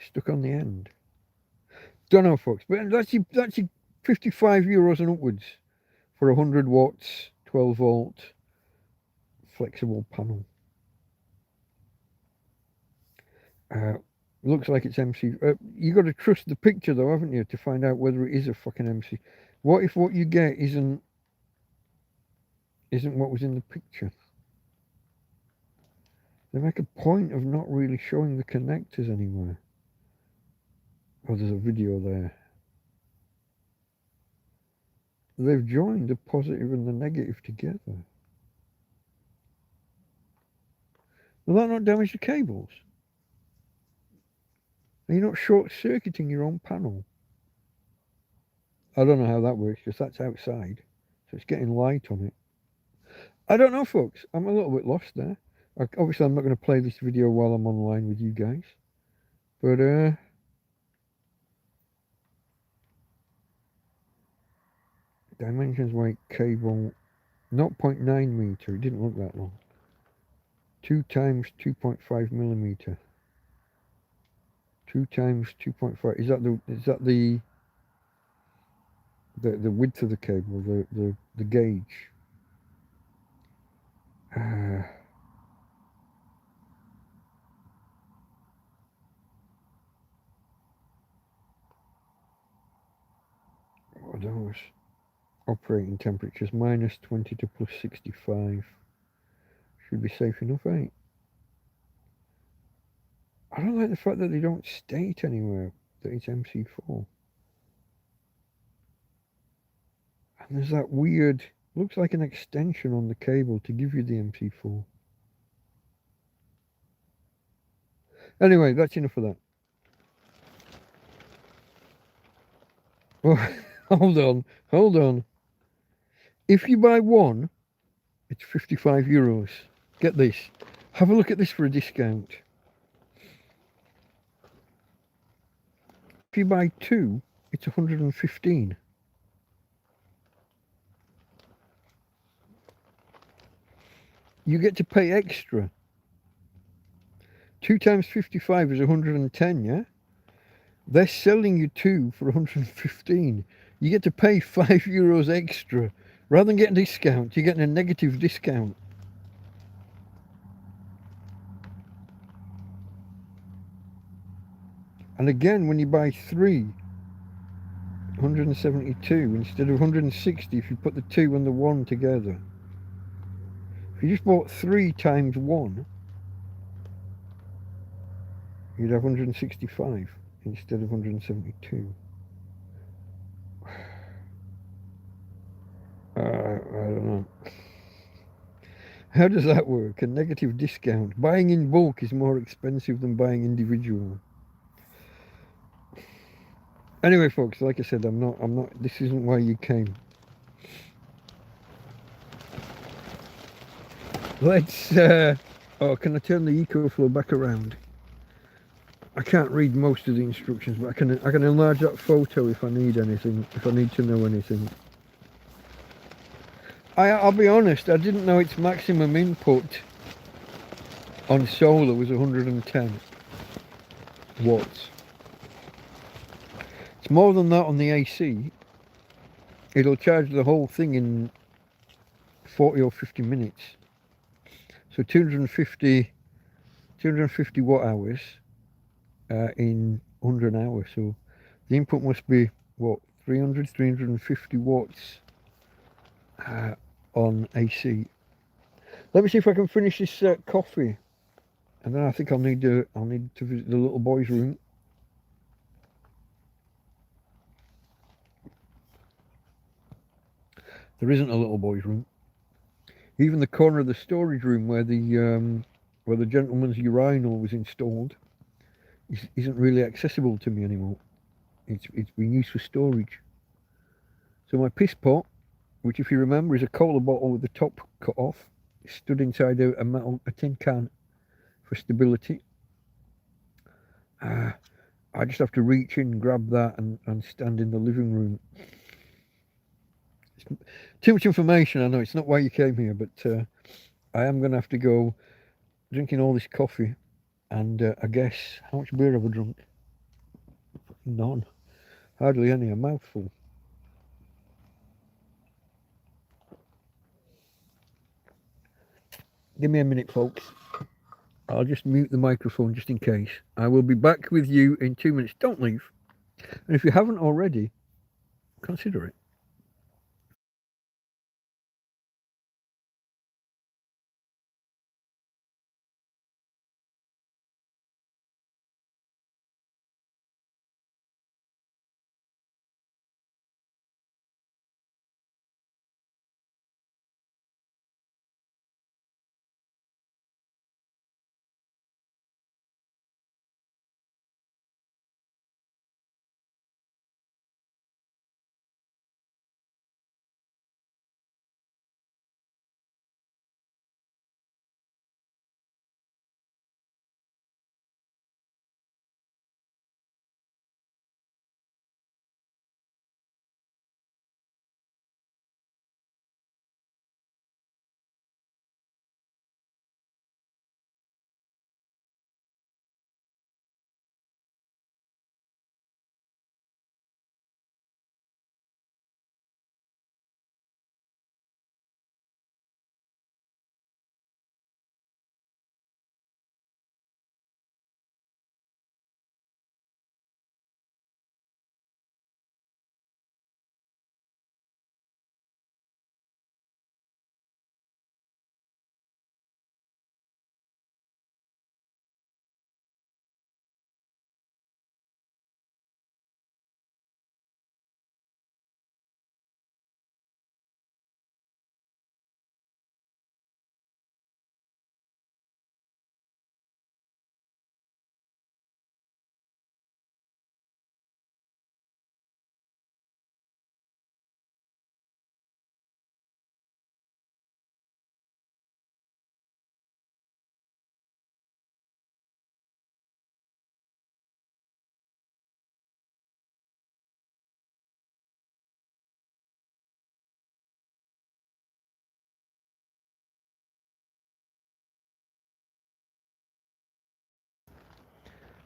stuck on the end. Don't know, folks, but that's your 55 euros and upwards for 100 watts, 12 volt flexible panel. Looks like it's MC. You got to trust the picture though, haven't you, to find out whether it is a fucking MC. What if what you get isn't what was in the picture? They make a point of not really showing the connectors anywhere. Oh, there's a video there. They've joined the positive and the negative together. Will that not damage the cables? Are you not short-circuiting your own panel? I don't know how that works, because that's outside. So it's getting light on it. I don't know, folks. I'm a little bit lost there. Obviously, I'm not going to play this video while I'm online with you guys. But, dimensions, weight, cable, 0.9 meter. It didn't look that long. 2 times 2.5 millimeter. 2 times 2.5. Is that the width of the cable, the gauge? What are those? Operating temperatures -20 to +65. Should be safe enough, eh? I don't like the fact that they don't state anywhere that it's MC4. And there's that weird, looks like an extension on the cable to give you the MC4. Anyway, that's enough of that. Oh, hold on. If you buy one, it's 55 euros. Get this. Have a look at this for a discount. If you buy two, it's 115. You get to pay extra. 2 times 55 is 110, yeah? They're selling you two for 115. You get to pay €5 extra. Rather than getting a discount, you're getting a negative discount. And again, when you buy three, 172 instead of 160 if you put the two and the one together. If you just bought 3 times 1, you'd have 165 instead of 172. I don't know. How does that work? A negative discount. Buying in bulk is more expensive than buying individual. Anyway, folks, like I said, I'm not, this isn't why you came. Let's, oh, can I turn the EcoFlow back around? I can't read most of the instructions, but I can enlarge that photo if I need anything, if I need to know anything. I'll be honest, I didn't know its maximum input on solar was 110 watts. It's more than that on the AC. It'll charge the whole thing in 40 or 50 minutes. So 250 watt hours in under an hour. So the input must be, what, 350 watts on AC. Let me see if I can finish this coffee, and then I think I'll need to visit the little boy's room. There isn't a little boy's room. Even the corner of the storage room where the gentleman's urinal was installed isn't really accessible to me anymore. It's been used for storage. So my piss pot, which if you remember is a cola bottle with the top cut off, stood inside a tin can for stability. I just have to reach in, grab that, and stand in the living room. It's too much information, I know. It's not why you came here, but I am going to have to go drinking all this coffee. And I guess, how much beer have I drunk? None. Hardly any, a mouthful. Give me a minute, folks. I'll just mute the microphone just in case. I will be back with you in 2 minutes. Don't leave. And if you haven't already, consider it.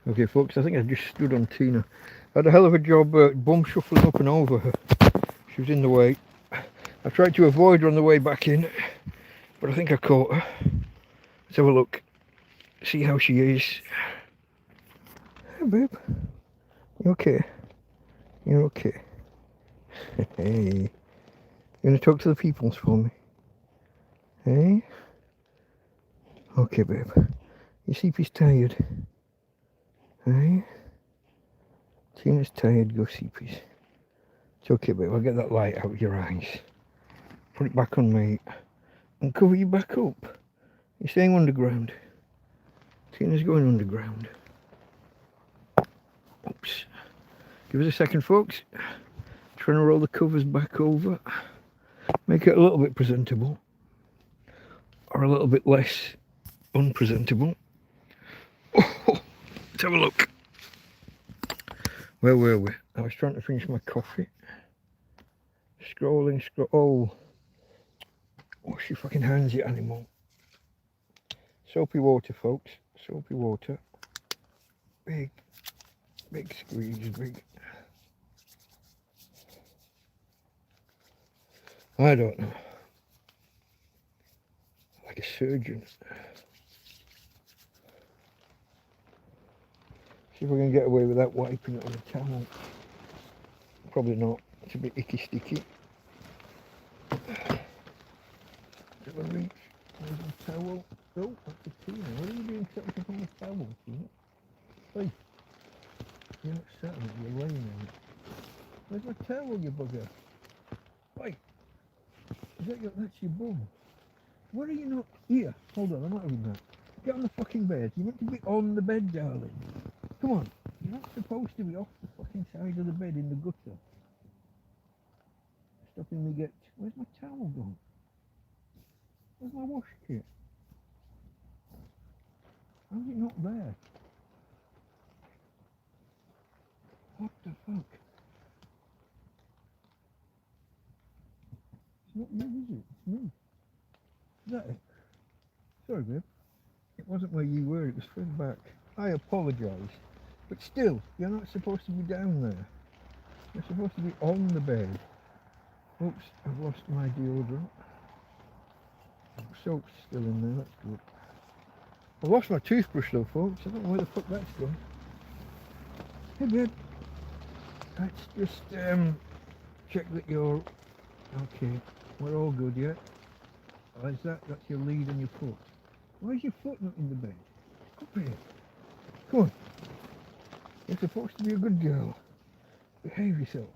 Okay, folks, I think I just stood on Tina. I had a hell of a job bum shuffling up and over her. She was in the way. I tried to avoid her on the way back in, but I think I caught her. Let's have a look. See how she is. Hey, babe. You okay? You're okay. Hey. You gonna talk to the peoples for me? Hey? Okay, babe. You see if he's tired. Hey? Tina's tired, go see if he's... It's okay, babe. I'll get that light out of your eyes. Put it back on, mate. And cover you back up. You're staying underground. Tina's going underground. Oops. Give us a second, folks. Trying to roll the covers back over. Make it a little bit presentable. Or a little bit less unpresentable. Oh, let's have a look. Where were we? I was trying to finish my coffee. Scrolling. Oh. Wash your fucking hands, you animal. Soapy water, folks. Soapy water. Big squeeze, big. I don't know. Like a surgeon. See if we can get away without wiping it on the towel. Probably not. It's a bit icky sticky. Have a reach. There's a towel. Oh, that's a Tina. What are you doing setting up on the towel, Tina? Hey. You're not setting it, you're laying on it. Where's my towel, you bugger? Hey. That's your bum. What are you not... Here, hold on, I'm not having that. Get on the fucking bed. You're meant to be on the bed, darling. Come on. You're not supposed to be off the fucking side of the bed in the gutter. Stopping me get... Where's my towel gone? Where's my wash kit? How's it not there? What the fuck? It's not you, is it? It's me. Is that it? Sorry, babe. It wasn't where you were, it was further back. I apologise. But still, you're not supposed to be down there. You're supposed to be on the bed. Oops, I've lost my deodorant. Soap's still in there, that's good. I've lost my toothbrush though, folks. I don't know where the fuck that's gone. Hey, babe. Let's just check that you're... Okay, we're all good, yeah? Oh, is that? That's your lead and your foot. Why is your foot not in the bed? Up here. Come on. You're supposed to be a good girl. Behave yourself.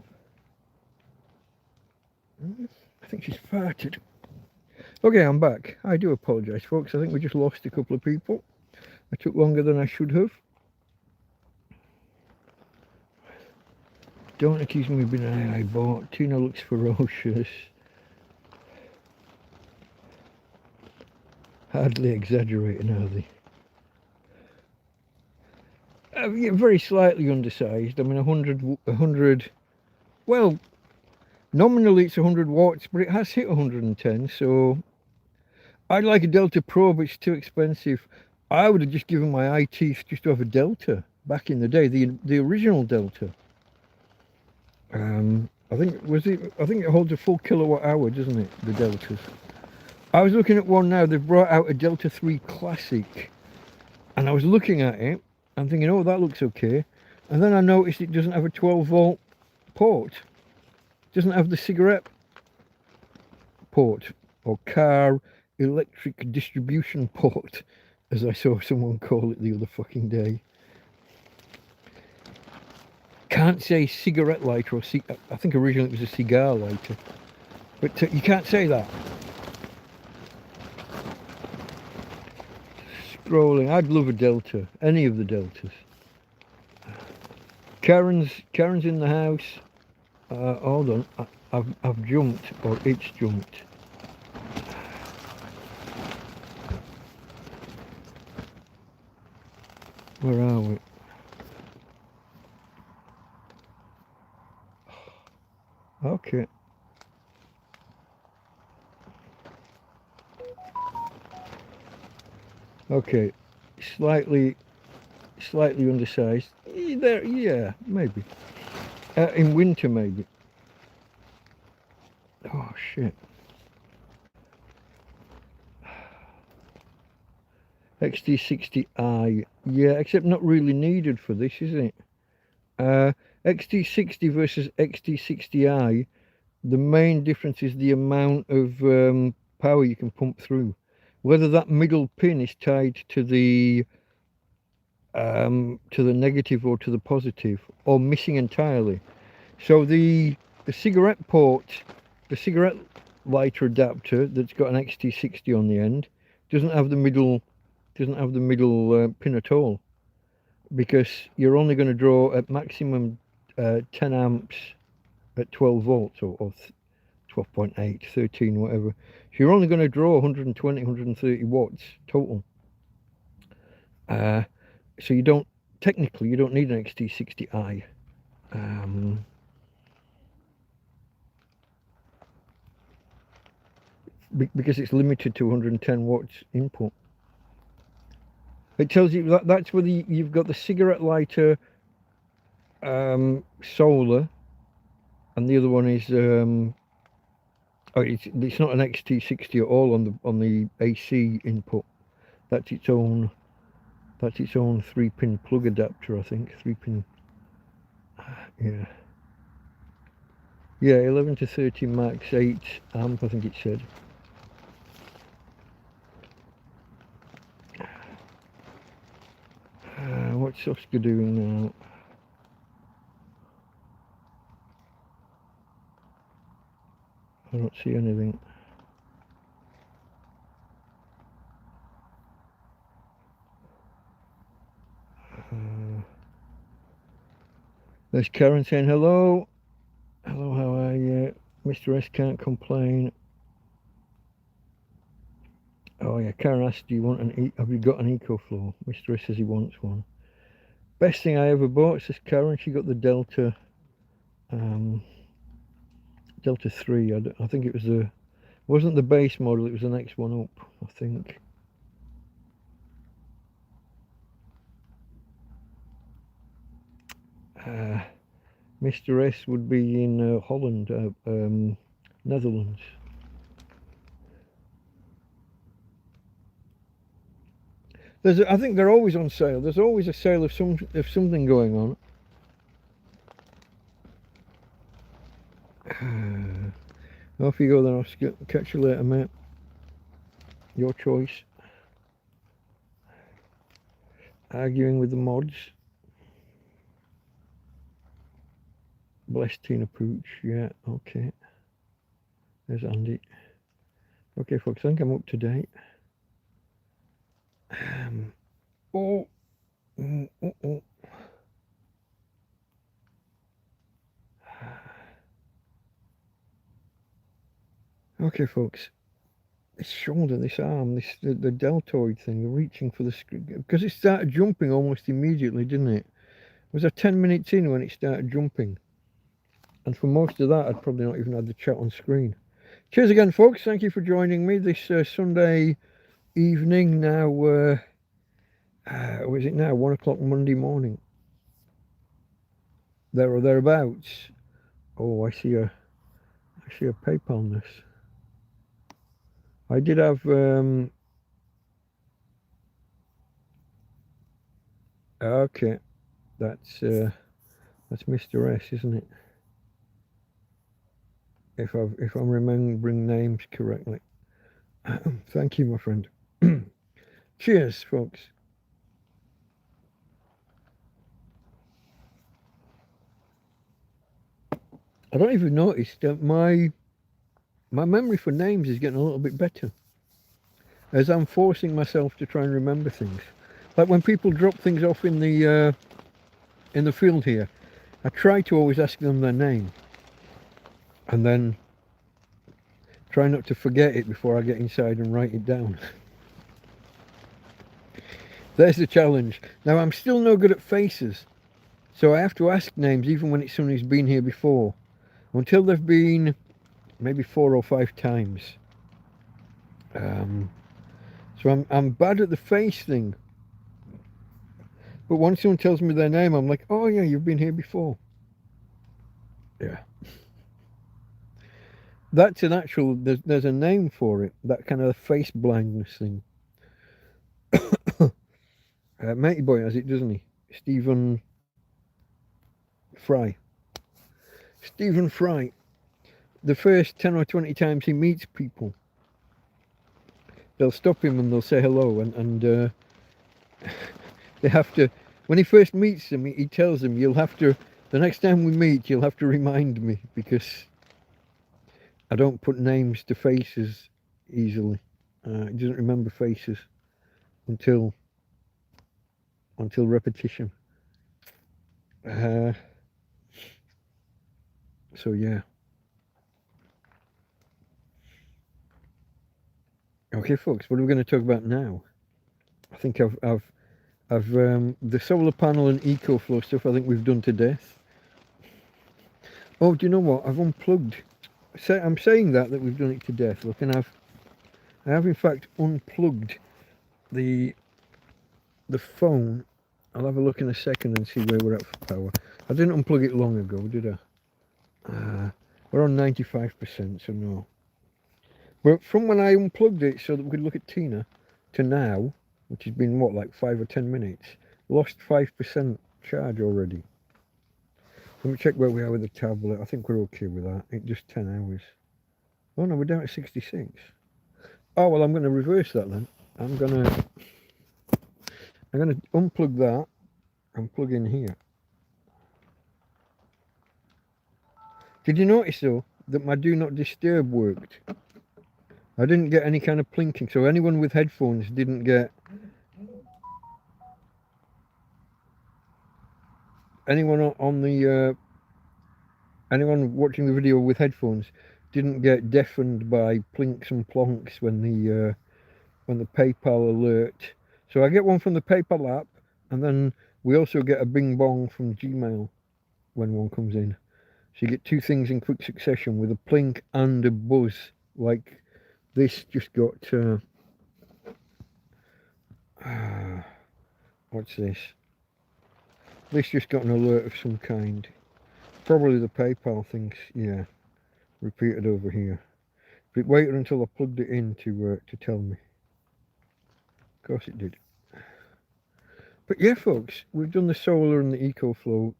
I think she's farted. Okay, I'm back. I do apologise, folks. I think we just lost a couple of people. I took longer than I should have. Don't accuse me of being an eyeball. Tina looks ferocious. Hardly exaggerating, are they? Yeah, very slightly undersized. I mean, 100, well, nominally it's 100 watts, but it has hit 110, so I'd like a Delta Pro, but it's too expensive. I would have just given my eye teeth just to have a Delta back in the day, the original Delta. I think it holds a full kilowatt hour, doesn't it, the Deltas? I was looking at one now. They've brought out a Delta 3 Classic, and I was looking at it and thinking, oh, that looks okay. And then I noticed it doesn't have a 12-volt port. It doesn't have the cigarette port or car electric distribution port, as I saw someone call it the other fucking day. Can't say cigarette lighter or I think originally it was a cigar lighter, but you can't say that. Scrolling, I'd love a Delta, any of the Deltas. Karen's in the house. Hold on, I've jumped, or it's jumped. Where are we? Okay. Okay, slightly slightly undersized. There, yeah, maybe. In winter, maybe. Oh shit. XT60i, yeah, except not really needed for this, is it? XT60 versus XT60i, the main difference is the amount of power you can pump through. Whether that middle pin is tied to the negative or to the positive, or missing entirely. So the cigarette port, the cigarette lighter adapter that's got an XT60 on the end, doesn't have the middle pin at all, because you're only going to draw at maximum 10 amps at 12 volts or 12.8, 13, whatever. So you're only going to draw 120, 130 watts total. So you don't, technically, you don't need an XT60i. Because it's limited to 110 watts input. It tells you that's whether you've got the cigarette lighter solar, and the other one is it's not an XT60 at all on the AC input. That's its own 3-pin plug adapter, I think. 3-pin. Yeah, 11 to 30 max, 8 amp, I think it said. What's Oscar doing now? I don't see anything. There's Karen saying hello. Hello, how are you? Mr. S can't complain. Oh yeah, Karen asked, do you want have you got an EcoFlow? Mr. S says he wants one. Best thing I ever bought, says Karen. She got the Delta Delta 3. I think it was wasn't the base model, it was the next one up, I think. Mr. S would be in Holland, Netherlands. I think they're always on sale. There's always a sale of something going on. Off you go then, Oscar. Catch you later, mate. Your choice. Arguing with the mods. Bless Tina Pooch. Yeah, okay. There's Andy. Okay, folks, I think I'm up to date. Okay, folks. This shoulder, this arm, the deltoid thing, the reaching for the screen, because it started jumping almost immediately, didn't it? Was I 10 minutes in when it started jumping? And for most of that, I'd probably not even had the chat on screen. Cheers again, folks. Thank you for joining me this Sunday evening. Now, what is it now? 1 o'clock Monday morning. There or thereabouts. Oh, I see a PayPal this. I did have okay, that's Mr. S, isn't it? If I'm remembering names correctly. Thank you, my friend. Cheers, folks. I don't even notice that my memory for names is getting a little bit better as I'm forcing myself to try and remember things. Like when people drop things off in the field here, I try to always ask them their name and then try not to forget it before I get inside and write it down. There's the challenge. Now, I'm still no good at faces, so I have to ask names even when it's someone who's been here before, until they've been maybe 4 or 5 times. So I'm bad at the face thing. But once someone tells me their name, I'm like, oh yeah, you've been here before. Yeah. That's an actual, there's a name for it, that kind of face blindness thing. Matey Boy has it, doesn't he? Stephen Fry. Stephen Fry. The first 10 or 20 times he meets people, they'll stop him and they'll say hello, and they have to, when he first meets them, he tells them, you'll have to, the next time we meet, you'll have to remind me, because I don't put names to faces easily. He doesn't remember faces until repetition. So yeah. Okay, folks, what are we going to talk about now? I think I've the solar panel and EcoFlow stuff, I think we've done to death. Oh, do you know what? I've unplugged. I'm saying that we've done it to death. Look, and I have in fact unplugged the phone. I'll have a look in a second and see where we're at for power. I didn't unplug it long ago, did I? We're on 95%, so no. But from when I unplugged it so that we could look at Tina to now, which has been what, like 5 or 10 minutes, lost 5% charge already. Let me check where we are with the tablet. I think we're okay with that. It's just 10 hours. Oh no, we're down at 66. Oh well, I'm going to reverse that then. I'm going to unplug that and plug in here. Did you notice though that my do not disturb worked? I didn't get any kind of plinking, so anyone with headphones didn't get, anyone on the anyone watching the video with headphones didn't get deafened by plinks and plonks when the PayPal alert. So I get one from the PayPal app, and then we also get a bing bong from Gmail when one comes in. So you get two things in quick succession with a plink and a buzz. Like this just got what's this? This just got an alert of some kind. Probably the PayPal things, yeah. Repeated over here. But it waited until I plugged it in to tell me. Of course it did. But yeah, folks, we've done the solar and the EcoFlow.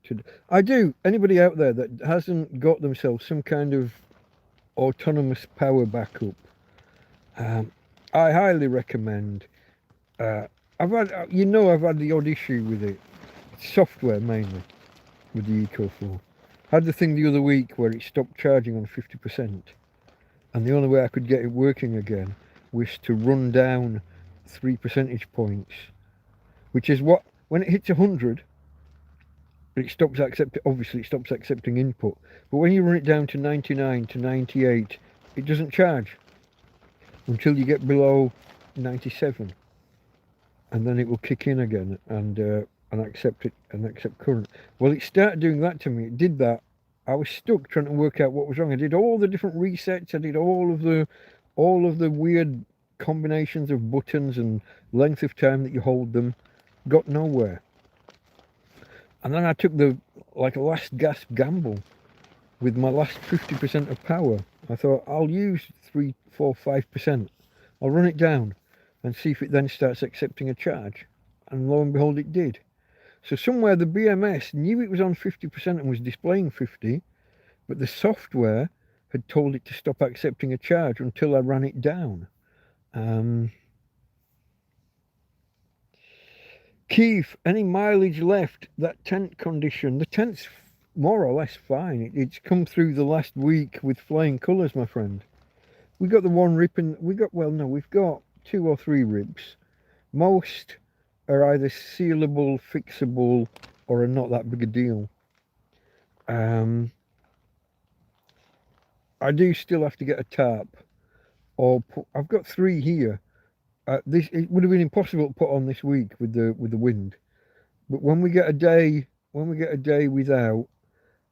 Anybody out there that hasn't got themselves some kind of autonomous power backup, I highly recommend. I've had the odd issue with it. It's software mainly with the EcoFlow. I had the thing the other week where it stopped charging on 50%, and the only way I could get it working again was to run down 3 percentage points, which is what, when it hits 100, it stops accepting input. But when you run it down to 99 to 98, it doesn't charge until you get below 97, and then it will kick in again and accept it and accept current. Well, it started doing that to me. It did that. I was stuck trying to work out what was wrong. I did all the different resets. I did all of the weird combinations of buttons and length of time that you hold them. Got nowhere. And then I took the last gasp gamble with my last 50% of power. I thought I'll use 3, 4, 5%. I'll run it down and see if it then starts accepting a charge. And lo and behold, it did. So somewhere the BMS knew it was on 50% and was displaying 50, but the software had told it to stop accepting a charge until I ran it down. Keith, any mileage left? That tent condition, the tent's more or less fine. It's come through the last week with flying colours, my friend. We got the one rip and we've got 2 or 3 ribs. Most are either sealable, fixable, or are not that big a deal. I do still have to get a tarp, I've got 3 here. It would have been impossible to put on this week with the wind. But when we get a day without,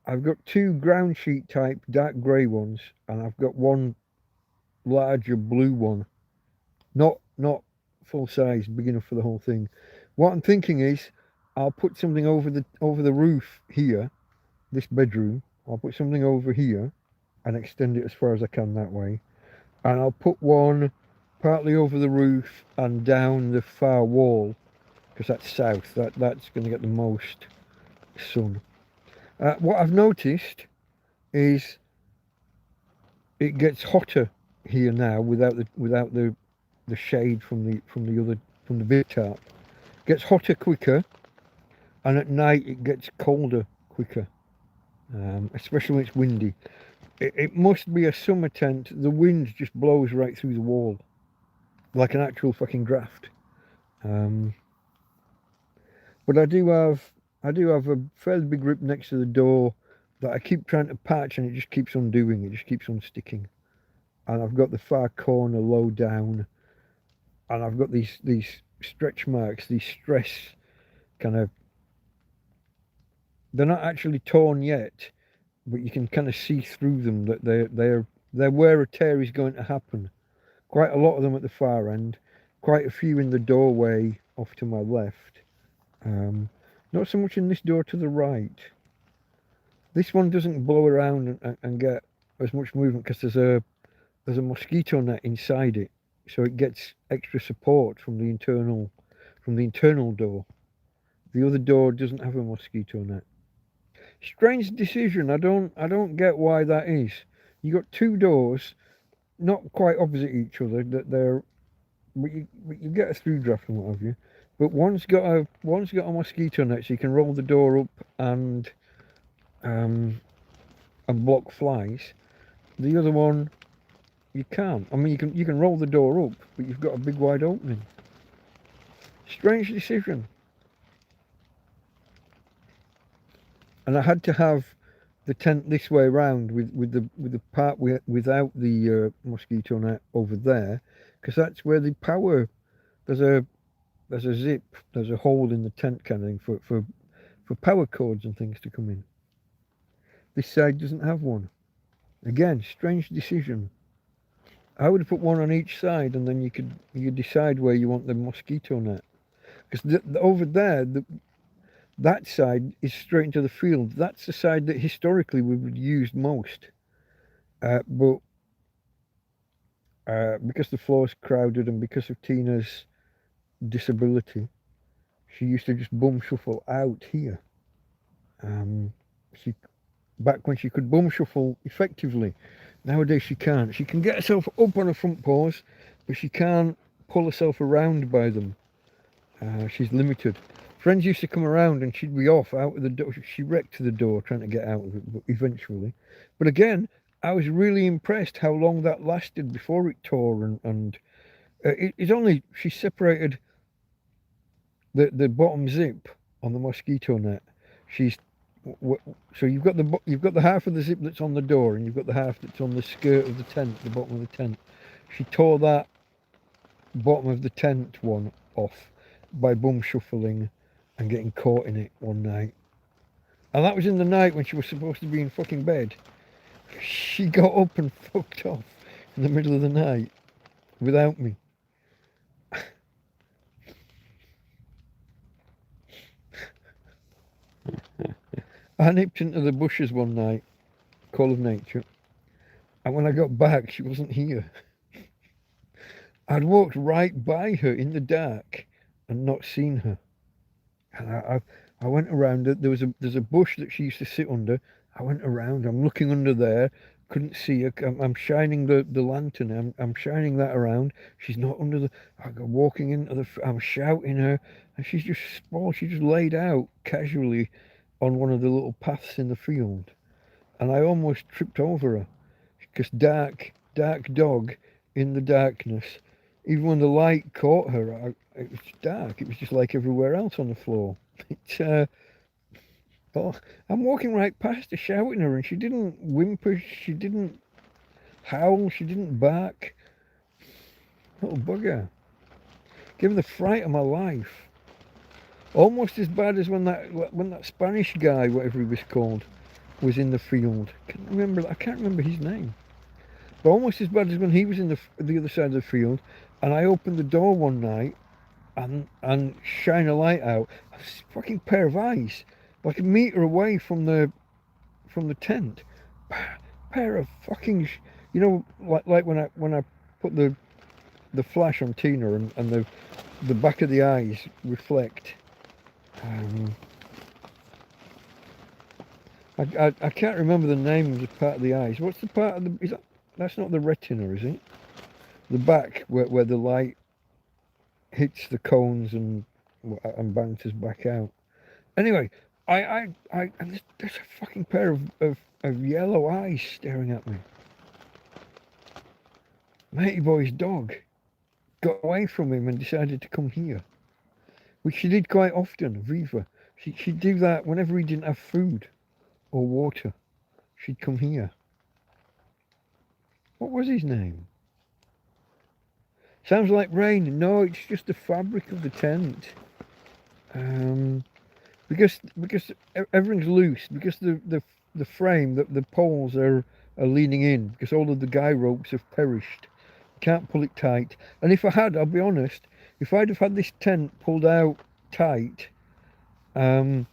I've got 2 ground sheet type dark grey ones, and I've got 1 larger blue one, not full size, big enough for the whole thing. What I'm thinking is I'll put something over the roof here, this bedroom. I'll put something over here and extend it as far as I can that way. And I'll put one partly over the roof and down the far wall, because that's south. That's going to get the most sun. What I've noticed is it gets hotter here now without the shade from the big tarp. It gets hotter quicker, and at night it gets colder quicker, especially when it's windy. It must be a summer tent. The wind just blows right through the wall, like an actual fucking draft. But I do have a fairly big rip next to the door that I keep trying to patch, and it just keeps on doing. It just keeps on sticking. And I've got the far corner low down, and I've got these stretch marks, these stress kind of. They're not actually torn yet, but you can kind of see through them that they're where a tear is going to happen. Quite a lot of them at the far end, quite a few in the doorway off to my left. Not so much in this door to the right. This one doesn't blow around and get as much movement because there's a mosquito net inside it, so it gets extra support from the internal door. The other door doesn't have a mosquito net. Strange decision. I don't get why that is. You got two doors, not quite opposite each other. But you get a through draft and what have you. But one's got a mosquito net, so you can roll the door up and block flies. The other one, you can't. I mean, you can roll the door up, but you've got a big wide opening. Strange decision. And I had to have the tent this way around with the part without the mosquito net over there, because that's where the power. There's a zip. There's a hole in the tent kind of thing for power cords and things to come in. This side doesn't have one. Again, strange decision. I would have put one on each side, and then you could decide where you want the mosquito net. Because over there, that side is straight into the field. That's the side that historically we would use most. But because the floor's crowded and because of Tina's disability, she used to just bum shuffle out here. Back when she could bum shuffle effectively. Nowadays she can't. She can get herself up on her front paws, but she can't pull herself around by them. She's limited. Friends used to come around and she'd be off out of the door. She wrecked the door trying to get out of it, but eventually. But again, I was really impressed how long that lasted before it tore, and it's only, she separated the bottom zip on the mosquito net. So you've got the half of the zip that's on the door, and you've got the half that's on the skirt of the tent, the bottom of the tent. She tore that bottom of the tent one off by bum shuffling and getting caught in it one night. And that was in the night when she was supposed to be in fucking bed. She got up and fucked off in the middle of the night without me. I nipped into the bushes one night, call of nature, and when I got back, she wasn't here. I'd walked right by her in the dark and not seen her. And I went around it. There's a bush that she used to sit under. I went around. I'm looking under there. Couldn't see her. I'm shining the lantern. I'm shining that around. She's not under the. I go walking into I'm shouting her, and she's just small. She just laid out casually on one of the little paths in the field, and I almost tripped over her because dark dog in the darkness. Even when the light caught her, it was dark. It was just like everywhere else on the floor. I'm walking right past her, shouting her, and she didn't whimper, she didn't howl, she didn't bark. Little bugger. Give her the fright of my life. Almost as bad as when that Spanish guy, whatever he was called, was in the field. I can't remember his name. But almost as bad as when he was in the other side of the field, and I opened the door one night, and shine a light out. This fucking pair of eyes, like a meter away from the tent. Pair of fucking, you know, like when I put the flash on Tina and the back of the eyes reflect. I can't remember the name of the part of the eyes. What's the part of the? Is that's not the retina, is it? The back where the light hits the cones and bounces back out. Anyway, and there's a fucking pair of yellow eyes staring at me. Matey boy's dog got away from him and decided to come here, which she did quite often. Viva, she'd do that whenever he didn't have food or water. She'd come here. What was his name? Sounds like rain. No, it's just the fabric of the tent. Because everything's loose. Because the frame, the poles are leaning in. Because all of the guy ropes have perished. Can't pull it tight. And if I had, I'll be honest, if I'd have had this tent pulled out tight, the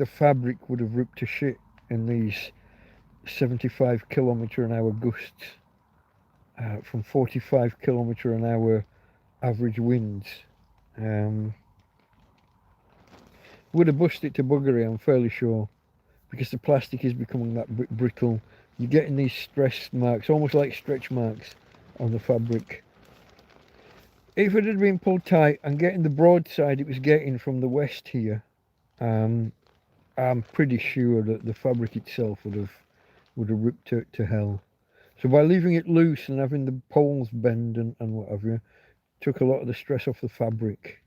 fabric would have ripped to shit in these 75 kilometre an hour gusts. From 45 kilometre an hour average winds. Would have busted it to buggery, I'm fairly sure, because the plastic is becoming that brittle. You're getting these stress marks, almost like stretch marks on the fabric. If it had been pulled tight and getting the broadside it was getting from the west here, I'm pretty sure that the fabric itself would have ripped to hell. So by leaving it loose and having the poles bend and whatever, took a lot of the stress off the fabric.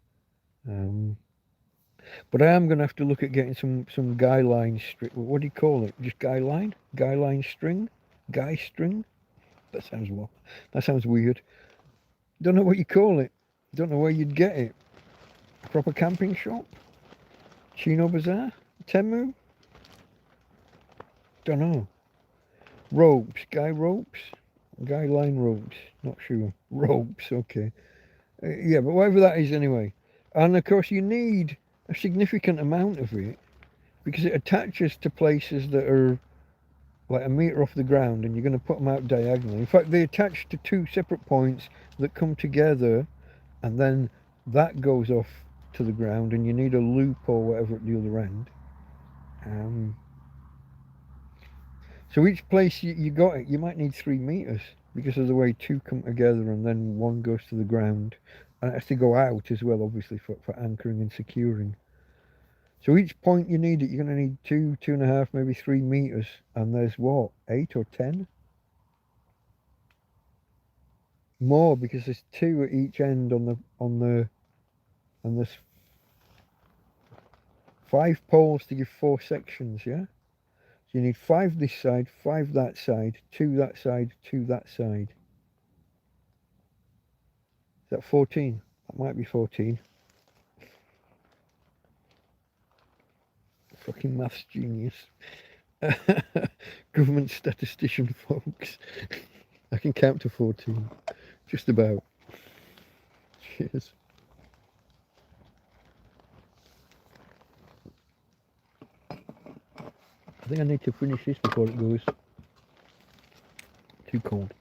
But I am going to have to look at getting some guy line string. What do you call it? Just guy line? Guy line string? Guy string? That sounds what? That sounds weird. Don't know what you call it. Don't know where you'd get it. A proper camping shop? Chino Bazaar? Temu? Don't know. Ropes. Guy ropes? Guy line ropes. Not sure. Ropes, okay. Yeah, but whatever that is anyway. And of course you need a significant amount of it because it attaches to places that are like a metre off the ground and you're going to put them out diagonally. In fact, they attach to two separate points that come together and then that goes off to the ground and you need a loop or whatever at the other end. So each place you got it, you might need 3 metres because of the way two come together and then one goes to the ground. And it has to go out as well, obviously, for anchoring and securing. So each point you need it, you're going to need 2.5, maybe 3 metres. And there's what, 8 or 10? More, because there's 2 at each end and there's 5 poles to give 4 sections, yeah? So you need 5 this side, 5 that side, 2 that side, 2 that side. Is that 14? That might be 14. Fucking maths genius. Government statistician, folks. I can count to 14. Just about. Cheers. I think I need to finish this before it goes too cold.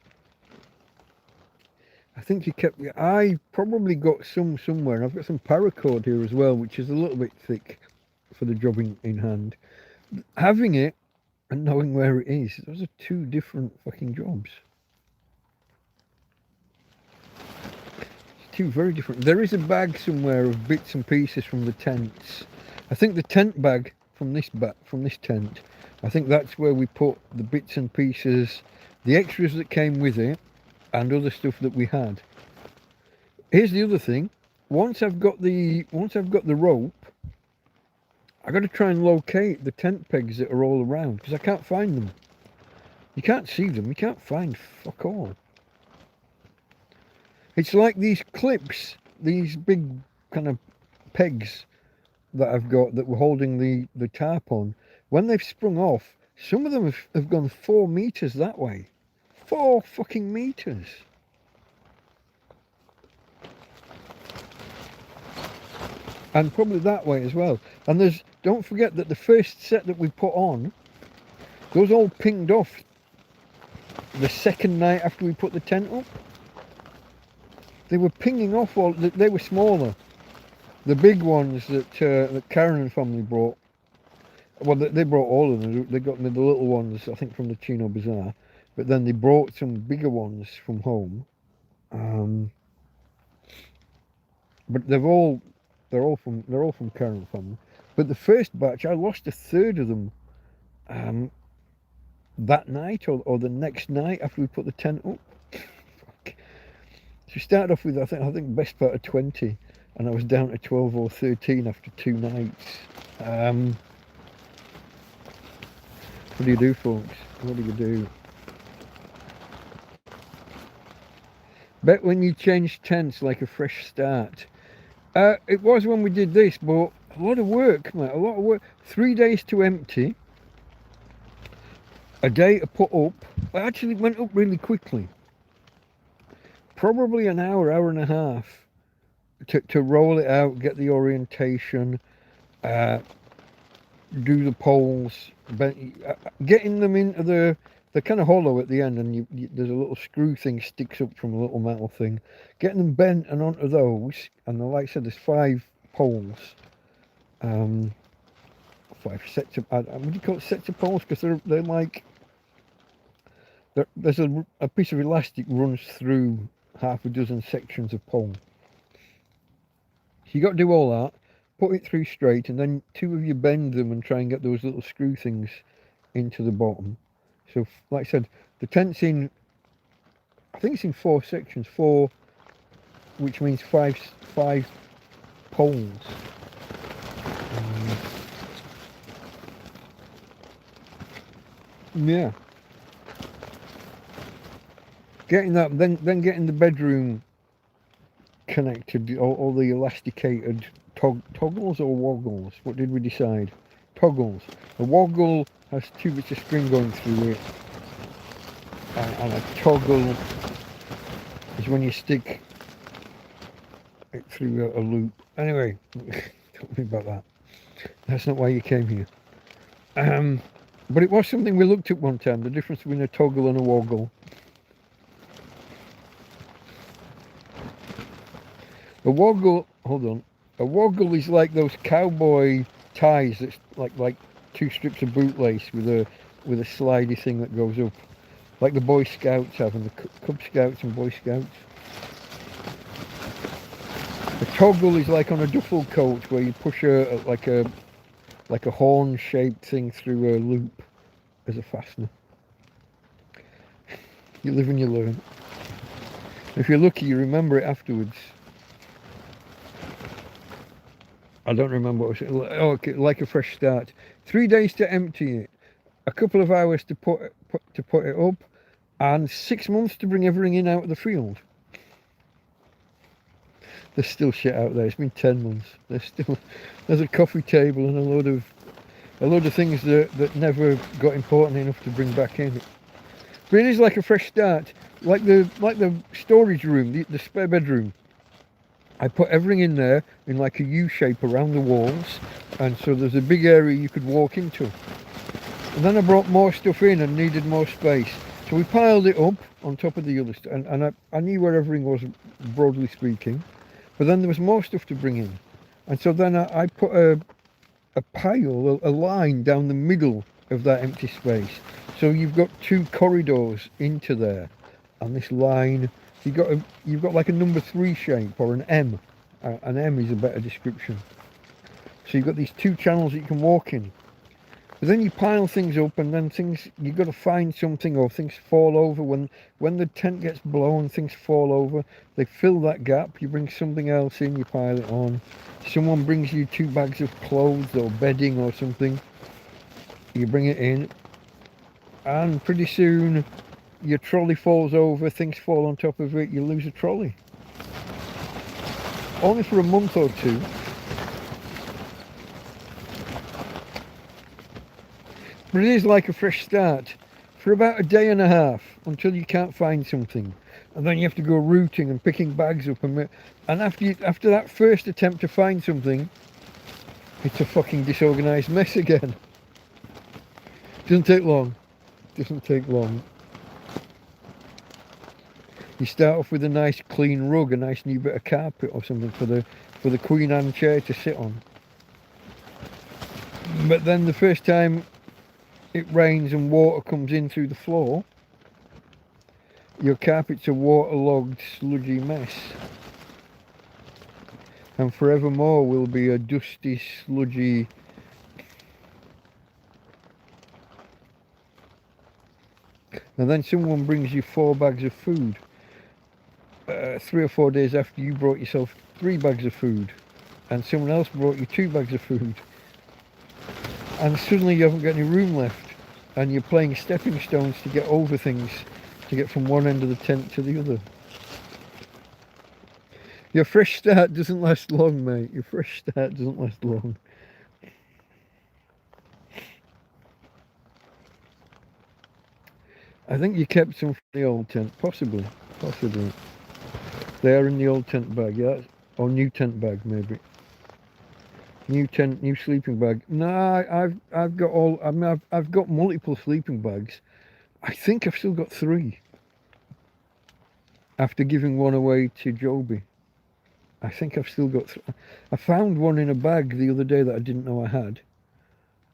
I think you kept. I probably got some somewhere, and I've got some paracord here as well, which is a little bit thick for the job in hand. Having it and knowing where it is, those are 2 different fucking jobs. 2 very different. There is a bag somewhere of bits and pieces from the tents. I think the tent bag from this tent. I think that's where we put the bits and pieces, the extras that came with it. And other stuff that we had. Here's the other thing. Once I've got the rope, I got to try and locate the tent pegs that are all around because I can't find them. You can't see them. You can't find fuck all. It's like these clips, these big kind of pegs that I've got that were holding the tarp on. When they've sprung off, some of them have gone 4 meters that way. 4 fucking meters. And probably that way as well. And don't forget that the first set that we put on, those all pinged off the second night after we put the tent up. They were pinging off they were smaller. The big ones that Karen and family brought, well, they brought all of them. They got me the little ones, I think, from the Chino Bazaar. But then they brought some bigger ones from home. But they're all from Karen family. But the first batch, I lost a third of them that night or the next night after we put the tent up. Fuck. So we started off with I think best part of 20, and I was down to 12 or 13 after 2 nights. What do you do, folks? What do you do? Bet when you change tents like a fresh start. It was when we did this, but a lot of work, mate. A lot of work. 3 days to empty. A day to put up. I actually went up really quickly. Probably an hour and a half to roll it out, get the orientation, do the poles, getting them into they're kind of hollow at the end, and there's a little screw thing sticks up from a little metal thing. Getting them bent and onto those, and like I said, there's 5 poles. 5 sets of, what do you call it, sets of poles? Because they're like, there's a piece of elastic runs through half a dozen sections of pole. So you got to do all that, put it through straight, and then 2 of you bend them and try and get those little screw things into the bottom. So, like I said, the tent's in, I think it's in 4 sections, 4, which means 5 poles. Yeah. Getting that, then getting the bedroom connected, all the elasticated toggles or woggles. What did we decide? Toggles. A woggle has 2 bits of string going through it, and a toggle is when you stick it through a loop. Anyway, don't think about that. That's not why you came here. But it was something we looked at one time, the difference between a toggle and a woggle. A woggle, hold on. A woggle is like those cowboy ties that's like 2 strips of bootlace with a slidey thing that goes up, like the Boy Scouts have, and the Cub Scouts and Boy Scouts. A toggle is like on a duffel coat where you push like a horn-shaped thing through a loop as a fastener. You live and you learn. If you're lucky, you remember it afterwards. I don't remember what it was. Oh, okay, like a fresh start. 3 days to empty it, a couple of hours to put it up, and 6 months to bring everything in out of the field. There's still shit out there. It's been 10 months. There's a coffee table and a load of things that never got important enough to bring back in. But it is like a fresh start, like the storage room, the spare bedroom. I put everything in there in like a U shape around the walls, and so there's a big area you could walk into. And then I brought more stuff in and needed more space, so we piled it up on top of the other stuff, and I knew where everything was, broadly speaking, but then there was more stuff to bring in, and so then I put a pile, a line down the middle of that empty space, so you've got 2 corridors into there, and this line. You've got like a number 3 shape, or an M. An M is a better description. So you've got these 2 channels that you can walk in. But then you pile things up, and then you've got to find something, or things fall over. When the tent gets blown, things fall over. They fill that gap. You bring something else in, you pile it on. Someone brings you 2 bags of clothes or bedding or something. You bring it in, and pretty soon your trolley falls over, things fall on top of it, you lose a trolley. Only for a month or 2. But it is like a fresh start. for about a day and a half until you can't find something, and then you have to go rooting and picking bags up, and after that first attempt to find something, it's a fucking disorganised mess again. Doesn't take long. Doesn't take long. You start off with a nice clean rug, a nice new bit of carpet or something for the Queen Anne chair to sit on. But then the first time it rains and water comes in through the floor, your carpet's a waterlogged, sludgy mess. And forevermore will be a dusty, sludgy... And then someone brings you 4 bags of food. 3 or 4 days after you brought yourself 3 bags of food. And someone else brought you 2 bags of food. And suddenly you haven't got any room left. And you're playing stepping stones to get over things. To get from one end of the tent to the other. Your fresh start doesn't last long, mate. Your fresh start doesn't last long. I think you kept some from the old tent. Possibly. Possibly. They are in the old tent bag, yeah? Or new tent bag, maybe. New tent, new sleeping bag. No, I've got all... I mean, I've got multiple sleeping bags. I think I've still got 3. After giving one away to Joby. I think I've still got... I found one in a bag the other day that I didn't know I had.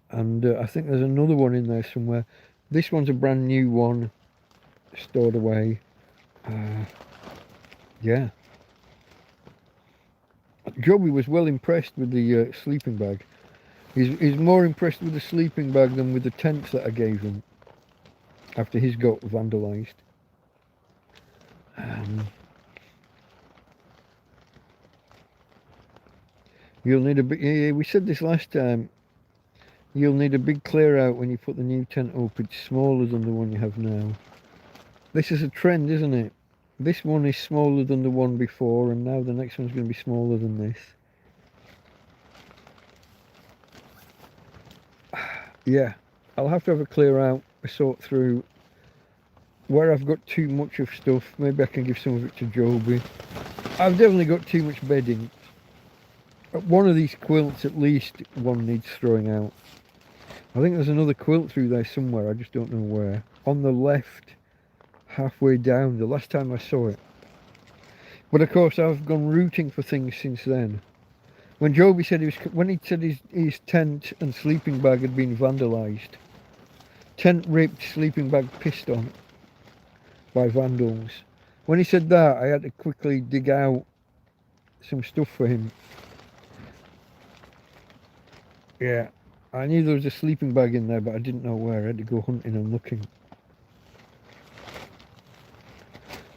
And I think there's another one in there somewhere. This one's a brand new one. Stored away. Yeah. Joby was well impressed with the sleeping bag. He's more impressed with the sleeping bag than with the tent that I gave him. After his got vandalised. You'll need a big... Yeah, we said this last time. You'll need a big clear out when you put the new tent up. It's smaller than the one you have now. This is a trend, isn't it? This one is smaller than the one before, and now the next one's going to be smaller than this. Yeah, I'll have to have a clear out, a sort through. Where I've got too much of stuff, maybe I can give some of it to Joby. I've definitely got too much bedding. One of these quilts, at least, one needs throwing out. I think there's another quilt through there somewhere, I just don't know where. On the left, halfway down, the last time I saw it. But of course, I've gone rooting for things since then. When Joby said when he said his tent and sleeping bag had been vandalised, tent ripped, sleeping bag pissed on by vandals. When he said that, I had to quickly dig out some stuff for him. Yeah, I knew there was a sleeping bag in there, but I didn't know where. I had to go hunting and looking.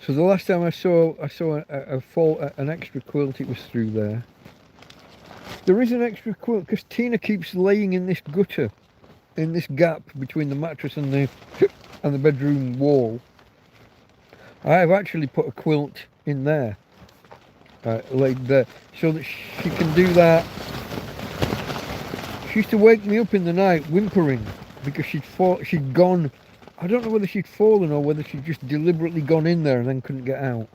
So the last time I saw an extra quilt, it was through there. There is an extra quilt because Tina keeps laying in this gutter, in this gap between the mattress and the bedroom wall. I have actually put a quilt in there, laid there, so that she can do that. She used to wake me up in the night whimpering because she'd gone. I don't know whether she'd fallen or whether she'd just deliberately gone in there and then couldn't get out.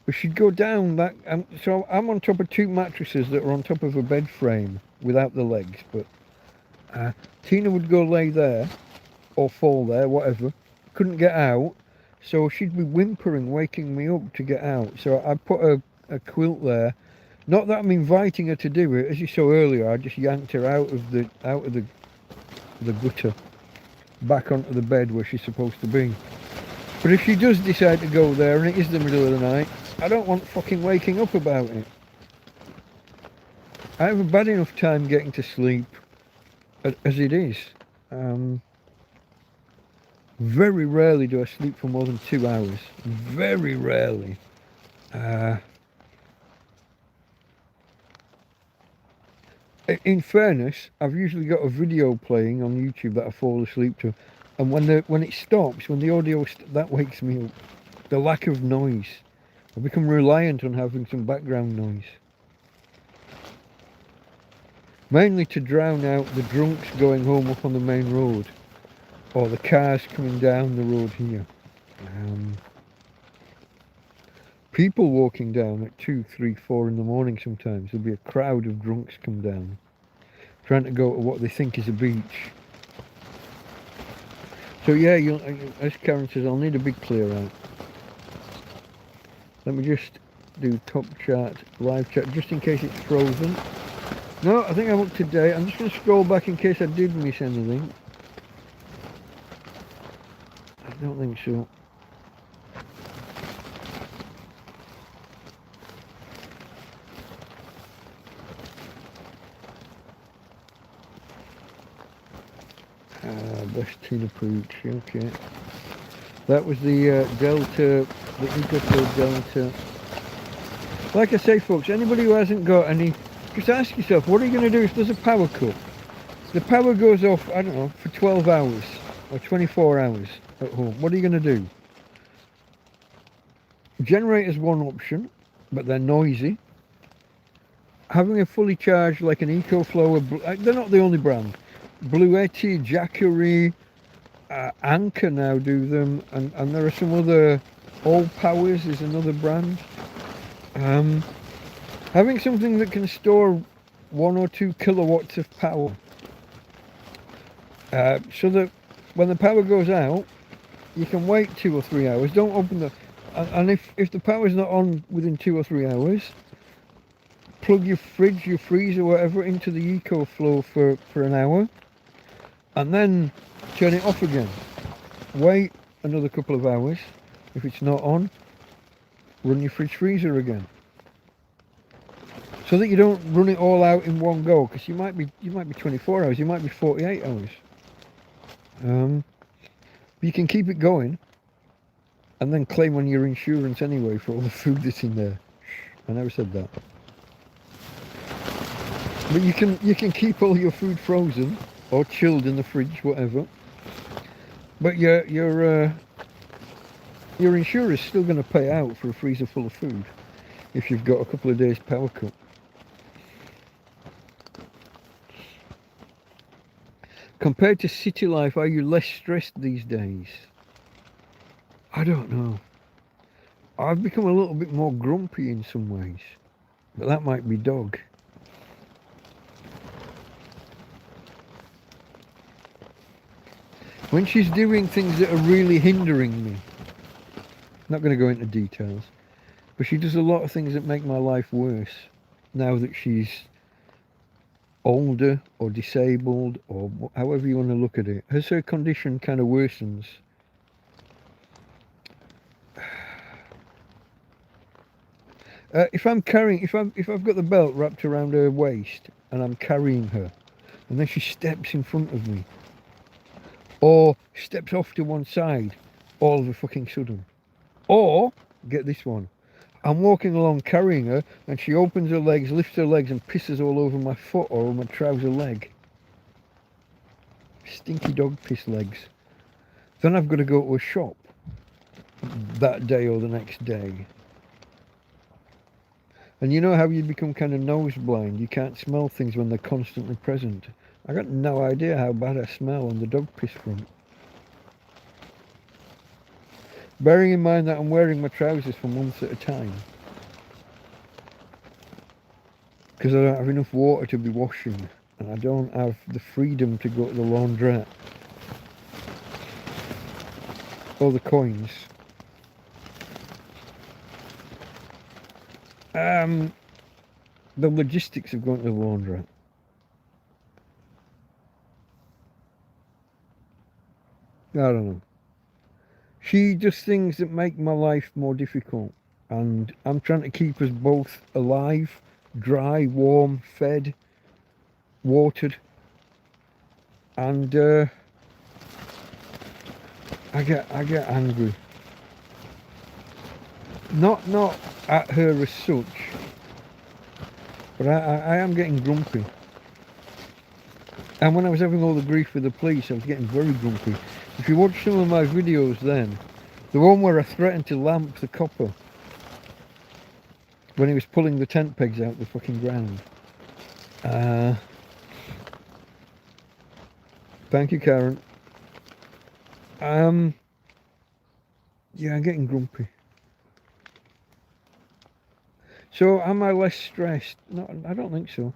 But she'd go down that. So I'm on top of 2 mattresses that are on top of a bed frame without the legs. But Tina would go lay there or fall there, whatever. Couldn't get out. So she'd be whimpering, waking me up to get out. So I put a quilt there. Not that I'm inviting her to do it. As you saw earlier, I just yanked her out of the gutter, back onto the bed where she's supposed to be. But if she does decide to go there and it is the middle of the night, I don't want fucking waking up about it. I have a bad enough time getting to sleep as it is. Very rarely do I sleep for more than 2 hours. Very rarely. In fairness, I've usually got a video playing on YouTube that I fall asleep to, and when it stops, when the audio that wakes me up. The lack of noise. I've become reliant on having some background noise, mainly to drown out the drunks going home up on the main road. or the cars coming down the road here. People walking down at 2, 3, 4 in the morning sometimes. There'll be a crowd of drunks come down, trying to go to what they think is a beach. So yeah, as Karen says, I'll need a big clear out. Let me just do top chat, live chat, just in case it's frozen. No, I think I'm up to date. I'm just going to scroll back in case I did miss anything. I don't think so. Best tuna pooch, okay. That was the Delta, the EcoFlow Delta. Like I say, folks, anybody who hasn't got any, just ask yourself, what are you going to do if there's a power cut? The power goes off, I don't know, for 12 hours or 24 hours at home. What are you going to do? Generator's one option, but they're noisy. Having a fully charged, like an EcoFlow, they're not the only brand. Bluetti, Jackery, Anchor now do them, and there are some other, All Powers is another brand. Having something that can store 1 or 2 kilowatts of power, so that when the power goes out, you can wait 2 or 3 hours. Don't open the, and if the power's not on within 2 or 3 hours, plug your fridge, your freezer, whatever, into the EcoFlow for an hour, and then turn it off again. Wait another couple of hours. If it's not on, run your fridge freezer again, so that you don't run it all out in one go, because you might be 24 hours, you might be 48 hours. You can keep it going and then claim on your insurance anyway for all the food that's in there. I never said that. But you can keep all your food frozen or chilled in the fridge, whatever. But your insurer's still going to pay out for a freezer full of food if you've got a couple of days power cut. Compared to city life, are you less stressed these days? I don't know. I've become a little bit more grumpy in some ways, but that might be dog. When she's doing things that are really hindering me, not going to go into details, but she does a lot of things that make my life worse now that she's older or disabled, or however you want to look at it. As her condition kind of worsens, if I've got the belt wrapped around her waist and I'm carrying her, and then she steps in front of me or steps off to one side all of a fucking sudden, or get this one, I'm walking along carrying her and she opens her legs, lifts her legs and pisses all over my foot or my trouser leg. Stinky dog piss legs. Then I've got to go to a shop that day or the next day. And you know how you become kind of nose blind? You can't smell things when they're constantly present. I got no idea how bad I smell on the dog piss front. Bearing in mind that I'm wearing my trousers for months at a time, because I don't have enough water to be washing, and I don't have the freedom to go to the laundrette or the coins. The logistics of going to the laundrette. I don't know. She does things that make my life more difficult, and I'm trying to keep us both alive, dry, warm, fed, watered, and I get angry. Not at her as such, but I am getting grumpy. And when I was having all the grief with the police, I was getting very grumpy. If you watch some of my videos then, the one where I threatened to lamp the copper when he was pulling the tent pegs out the fucking ground. Thank you, Karen. Yeah, I'm getting grumpy. So am I less stressed? No, I don't think so.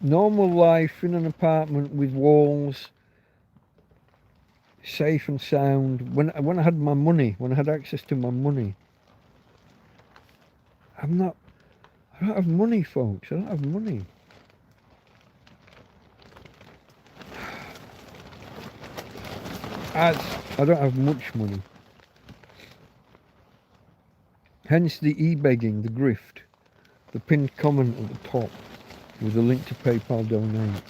Normal life in an apartment with walls, safe and sound. When I had my money, when I had access to my money, I don't have money, folks. I don't have money. I don't have much money. Hence the e-begging, the grift, the pinned comment at the top with a link to PayPal donate.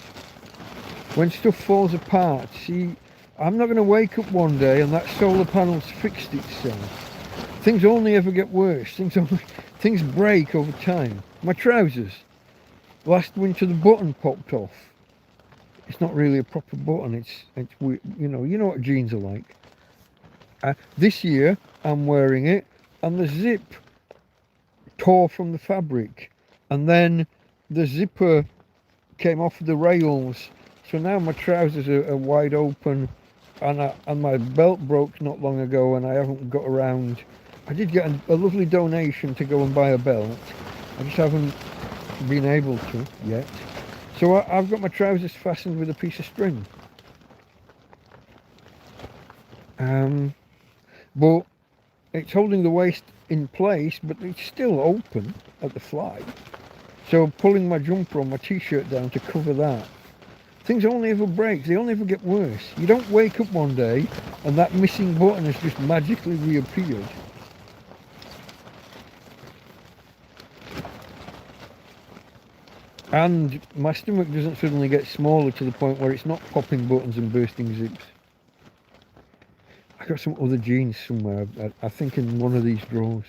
When stuff falls apart, see, I'm not going to wake up one day and that solar panel's fixed itself. Things only ever get worse. Things break over time. My trousers. Last winter the button popped off. It's not really a proper button. It's you know what jeans are like. This year I'm wearing it and the zip tore from the fabric, and then the zipper came off the rails. So now my trousers are wide open, and my belt broke not long ago, and I haven't got around. I did get a lovely donation to go and buy a belt. I just haven't been able to yet. So I've got my trousers fastened with a piece of string. But it's holding the waist in place, but it's still open at the fly. So pulling my jumper or my t-shirt down to cover that. Things only ever break, they only ever get worse. You don't wake up one day and that missing button has just magically reappeared. And my stomach doesn't suddenly get smaller to the point where it's not popping buttons and bursting zips. I got some other jeans somewhere, I think in one of these drawers.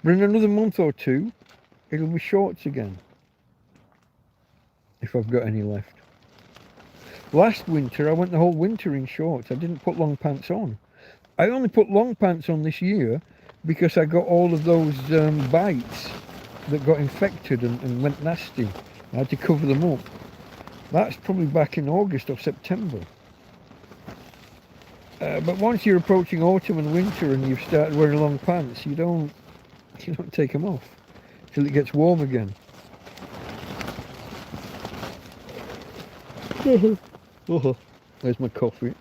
But in another month or two, it'll be shorts again. If I've got any left. Last winter, I went the whole winter in shorts. I didn't put long pants on. I only put long pants on this year because I got all of those bites that got infected and went nasty. I had to cover them up. That's probably back in August or September. But once you're approaching autumn and winter and you've started wearing long pants, you don't take them off till it gets warm again. Oh, there's my coffee.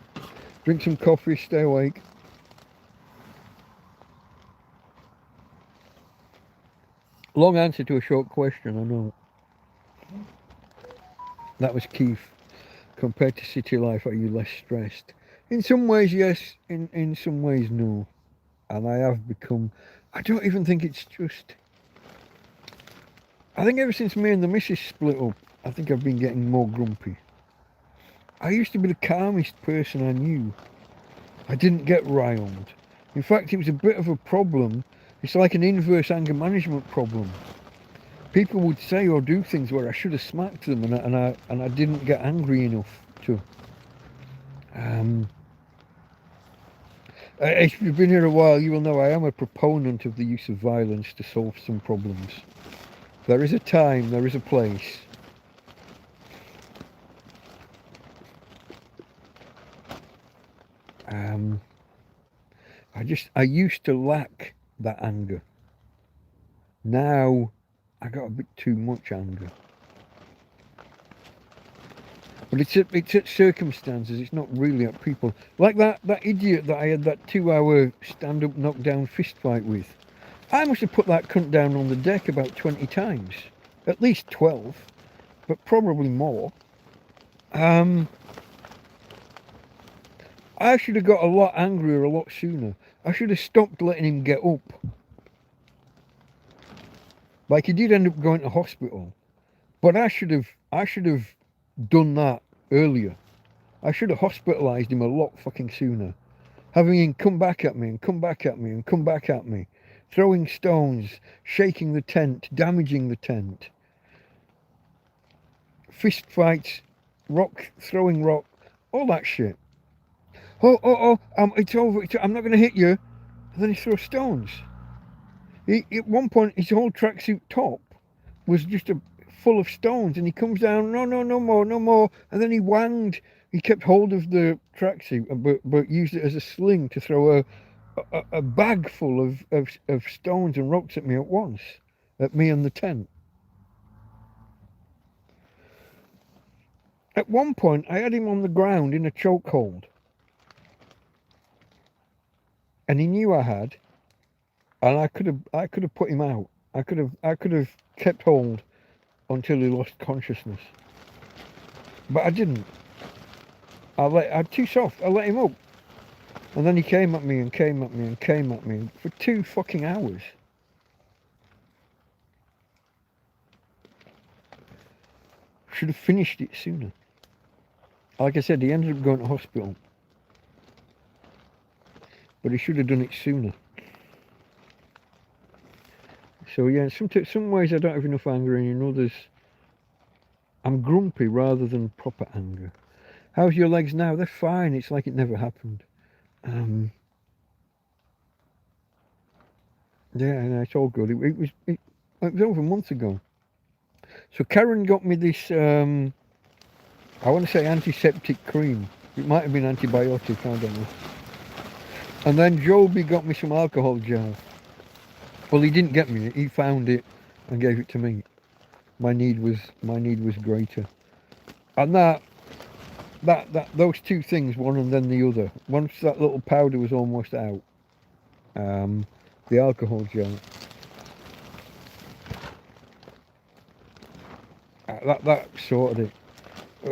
Drink some coffee, stay awake. Long answer to a short question, I know. That was Keith. Compared to city life, are you less stressed? In some ways, yes. In some ways, no. And I have become... I don't even think it's just... I think ever since me and the missus split up, I think I've been getting more grumpy. I used to be the calmest person I knew. I didn't get riled. In fact, it was a bit of a problem. It's like an inverse anger management problem. People would say or do things where I should have smacked them, and I didn't get angry enough to. If you've been here a while, you will know I am a proponent of the use of violence to solve some problems. There is a time, there is a place. I used to lack that anger. Now I got a bit too much anger. But it's at circumstances, it's not really at people. Like that idiot that I had that 2-hour stand-up knockdown fist fight with. I must have put that cunt down on the deck about 20 times. At least 12, but probably more. I should have got a lot angrier a lot sooner. I should have stopped letting him get up. Like, he did end up going to hospital. But I should have done that earlier. I should have hospitalised him a lot fucking sooner. Having him come back at me and come back at me and come back at me. Throwing stones, shaking the tent, damaging the tent. Fist fights, throwing rock, all that shit. It's over, I'm not going to hit you. And then he throws stones. At one point, his whole tracksuit top was just a full of stones, and he comes down, no, no more, no more, and then he wanged. He kept hold of the tracksuit, but used it as a sling to throw a bag full of stones and rocks at me at once, at me and the tent. At one point, I had him on the ground in a chokehold, and he knew I had, and I could have put him out. I could have kept hold until he lost consciousness, but I didn't. I'm too soft. I let him up, and then he came at me and came at me and came at me for 2 fucking hours. Should have finished it sooner. Like I said, he ended up going to hospital, but he should have done it sooner. So yeah, some ways I don't have enough anger, and in others I'm grumpy rather than proper anger. How's your legs now? They're fine. It's like it never happened. Yeah, no, it's all good. It was over a month ago. So Karen got me this, I want to say antiseptic cream. It might have been antibiotic, I don't know. And then Joby got me some alcohol gel. Well, he didn't get me it. He found it and gave it to me. My need was greater. And those two things, one and then the other. Once that little powder was almost out, the alcohol gel, that sorted it.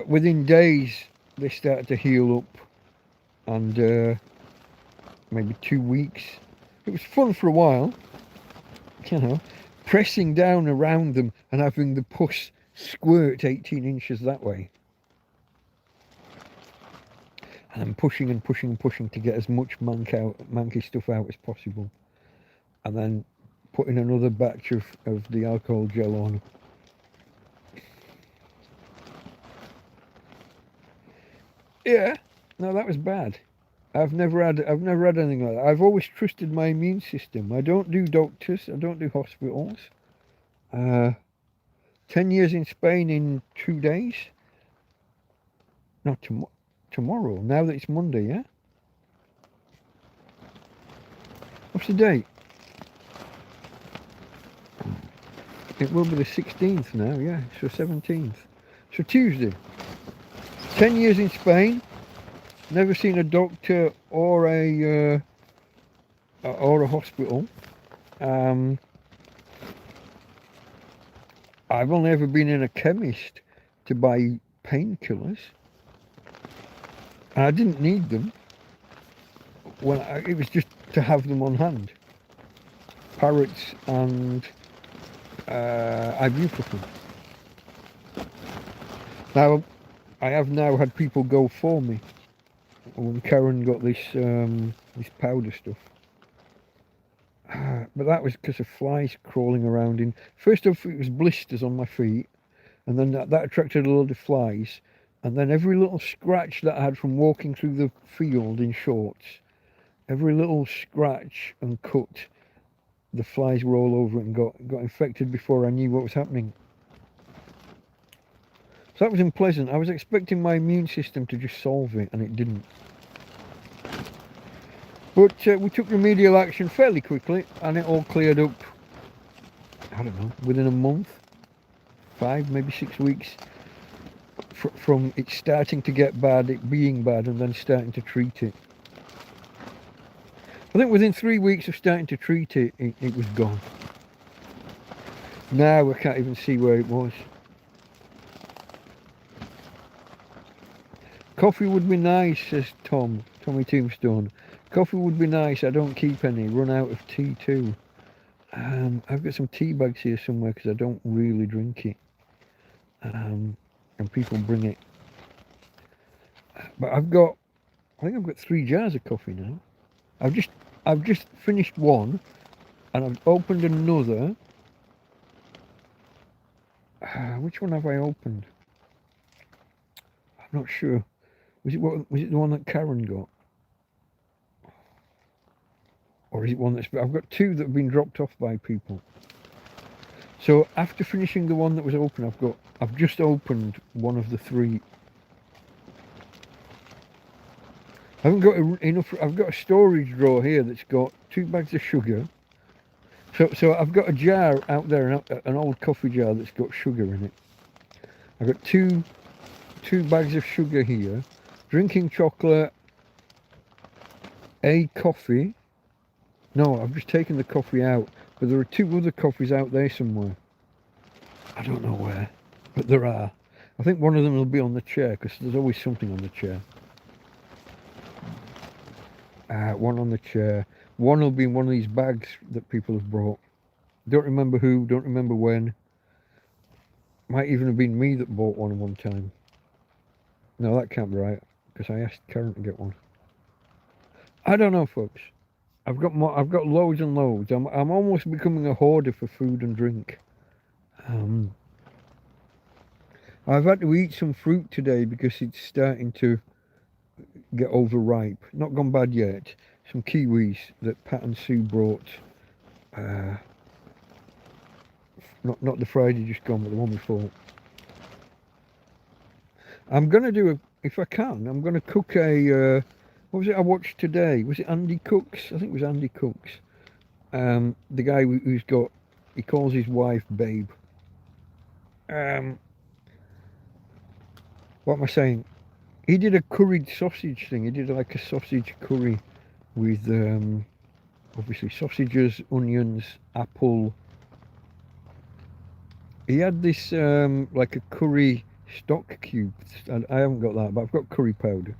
Within days, they started to heal up, and maybe 2 weeks. It was fun for a while, you know, pressing down around them and having the pus squirt 18 inches that way. And I'm pushing and pushing and pushing to get as much manky stuff out as possible. And then putting another batch of the alcohol gel on. Yeah, no, that was bad. I've never had anything like that. I've always trusted my immune system. I don't do doctors. I don't do hospitals. 10 years in Spain in 2 days. No, tomorrow. Now that it's Monday, yeah? What's the date? It will be the 16th now, yeah. So 17th. So Tuesday. 10 years in Spain. Never seen a doctor or a hospital. I've only ever been in a chemist to buy painkillers. And I didn't need them. It was just to have them on hand. Parrots and ibuprofen. Now, I have now had people go for me when Karen got this powder stuff. But that was because of flies crawling around first off, it was blisters on my feet, and then that attracted a load of flies, and then every little scratch that I had from walking through the field in shorts, every little scratch and cut, the flies were all over it and got infected before I knew what was happening. So that was unpleasant. I was expecting my immune system to just solve it, and it didn't. But we took remedial action fairly quickly, and it all cleared up, I don't know, within a month, 5, maybe 6 weeks, from it starting to get bad, it being bad, and then starting to treat it. I think within 3 weeks of starting to treat it, it was gone. Now I can't even see where it was. Coffee would be nice, says Tommy Tombstone. Coffee would be nice. I don't keep any. Run out of tea too. I've got some tea bags here somewhere because I don't really drink it. And people bring it. But I think I've got 3 jars of coffee now. I've just finished one, and I've opened another. Which one have I opened? I'm not sure. Was it the one that Karen got? Or is it one I've got 2 that have been dropped off by people. So after finishing the one that was open, I've just opened one of the 3. I haven't got enough. I've got a storage drawer here that's got 2 bags of sugar. So I've got a jar out there, an old coffee jar that's got sugar in it. I've got two bags of sugar here, drinking chocolate, a coffee. No, I've just taken the coffee out, but there are 2 other coffees out there somewhere. I don't know where, but there are. I think one of them will be on the chair, because there's always something on the chair. One on the chair. One will be in one of these bags that people have brought. Don't remember who, don't remember when. Might even have been me that bought one time. No, that can't be right, because I asked Karen to get one. I don't know, folks. I've got loads and loads. I'm almost becoming a hoarder for food and drink. I've had to eat some fruit today because it's starting to get overripe. Not gone bad yet. Some kiwis that Pat and Sue brought. Not the Friday just gone, but the one before. I'm gonna do if I can. I'm gonna cook a. What was it I watched today? Was it Andy Cooks? I think it was Andy Cooks. The guy who's got. He calls his wife Babe. What am I saying? He did a curried sausage thing. He did like a sausage curry with obviously sausages, onions, apple. He had this like a curry stock cube. I haven't got that, but I've got curry powder.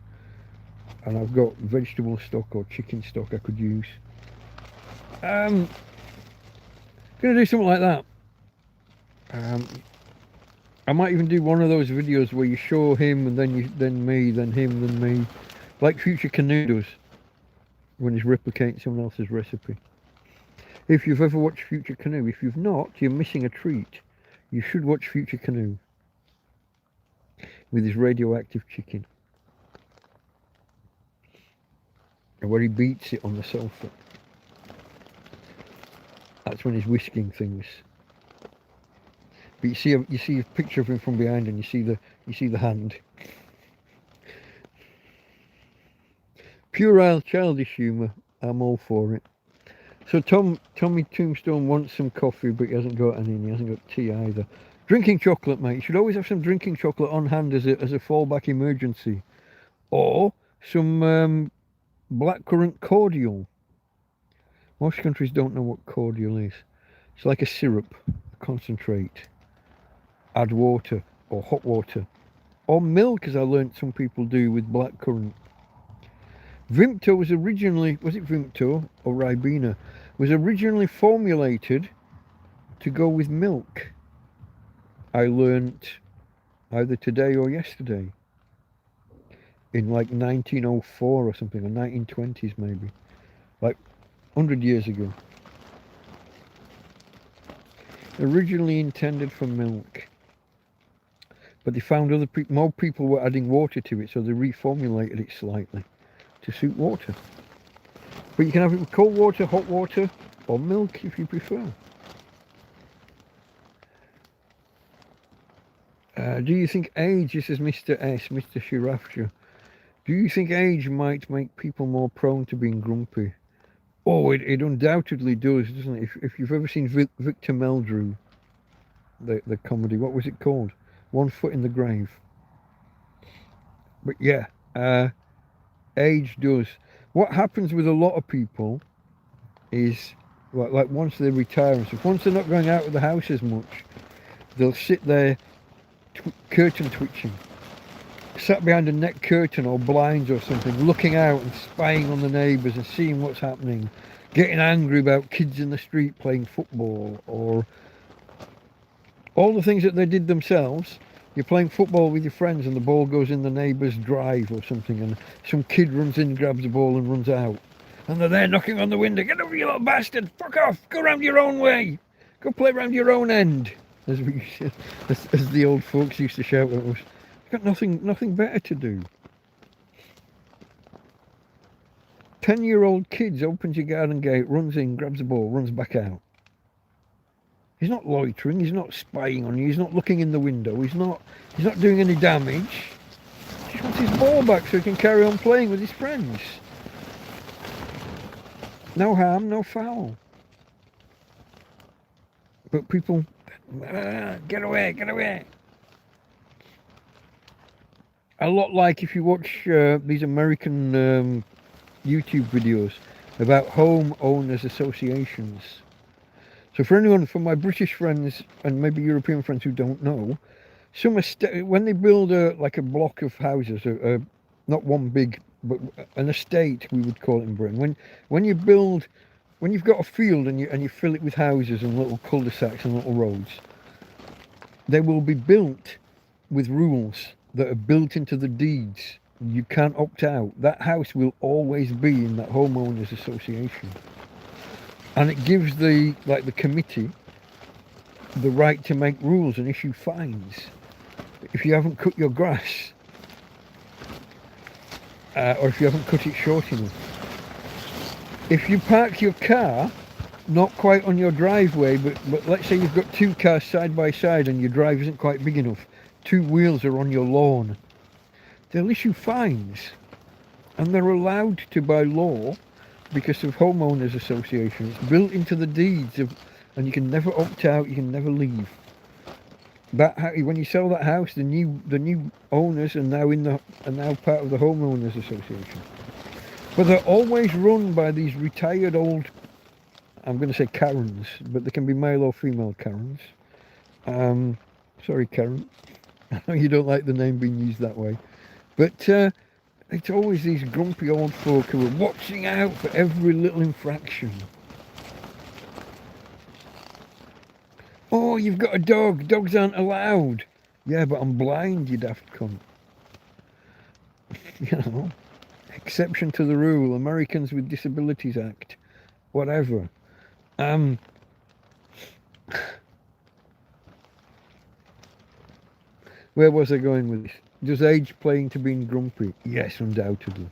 And I've got vegetable stock or chicken stock I could use. Gonna do something like that. I might even do one of those videos where you show him and then me, then him, then me, like Future Canoe does when he's replicating someone else's recipe. If you've ever watched Future Canoe, if you've not, you're missing a treat. You should watch Future Canoe with his radioactive chicken, and where he beats it on the sofa. That's when he's whisking things. But you see a picture of him from behind, and you see the hand. Puerile childish humour. I'm all for it. So Tommy Tombstone wants some coffee, but he hasn't got any. And he hasn't got tea either. Drinking chocolate, mate. You should always have some drinking chocolate on hand as a fallback emergency, or some blackcurrant cordial. Most countries don't know what cordial is. It's like a syrup, a concentrate. Add water or hot water or milk, as I learnt some people do with blackcurrant. Vimto was originally, was it Vimto or Ribena, was originally formulated to go with milk. I learnt either today or yesterday, in like 1904 or something, or 1920s maybe, like 100 years ago. Originally intended for milk, but they found more people were adding water to it, so they reformulated it slightly to suit water. But you can have it with cold water, hot water, or milk if you prefer. Do you think age, this is Mr. S, Mr. Shirafja, do you think age might make people more prone to being grumpy? Oh, it undoubtedly does, doesn't it? If you've ever seen Victor Meldrew, the comedy, what was it called? One Foot in the Grave. But yeah, age does. What happens with a lot of people is, like once they retire and stuff, once they're not going out of the house as much, they'll sit there curtain twitching, sat behind a net curtain or blinds or something, looking out and spying on the neighbours and seeing what's happening, getting angry about kids in the street playing football, or all the things that they did themselves. You're playing football with your friends and the ball goes in the neighbour's drive or something, and some kid runs in, grabs the ball and runs out, and they're there knocking on the window, "Get over, you little bastard, fuck off, go round your own way, go play round your own end," as the old folks used to shout at us. Got nothing better to do. 10-year-old kids opens your garden gate, runs in, grabs the ball, runs back out. He's not loitering, he's not spying on you, he's not looking in the window, he's not doing any damage. He just wants his ball back so he can carry on playing with his friends. No harm, no foul. But people, get away, get away. A lot like if you watch these American YouTube videos about homeowners associations. So for anyone, for my British friends and maybe European friends who don't know, when they build like a block of houses, not one big, but an estate, we would call it in Britain. When you've got a field and you fill it with houses and little cul-de-sacs and little roads, they will be built with rules that are built into the deeds. You can't opt out. That house will always be in that homeowners association. And it gives the committee the right to make rules and issue fines if you haven't cut your grass or if you haven't cut it short enough. If you park your car not quite on your driveway, but let's say you've got two cars side by side and your drive isn't quite big enough, two wheels are on your lawn, they'll issue fines, and they're allowed to by law because of homeowners associations. It's built into the deeds and you can never opt out, you can never leave. When you sell that house, the new owners are now part of the homeowners association. But they're always run by these retired old, I'm going to say Karens, but they can be male or female Karens. Sorry, Karen. I know you don't like the name being used that way. But it's always these grumpy old folk who are watching out for every little infraction. Oh, you've got a dog. Dogs aren't allowed. Yeah, but I'm blind, you daft cunt. You know, exception to the rule. Americans with Disabilities Act. Whatever. Where was I going with this? Does age play into being grumpy? Yes, undoubtedly.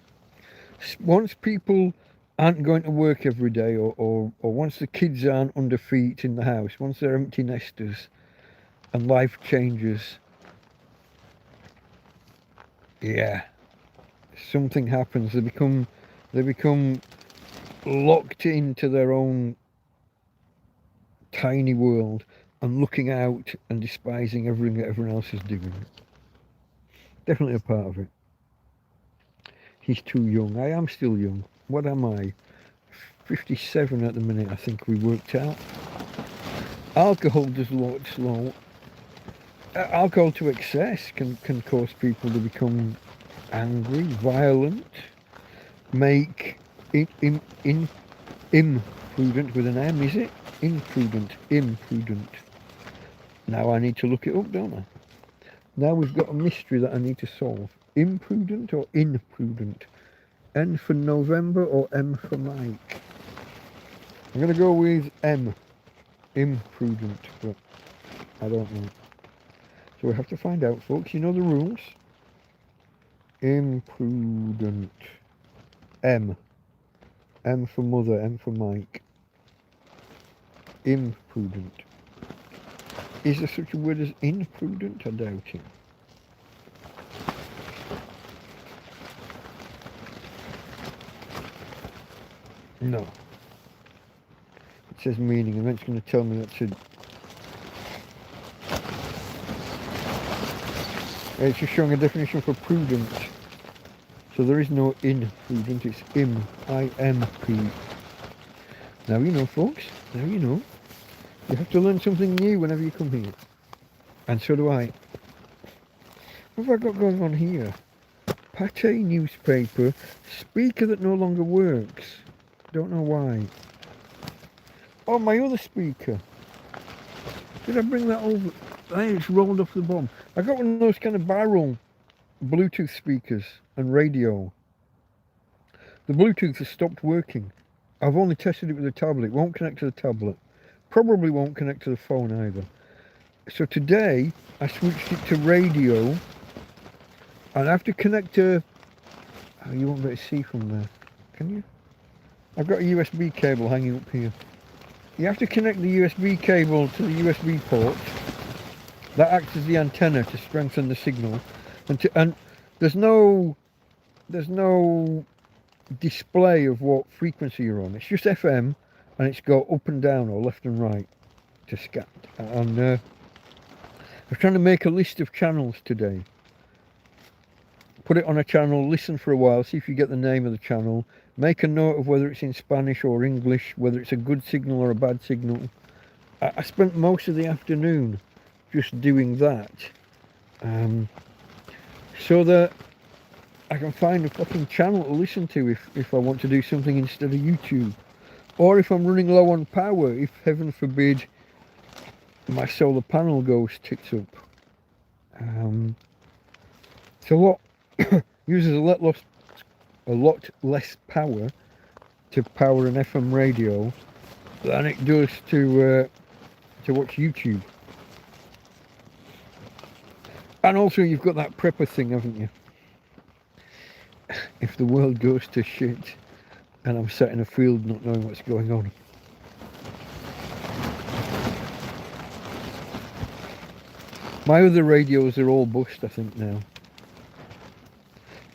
Once people aren't going to work every day, or once the kids aren't under feet in the house, once they're empty nesters and life changes, yeah, something happens. They become locked into their own tiny world and looking out and despising everything that everyone else is doing. Definitely a part of it. He's too young. I am still young. What am I? 57 at the minute, I think we worked out. Alcohol does a lot slow. Alcohol to excess can cause people to become angry, violent, make imprudent with an M, is it? Imprudent. Now I need to look it up, don't I? Now we've got a mystery that I need to solve. Imprudent or imprudent? N for November or M for Mike? I'm going to go with M. Imprudent, but I don't know. So we have to find out, folks. You know the rules. Imprudent. M. M for mother, M for Mike. Imprudent. Is there such a word as imprudent? I doubt it. No. It says meaning, and then it's going to tell me that's it. It's just showing a definition for prudent. So there is no imprudent, it's im, I-M-P. Now you know, folks. Now you know. You have to learn something new whenever you come here. And so do I. What have I got going on here? Pate newspaper. Speaker that no longer works. Don't know why. Oh, my other speaker. Did I bring that over? Hey, it's rolled off the bottom. I got one of those kind of barrel Bluetooth speakers and radio. The Bluetooth has stopped working. I've only tested it with a tablet. It won't connect to the tablet. Probably won't connect to the phone either. So today I switched it to radio, and I have to connect to, oh, you won't be able to see from there, can you? I've got a USB cable hanging up here. you have to connect the USB cable to the USB port. That acts as the antenna to strengthen the signal, and there's no display of what frequency you're on. It's just FM, and it's got up and down or left and right to scat. And I'm trying to make a list of channels today. Put it on a channel, listen for a while, see if you get the name of the channel, make a note of whether it's in Spanish or English, whether it's a good signal or a bad signal. I spent most of the afternoon just doing that, so that I can find a fucking channel to listen to if I want to do something instead of YouTube, or if I'm running low on power, if heaven forbid my solar panel goes tits up. It's a lot uses a lot less power to power an FM radio than it does to watch YouTube. And also you've got that prepper thing, haven't you? If the world goes to shit and I'm sat in a field not knowing what's going on. My other radios are all bust, I think, now.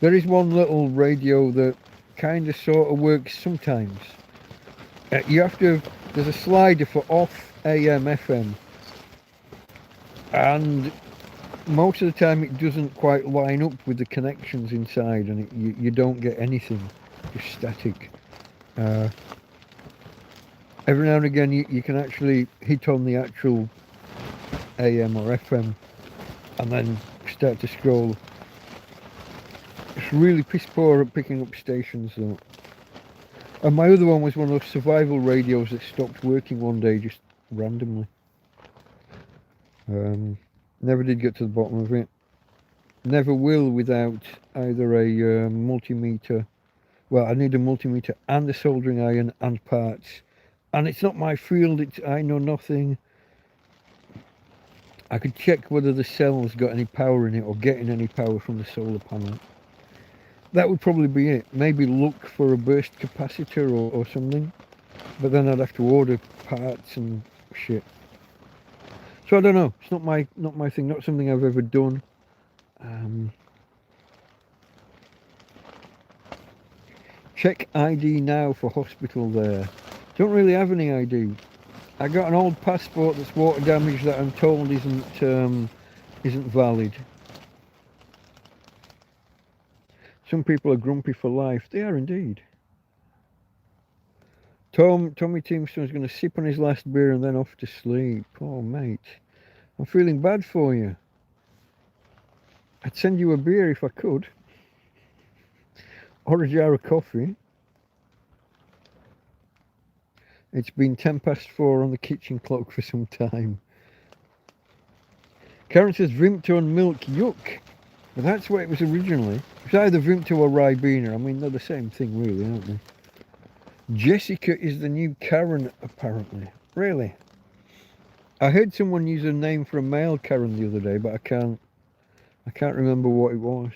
There is one little radio that kind of sort of works sometimes. There's a slider for off AM, FM. And most of the time it doesn't quite line up with the connections inside, and you don't get anything, just static. Every now and again you can actually hit on the actual AM or FM and then start to scroll. It's really piss poor at picking up stations though. And my other one was one of those survival radios that stopped working one day just randomly. Never did get to the bottom of it. Never will without either a multimeter. Well, I need a multimeter and a soldering iron and parts. And it's not my field, I know nothing. I could check whether the cell's got any power in it or getting any power from the solar panel. That would probably be it. Maybe look for a burst capacitor or something. But then I'd have to order parts and shit. So I don't know. It's not my thing. Not something I've ever done. Check ID now for hospital there. Don't really have any ID. I got an old passport that's water damaged that I'm told isn't valid. Some people are grumpy for life. They are indeed. Tommy Tombstone's going to sip on his last beer and then off to sleep. Oh, mate. I'm feeling bad for you. I'd send you a beer if I could. Or a jar of coffee. It's been 4:10 on the kitchen clock for some time. Karen says Vimto and milk, yuck. But that's what it was originally. It's either Vimto or Ribena. I mean, they're the same thing really, aren't they? Jessica is the new Karen, apparently. Really? I heard someone use a name for a male Karen the other day, but I can't remember what it was.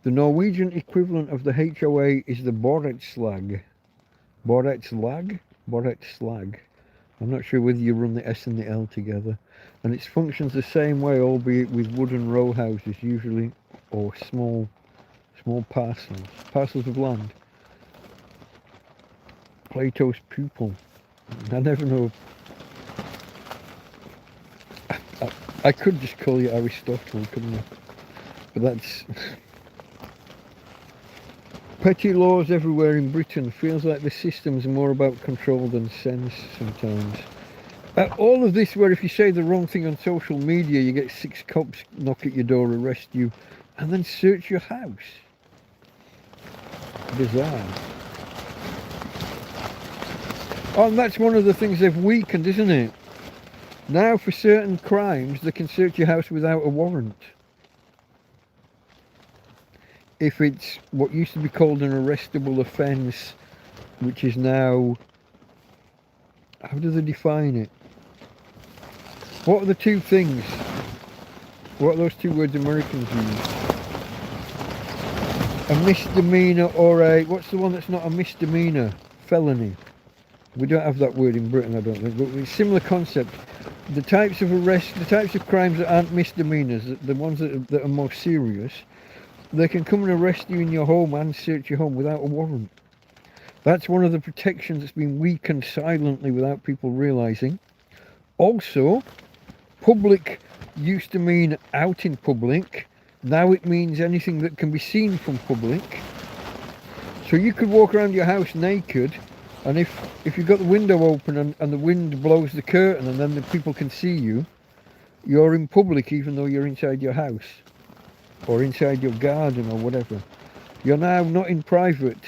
The Norwegian equivalent of the HOA is the Borettslag. Borettslag? Borettslag. I'm not sure whether you run the S and the L together. And it functions the same way, albeit with wooden row houses usually, or small parcels of land. Plato's pupil. I never know. I could just call you Aristotle, couldn't I? But that's... Petty laws everywhere in Britain. Feels like the system's more about control than sense sometimes. All of this where if you say the wrong thing on social media, you get 6 cops knock at your door, arrest you, and then search your house. Bizarre. Oh, and that's one of the things they've weakened, isn't it? Now for certain crimes, they can search your house without a warrant. If it's what used to be called an arrestable offence, which is now... How do they define it? What are the two things? What are those two words Americans use? a misdemeanor or what's the one that's not a misdemeanor? Felony. We don't have that word in Britain, I don't think, but it's a similar concept. The types of arrests, the types of crimes that aren't misdemeanors, the ones that are more serious, they can come and arrest you in your home and search your home without a warrant. That's one of the protections that's been weakened silently without people realising. Also, public used to mean out in public. Now it means anything that can be seen from public. So you could walk around your house naked, and if you've got the window open and the wind blows the curtain and then the people can see you, you're in public even though you're inside your house or inside your garden or whatever. You're now not in private.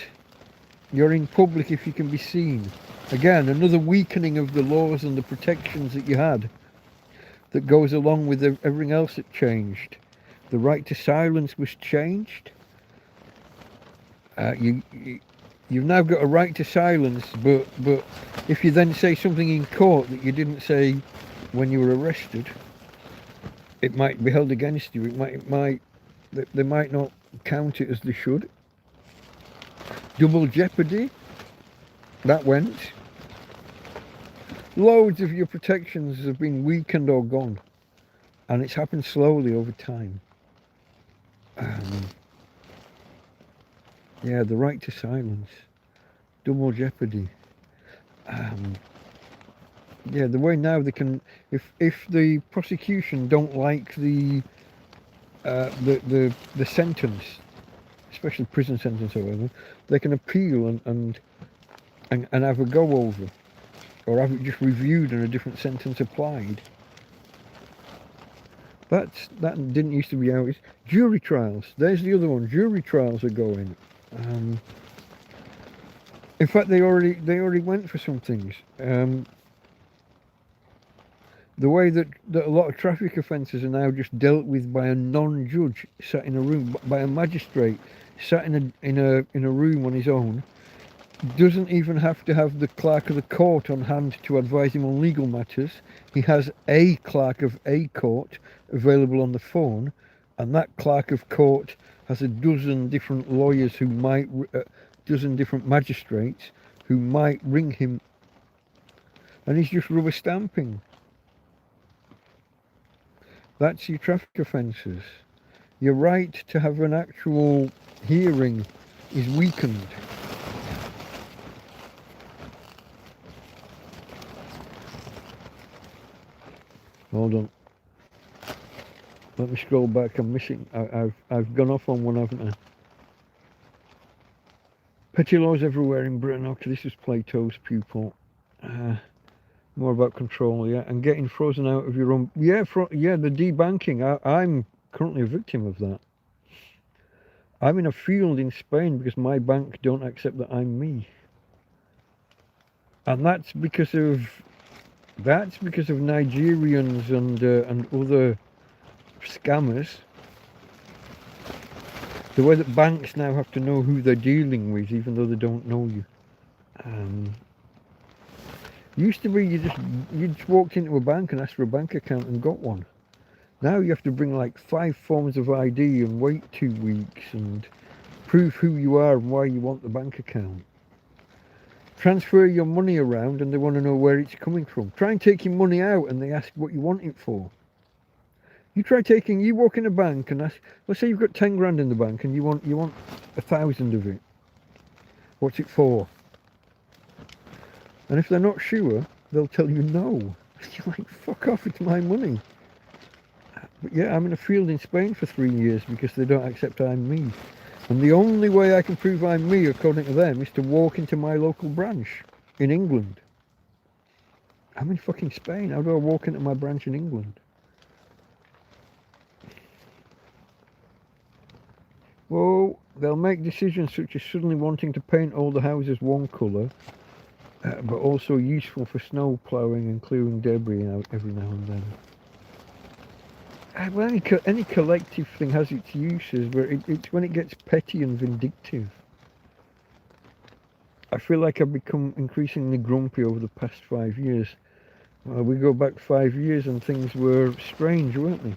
You're in public if you can be seen. Again, another weakening of the laws and the protections that you had that goes along with everything else that changed. The right to silence was changed. You've now got a right to silence, but if you then say something in court that you didn't say when you were arrested, it might be held against you. They might not count it as they should. Double jeopardy, that went. Loads of your protections have been weakened or gone, and it's happened slowly over time. Yeah, the right to silence, double jeopardy. Yeah, the way now they can, if the prosecution don't like the sentence, especially prison sentence or whatever, they can appeal and have a go over, or have it just reviewed and a different sentence applied. That didn't used to be how it's. Jury trials. There's the other one. Jury trials are going. In fact, they already went for some things. The way that a lot of traffic offences are now just dealt with by a non-judge sat in a room, by a magistrate sat in a room on his own, doesn't even have to have the clerk of the court on hand to advise him on legal matters. He has a clerk of a court available on the phone, and that clerk of court has a dozen different lawyers who might, dozen different magistrates who might ring him, and he's just rubber stamping. That's your traffic offences. Your right to have an actual hearing is weakened. Hold on. Let me scroll back. I'm missing. I've gone off on one, haven't I? Petty laws everywhere in Britain. Okay, this is Plato's pupil. More about control, yeah, and getting frozen out of your own. Yeah, the debanking. I'm currently a victim of that. I'm in a field in Spain because my bank don't accept that I'm me, and that's because of Nigerians and other scammers. The way that banks now have to know who they're dealing with, even though they don't know you. Used to be you just walked into a bank and asked for a bank account and got one. Now you have to bring like 5 forms of ID and wait 2 weeks and prove who you are and why you want the bank account. Transfer your money around and they want to know where it's coming from. Try and take your money out and they ask what you want it for. You walk in a bank and ask, let's say you've got 10 grand in the bank and you want 1,000 of it. What's it for? And if they're not sure, they'll tell you no. You're like, fuck off, it's my money. But yeah, I'm in a field in Spain for 3 years because they don't accept I'm me. And the only way I can prove I'm me, according to them, is to walk into my local branch in England. I'm in fucking Spain. How do I walk into my branch in England? Well, they'll make decisions such as suddenly wanting to paint all the houses one colour, but also useful for snow ploughing and clearing debris out every now and then. Well, any collective thing has its uses, but it's when it gets petty and vindictive. I feel like I've become increasingly grumpy over the past 5 years. We go back 5 years and things were strange, weren't they?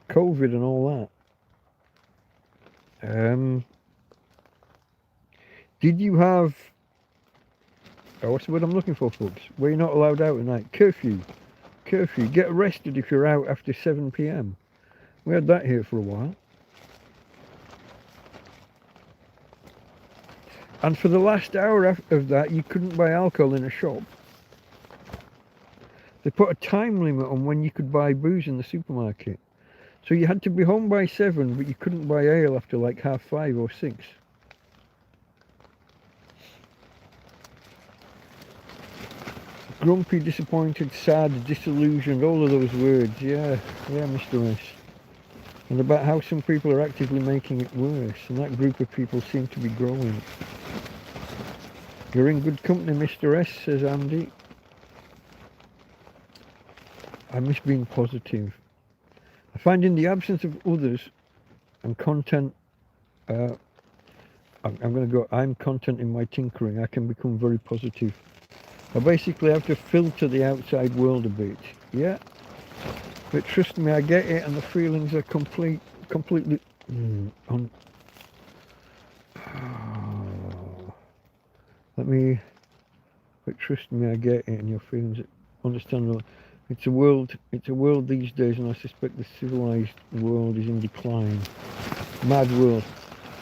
COVID and all that. Did you have... Oh, what's the word I'm looking for, folks? Where you're not allowed out at night. Curfew. Curfew. Get arrested if you're out after 7 p.m. We had that here for a while. And for the last hour of that, you couldn't buy alcohol in a shop. They put a time limit on when you could buy booze in the supermarket. So you had to be home by 7, but you couldn't buy ale after like 5:30 or 6. Grumpy, disappointed, sad, disillusioned, all of those words. Yeah, Mr. S. And about how some people are actively making it worse, and that group of people seem to be growing. You're in good company, Mr. S, says Andy. I miss being positive. I find in the absence of others and content, I'm going to go, I'm content in my tinkering, I can become very positive. I basically have to filter the outside world a bit, yeah? But trust me, I get it, and the feelings are completely but trust me, I get it, and your feelings are understandable. It's a world these days, and I suspect the civilized world is in decline. Mad world.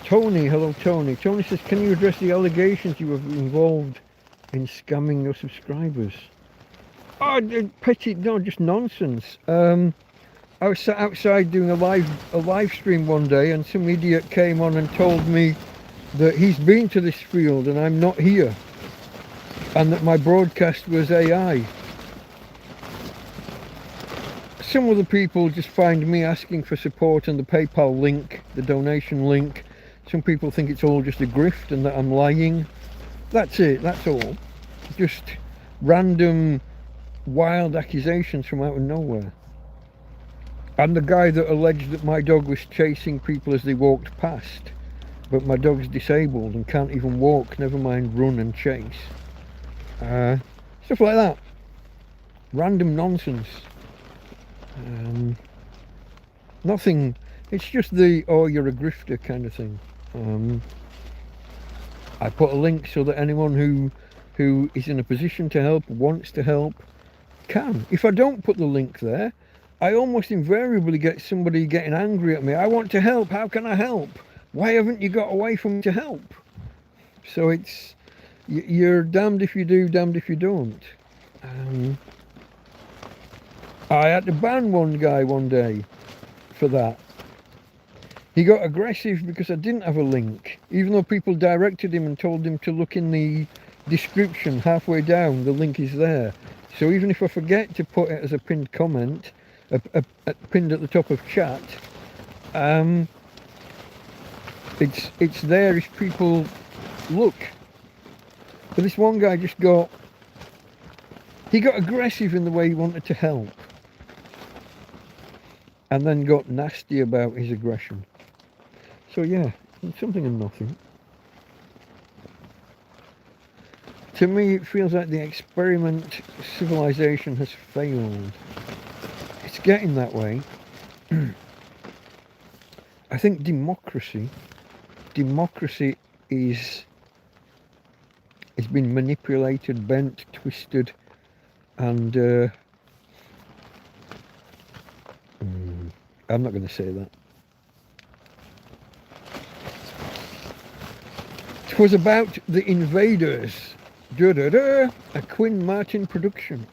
Tony, hello Tony. Tony says, can you address the allegations you have involved in scamming your subscribers? Oh, petty, no, just nonsense. I was sat outside doing a live stream one day, and some idiot came on and told me that he's been to this field and I'm not here, and that my broadcast was AI. Some of the people just find me asking for support and the PayPal link, the donation link. Some people think it's all just a grift and that I'm lying. That's it, that's all. Just random wild accusations from out of nowhere. I'm the guy that alleged that my dog was chasing people as they walked past, but my dog's disabled and can't even walk, never mind run and chase. Stuff like that. Random nonsense. Nothing, it's just the, oh, you're a grifter kind of thing. I put a link so that anyone who is in a position to help, wants to help, can. If I don't put the link there, I almost invariably get somebody getting angry at me. I want to help, how can I help? Why haven't you got away from me to help? So it's, you're damned if you do, damned if you don't. I had to ban one guy one day for that. He got aggressive because I didn't have a link, even though people directed him and told him to look in the description halfway down, the link is there. So even if I forget to put it as a pinned comment, pinned at the top of chat, it's there if people look. But this one guy just he got aggressive in the way he wanted to help, and then got nasty about his aggression. So yeah, it's something and nothing. To me, it feels like the experiment civilization has failed. It's getting that way. I think democracy is been manipulated, bent, twisted, and I'm not going to say that. It was about the invaders. A Quinn Martin production.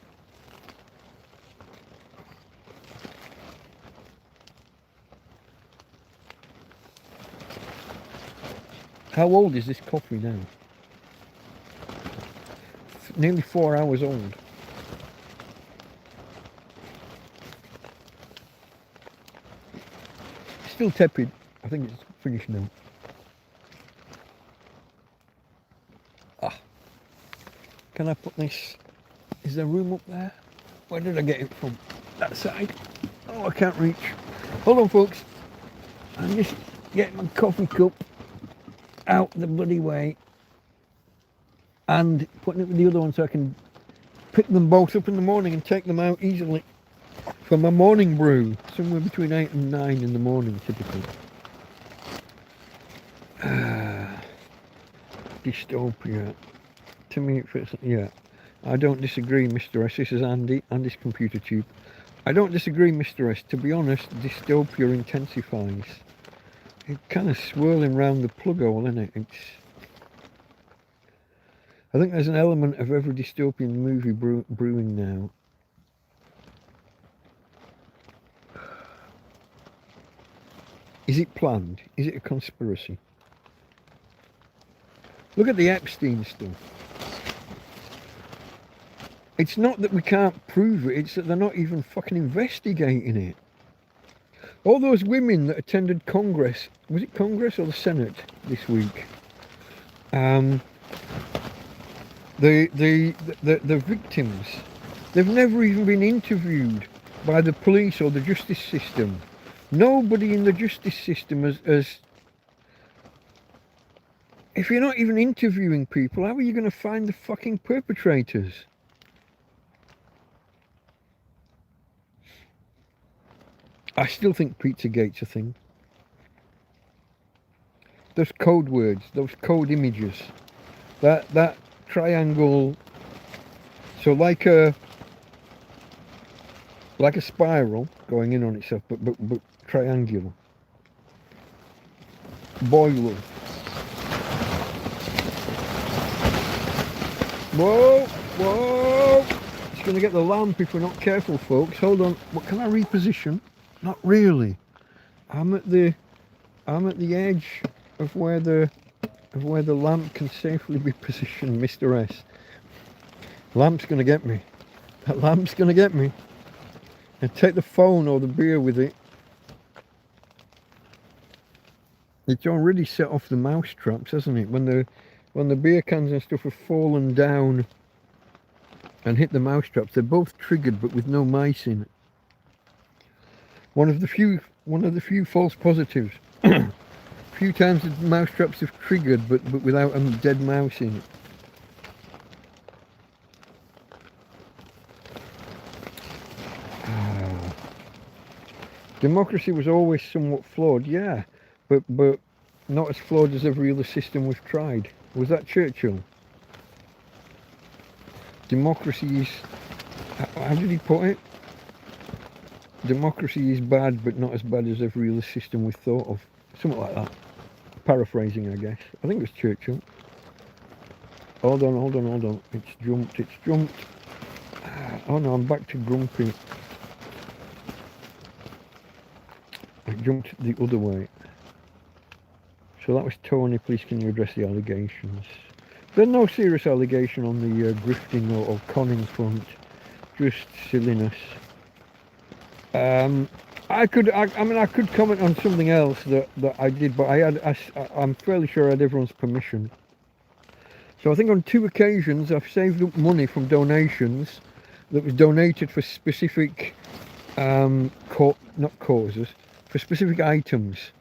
How old is this coffee now? Nearly 4 hours old. Still tepid. I think it's finished now. Can I put this? Is there room up there? Where did I get it from? That side? Oh, I can't reach. Hold on, folks. I'm just getting my coffee cup out the bloody way and putting it with the other one so I can pick them both up in the morning and take them out easily for my morning brew, somewhere between 8 and 9 in the morning typically. Dystopia. To me, it fits. Yeah, I don't disagree, Mr. S. This is Andy, Andy's computer tube. I don't disagree, Mr. S. To be honest, dystopia intensifies. It's kind of swirling round the plug hole, isn't it? I think there's an element of every dystopian movie brewing now. Is it planned? Is it a conspiracy? Look at the Epstein stuff. It's not that we can't prove it, it's that they're not even fucking investigating it. All those women that attended Congress, was it Congress or the Senate this week? The victims, they've never even been interviewed by the police or the justice system. Nobody in the justice system has if you're not even interviewing people, how are you going to find the fucking perpetrators? I still think Pizzagate's a thing. Those code words, those code images, that triangle, so like a spiral going in on itself, but triangular. Boiler. Whoa, whoa! It's going to get the lamp if we're not careful, folks. Hold on. What can I reposition? Not really. I'm at the edge of where the lamp can safely be positioned, Mr. S. Lamp's going to get me. That lamp's going to get me. And take the phone or the beer with it. It's already set off the mouse traps, hasn't it? When the beer cans and stuff have fallen down and hit the mouse traps, they're both triggered but with no mice in it. One of the few false positives. A few times the mouse traps have triggered but without a dead mouse in it. Democracy was always somewhat flawed, yeah, but not as flawed as every other system we've tried. Was that Churchill? Democracy is, how did he put it? Democracy is bad, but not as bad as every other system we've thought of. Something like that. Paraphrasing, I guess. I think it was Churchill. Hold on. It's jumped. Oh no, I'm back to grumpy. I jumped the other way. So that was Tony. Please can you address the allegations? There's no serious allegation on the grifting or conning front. Just silliness. I could comment on something else that I did, but I'm fairly sure I had everyone's permission. So I think on 2 occasions I've saved up money from donations that was donated for specific not causes, for specific items.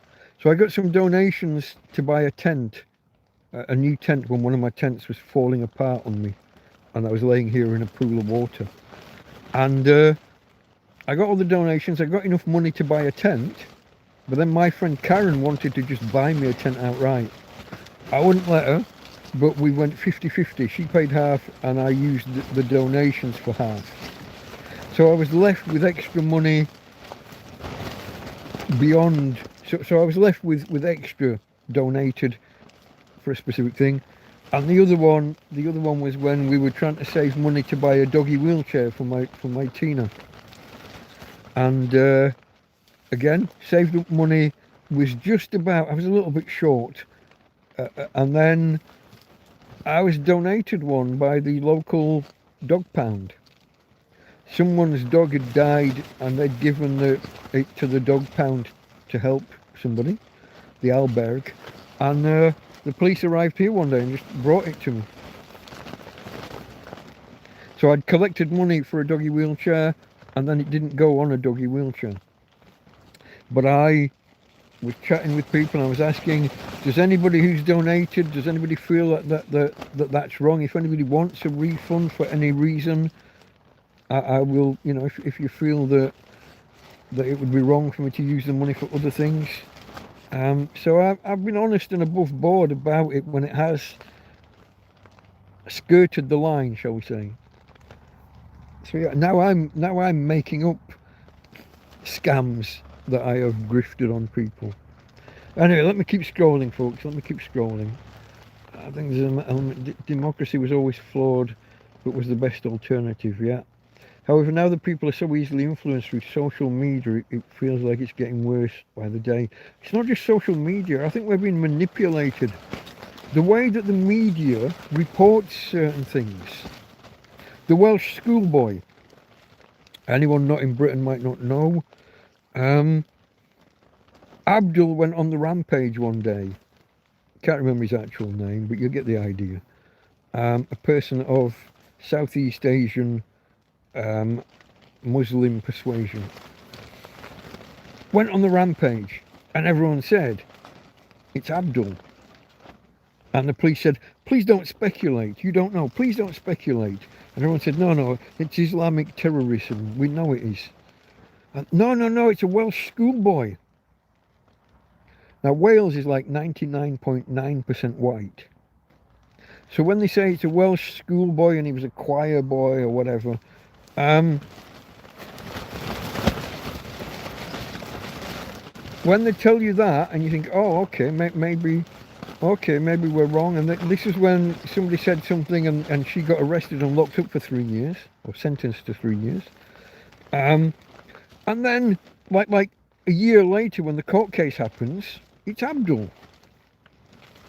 So I got some donations to buy a tent, a new tent, when one of my tents was falling apart on me and I was laying here in a pool of water. And I got all the donations, I got enough money to buy a tent, but then my friend Karen wanted to just buy me a tent outright. I wouldn't let her, but we went 50-50. She paid half and I used the donations for half. So I was left with extra money beyond, so I was left with extra donated for a specific thing. And the other one was when we were trying to save money to buy a doggy wheelchair for my Tina. And again, saved up money, was just about, I was a little bit short. And then I was donated one by the local dog pound. Someone's dog had died and they'd given it to the dog pound to help somebody, the alberg. And the police arrived here one day and just brought it to me. So I'd collected money for a doggy wheelchair, and then it didn't go on a doggy wheelchair. But I was chatting with people and I was asking, does anybody who's donated, does anybody feel that's wrong? If anybody wants a refund for any reason, I will, you know, if you feel that it would be wrong for me to use the money for other things, So I've been honest and above board about it when it has skirted the line, shall we say. So yeah, now I'm making up scams that I have grifted on people. Anyway, let me keep scrolling, folks. Let me keep scrolling. I think there's an element. Democracy was always flawed, but was the best alternative. Yeah. However, now that people are so easily influenced through social media, it feels like it's getting worse by the day. It's not just social media. I think we're being manipulated. The way that the media reports certain things. The Welsh schoolboy. Anyone not in Britain might not know. Abdul went on the rampage one day. Can't remember his actual name, but you get the idea. A person of Southeast Asian Muslim persuasion went on the rampage, and everyone said, it's Abdul. And the police said, please don't speculate. You don't know. Please don't speculate. And everyone said, no, it's Islamic terrorism. We know it is. And, no, it's a Welsh schoolboy. Now, Wales is like 99.9% white. So when they say it's a Welsh schoolboy and he was a choir boy or whatever, when they tell you that and you think, oh, okay, maybe we're wrong. And this is when somebody said something and she got arrested and locked up for 3 years, or sentenced to 3 years. And then, like a year later, when the court case happens, it's Abdul.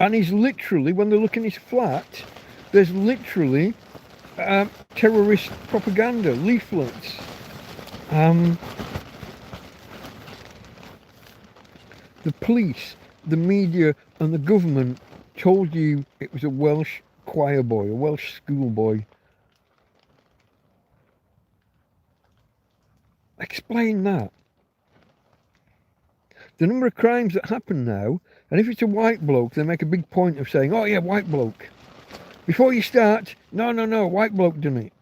And he's literally, when they look in his flat, there's literally terrorist propaganda, leaflets. The police, the media and the government told you it was a Welsh choir boy, a Welsh schoolboy. Explain that. The number of crimes that happen now, and if it's a white bloke, they make a big point of saying, oh yeah, white bloke. Before you start, no, white bloke done it.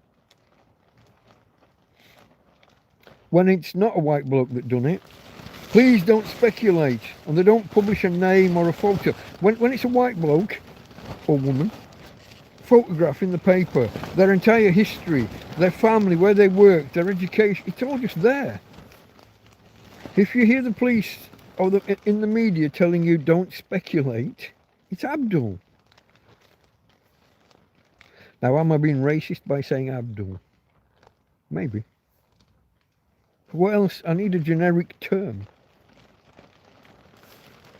When it's not a white bloke that done it, please don't speculate, and they don't publish a name or a photo. When it's a white bloke or woman, photograph in the paper, their entire history, their family, where they work, their education, it's all just there. If you hear the police or in the media telling you don't speculate, it's Abdul. Now, am I being racist by saying Abdul? Maybe. What else? I need a generic term.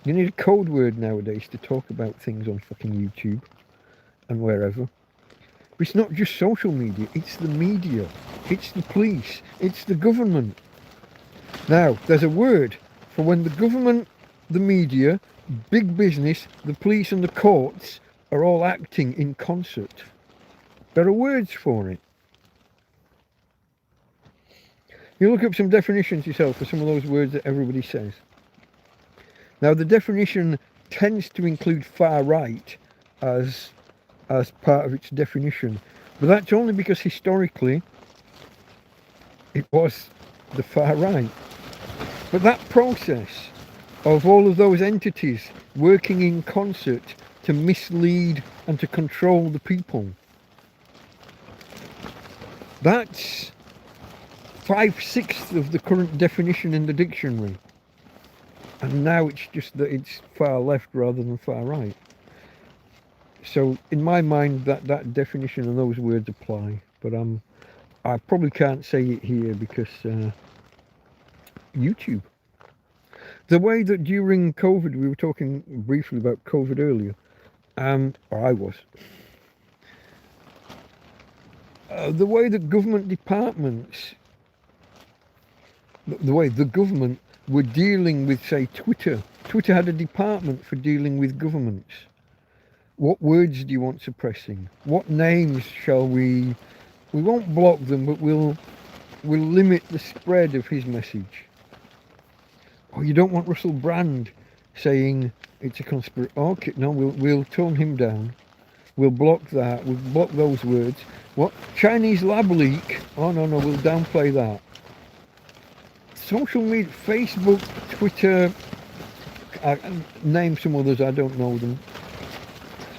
You need a code word nowadays to talk about things on fucking YouTube and wherever. But it's not just social media, it's the media, it's the police, it's the government. Now, there's a word for when the government, the media, big business, the police and the courts are all acting in concert. There are words for it. You look up some definitions yourself for some of those words that everybody says. Now, the definition tends to include far right as part of its definition, but that's only because historically it was the far right. But that process of all of those entities working in concert to mislead and to control the people, that's 5/6 of the current definition in the dictionary. And now it's just that it's far left rather than far right. So in my mind, that definition and those words apply. But I probably can't say it here because YouTube. The way that during COVID, we were talking briefly about COVID earlier, or I was. The way that government departments, the way the government were dealing with, say, Twitter. Twitter had a department for dealing with governments. What words do you want suppressing? What names shall we won't block them, but we'll limit the spread of his message. Oh, you don't want Russell Brand saying it's a conspiracy. Okay, no, we'll tone him down. We'll block that. We'll block those words. What? Chinese lab leak? Oh, no, we'll downplay that. Social media, Facebook, Twitter, I name some others, I don't know them.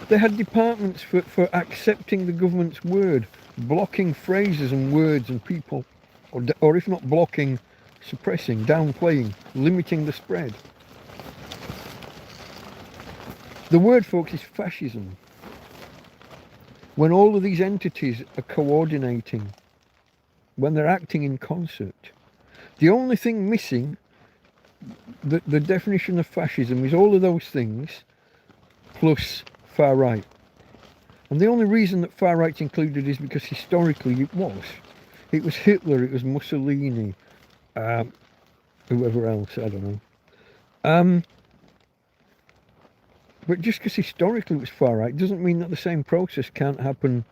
They had departments for accepting the government's word, blocking phrases and words and people, or if not blocking, suppressing, downplaying, limiting the spread. The word, folks, is fascism. When all of these entities are coordinating, when they're acting in concert, the only thing missing, the definition of fascism is all of those things plus far right. And the only reason that far right's included is because historically it was. It was Hitler, it was Mussolini, whoever else, I don't know. But just because historically it was far right doesn't mean that the same process can't happen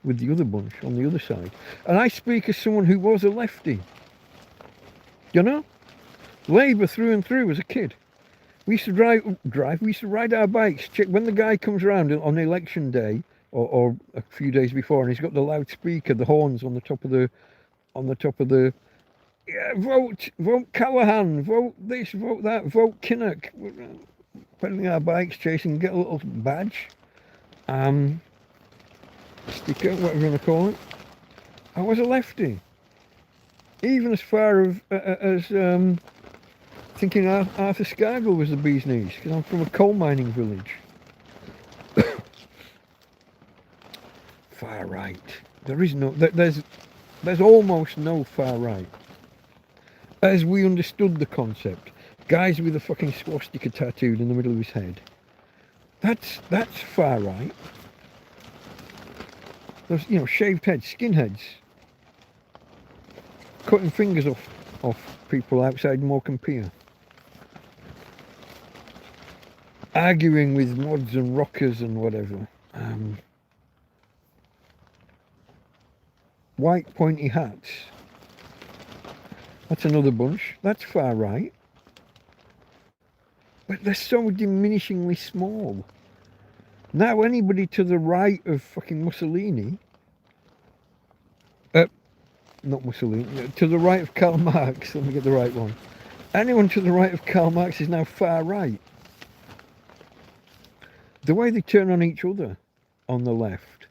with the other bunch on the other side. And I speak as someone who was a lefty. You know? Labour through and through as a kid. We used to we used to ride our bikes. Check when the guy comes around on election day or a few days before, and he's got the loudspeaker, the horns on the top of the yeah, vote Callahan, vote this, vote that, vote Kinnock. Pedaling our bikes, chasing, get a little badge, sticker, whatever you want to call it. I was a lefty, even as far as thinking Arthur Scargill was the bee's knees, because I'm from a coal mining village. Far right. There is no. There's almost no far right. As we understood the concept, guys with a fucking swastika tattooed in the middle of his head. That's far right. There's, you know, shaved heads, skinheads, cutting fingers off people outside Morecambe Pier. Arguing with mods and rockers and whatever. White pointy hats. That's another bunch. That's far right. But they're so diminishingly small. Now anybody to the right of fucking Mussolini, not Mussolini, to the right of Karl Marx, let me get the right one. Anyone to the right of Karl Marx is now far right. The way they turn on each other on the left.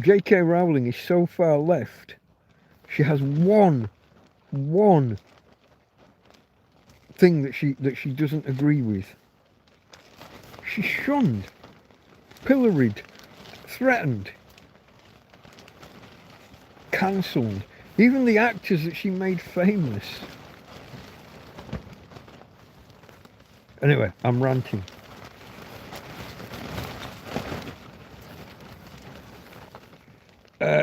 J.K. Rowling is so far left, she has one thing that she doesn't agree with. She's shunned, pilloried, threatened, cancelled. Even the actors that she made famous. Anyway, I'm ranting.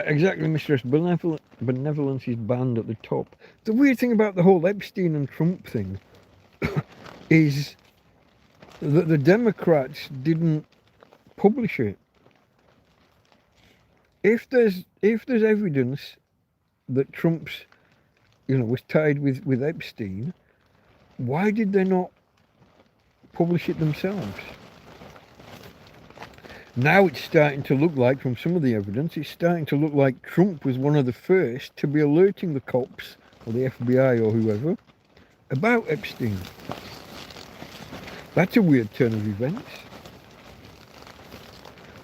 Exactly, Mistress. Benevolence is banned at the top. The weird thing about the whole Epstein and Trump thing is that the Democrats didn't publish it. If there's evidence that Trump's, was tied with Epstein, why did they not publish it themselves? Now it's starting to look like, from some of the evidence, it's starting to look like Trump was one of the first to be alerting the cops, or the FBI or whoever, about Epstein. That's a weird turn of events.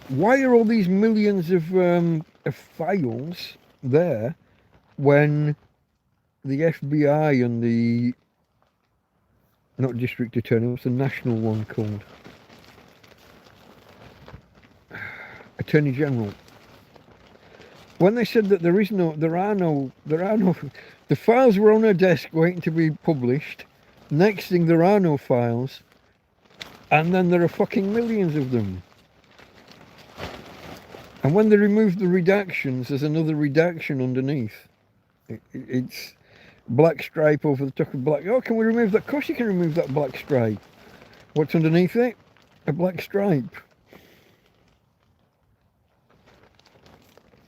Why are all these millions of files there when the FBI and the, not district attorney, what's the national one called? Attorney General. When they said that there are no, the files were on her desk waiting to be published. Next thing, there are no files. And then there are fucking millions of them. And when they removed the redactions, there's another redaction underneath. It's black stripe over the top of black. Oh, can we remove that? Of course you can remove that black stripe. What's underneath it? A black stripe.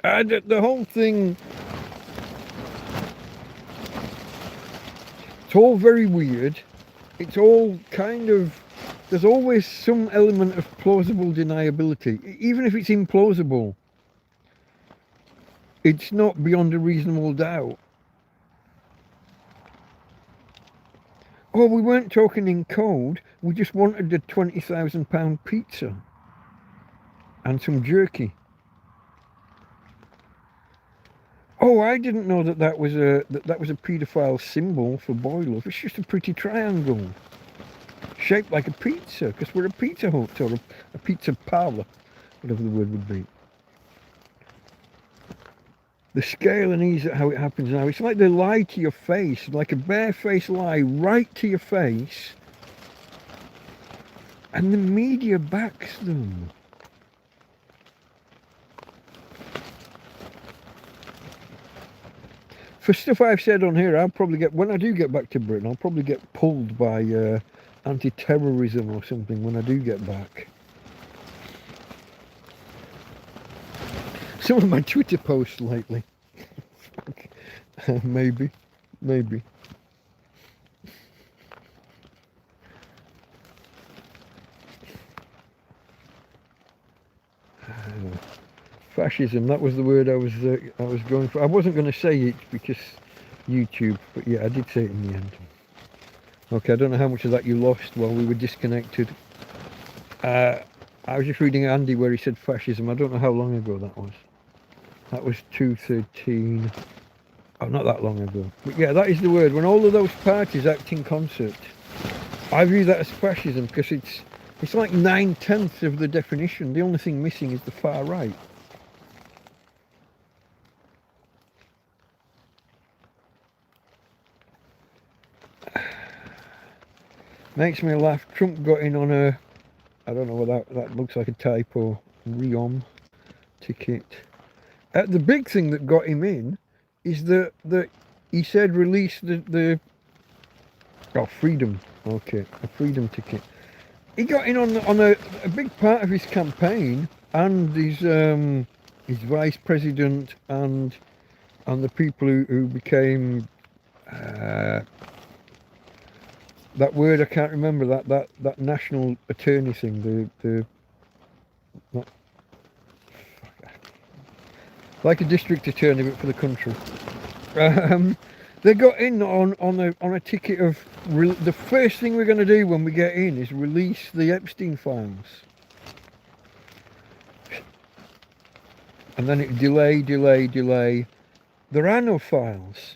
The whole thing, it's all very weird. It's all kind of, there's always some element of plausible deniability. Even if it's implausible, it's not beyond a reasonable doubt. Oh, we weren't talking in code. We just wanted a £20,000 pizza and some jerky. Oh, I didn't know that was a paedophile symbol for boilers. It's just a pretty triangle shaped like a pizza, because we're a Pizza Hut or a pizza parlour, whatever the word would be. The scale and ease at how it happens now. It's like they lie to your face, like a barefaced lie right to your face, and the media backs them. For stuff I've said on here, I'll probably get, when I do get back to Britain, I'll probably get pulled by anti-terrorism or something when I do get back. Some of my Twitter posts lately. Maybe. Fascism, that was the word I was going for. I wasn't going to say it because YouTube, but yeah, I did say it in the end. Okay, I don't know how much of that you lost while we were disconnected. I was just reading Andy where he said fascism. I don't know how long ago that was. That was 2013. Oh, not that long ago. But yeah, that is the word. When all of those parties act in concert, I view that as fascism, because it's like 9/10 of the definition. The only thing missing is the far right. Makes me laugh. Trump got in on a, I don't know what that looks like, a typo, Riom ticket. The big thing that got him in is that he said release the freedom. Okay, a freedom ticket. He got in on a big part of his campaign, and his vice president and the people who became that word I can't remember, that national attorney thing, like a district attorney but for the country. They got in on a ticket of the first thing we're going to do when we get in is release the Epstein files, and then it delay. There are no files.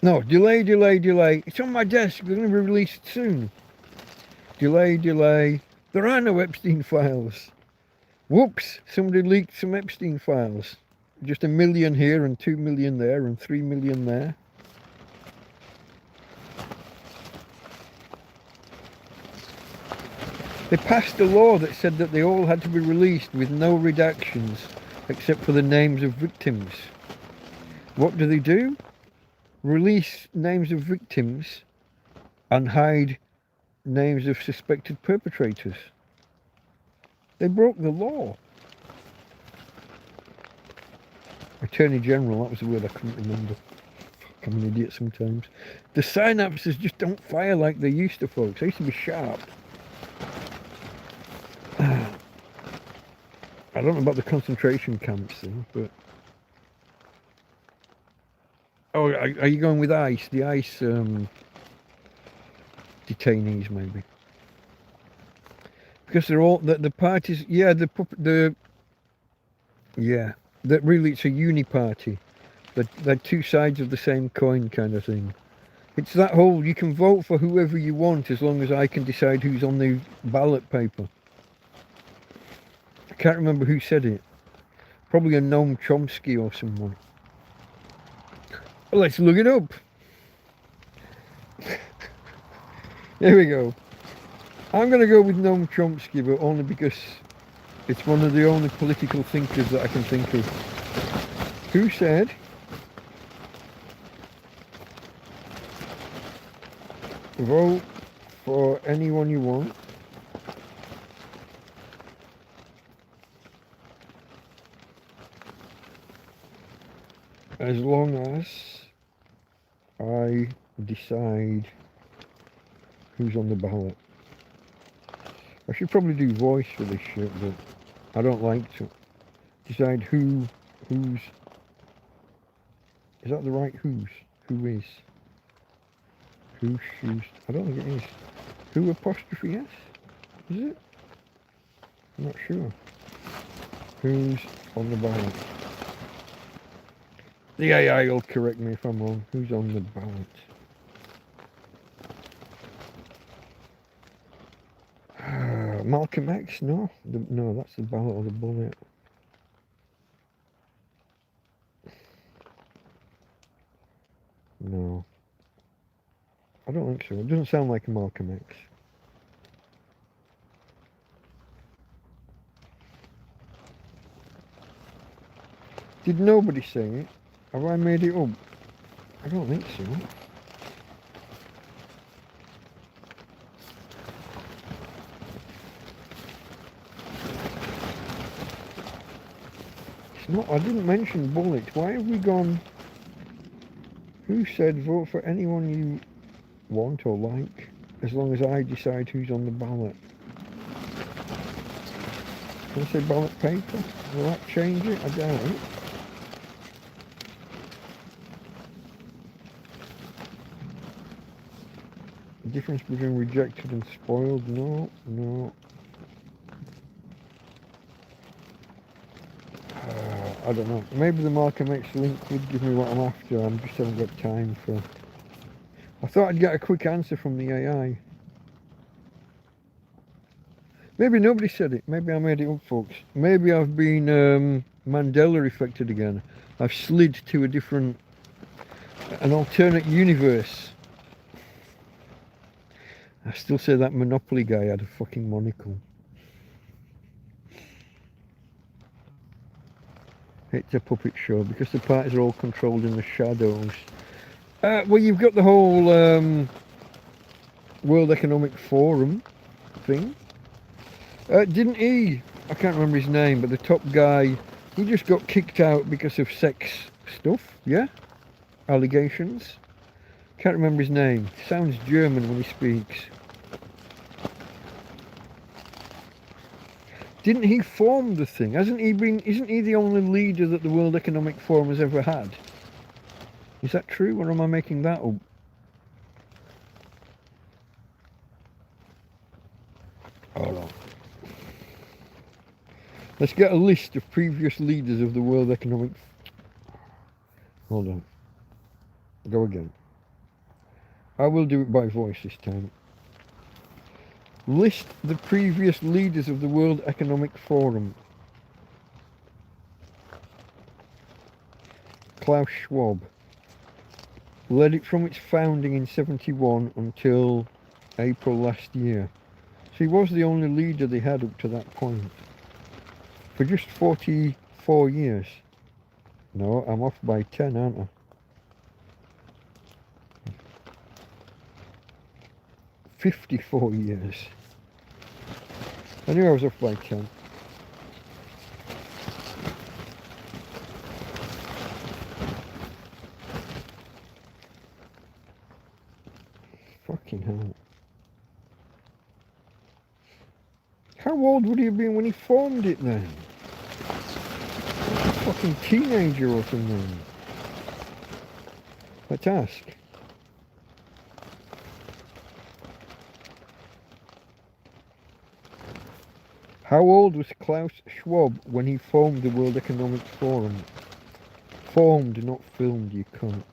No, delay. It's on my desk. They're going to be released soon. Delay. There are no Epstein files. Whoops! Somebody leaked some Epstein files. Just 1 million here and 2 million there and 3 million there. They passed a law that said that they all had to be released with no redactions except for the names of victims. What do? Release names of victims and hide names of suspected perpetrators. They broke the law. Attorney General, that was the word I couldn't remember. Fuck, I'm an idiot sometimes. The synapses just don't fire like they used to, folks. They used to be sharp. I don't know about the concentration camps thing, but... Oh, are you going with ICE? The ICE detainees, maybe? Because they're all... The parties... Yeah, yeah. That really, it's a uni-party. They're two sides of the same coin kind of thing. It's that whole, you can vote for whoever you want as long as I can decide who's on the ballot paper. I can't remember who said it. Probably a Noam Chomsky or someone. Well, let's look it up. Here we go. I'm going to go with Noam Chomsky, but only because it's one of the only political thinkers that I can think of. Who said, vote for anyone you want, as long as I decide who's on the ballot. I should probably do voice for this shit, but I don't like to. Decide who's... Is that the right who's? Who is? Who shoes? I don't think it is. Who apostrophe S? Is it? I'm not sure. Who's on the ballot? The AI will correct me if I'm wrong. Who's on the ballot? Malcolm X? No. No, that's the ballot or the bullet. No. I don't think so. It doesn't sound like a Malcolm X. Did nobody say it? Have I made it up? I don't think so. It's not. I didn't mention bullets. Why have we gone? Who said vote for anyone you want or like, as long as I decide who's on the ballot? Can I say ballot paper? Will that change it? I doubt it. The difference between rejected and spoiled? No, no. I don't know. Maybe the Malcolm X link would give me what I'm after. I just haven't got time for. I thought I'd get a quick answer from the AI. Maybe nobody said it. Maybe I made it up, folks. Maybe I've been Mandela affected again. I've slid to a different, an alternate universe. I still say that Monopoly guy had a fucking monocle. It's a puppet show because the parties are all controlled in the shadows. Well, you've got the whole World Economic Forum thing. Didn't he? I can't remember his name, but the top guy, he just got kicked out because of sex stuff, yeah? Allegations. Can't remember his name. Sounds German when he speaks. Didn't he form the thing? Hasn't he been? Isn't he the only leader that the World Economic Forum has ever had? Is that true, or am I making that up? Hold on. Let's get a list of previous leaders of the World Economic. Hold on. Go again. I will do it by voice this time. List the previous leaders of the World Economic Forum. Klaus Schwab led it from its founding in 1971 until April last year. So he was the only leader they had up to that point. For just 44 years. No, I'm off by 10, aren't I? 54 years. I knew I was off by 10. Fucking hell. How old would he have been when he formed it then? A fucking teenager or something. Let's ask. How old was Klaus Schwab when he formed the World Economic Forum? Formed, not filmed, you cunt.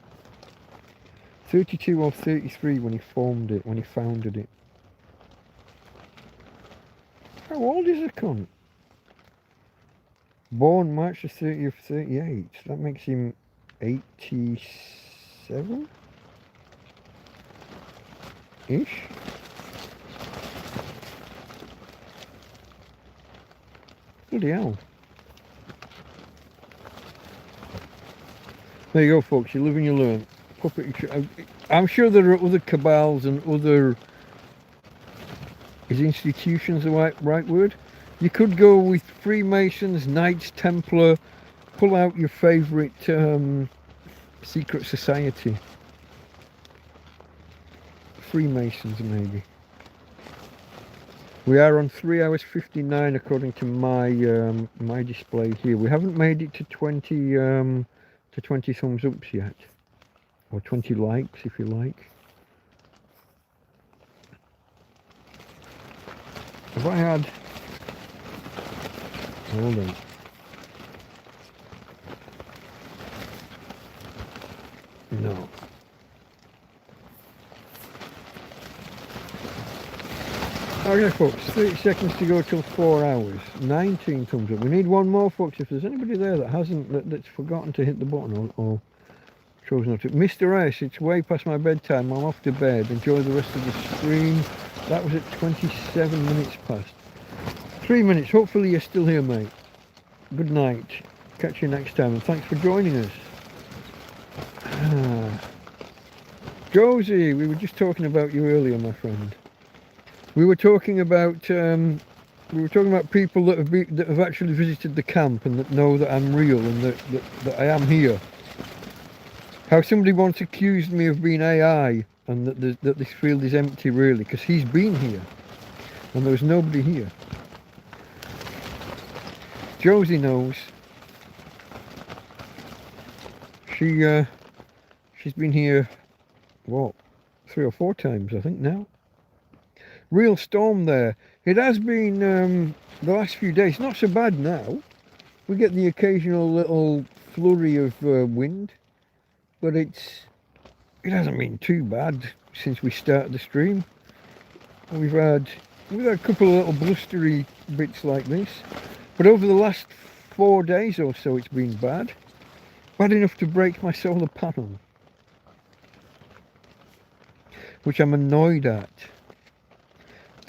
32 or 33 when he formed it, when he founded it. How old is the cunt? Born March the 30th, 38. That makes him 87? Ish? Bloody hell. There you go, folks. You live and you learn. I'm sure there are other cabals and other... Is institutions the right word? You could go with Freemasons, Knights Templar, pull out your favourite secret society. Freemasons, maybe. We are on 3 hours 59 according to my my display here. We haven't made it to 20 thumbs ups yet, or 20 likes if you like. If I had... Hold on. No. Okay, folks, 30 seconds to go till 4 hours. 19 thumbs up. We need one more, folks. If there's anybody there that hasn't, that's forgotten to hit the button or chose not to. Mr. S, it's way past my bedtime. I'm off to bed. Enjoy the rest of the stream. That was at 27 minutes past. 3 minutes. Hopefully you're still here, mate. Good night. Catch you next time, and thanks for joining us. Josie, we were just talking about you earlier, my friend. We were talking about people that have actually visited the camp and that know that I'm real and that I am here. How somebody once accused me of being AI and that this field is empty, really, because he's been here and there was nobody here. Josie knows. She's been here, what, 3 or 4 times, I think now. Real storm there. It has been the last few days. Not so bad now. We get the occasional little flurry of wind, but it hasn't been too bad since we started the stream. We've had a couple of little blustery bits like this, but over the last 4 days or so it's been bad. Bad enough to break my solar panel, which I'm annoyed at.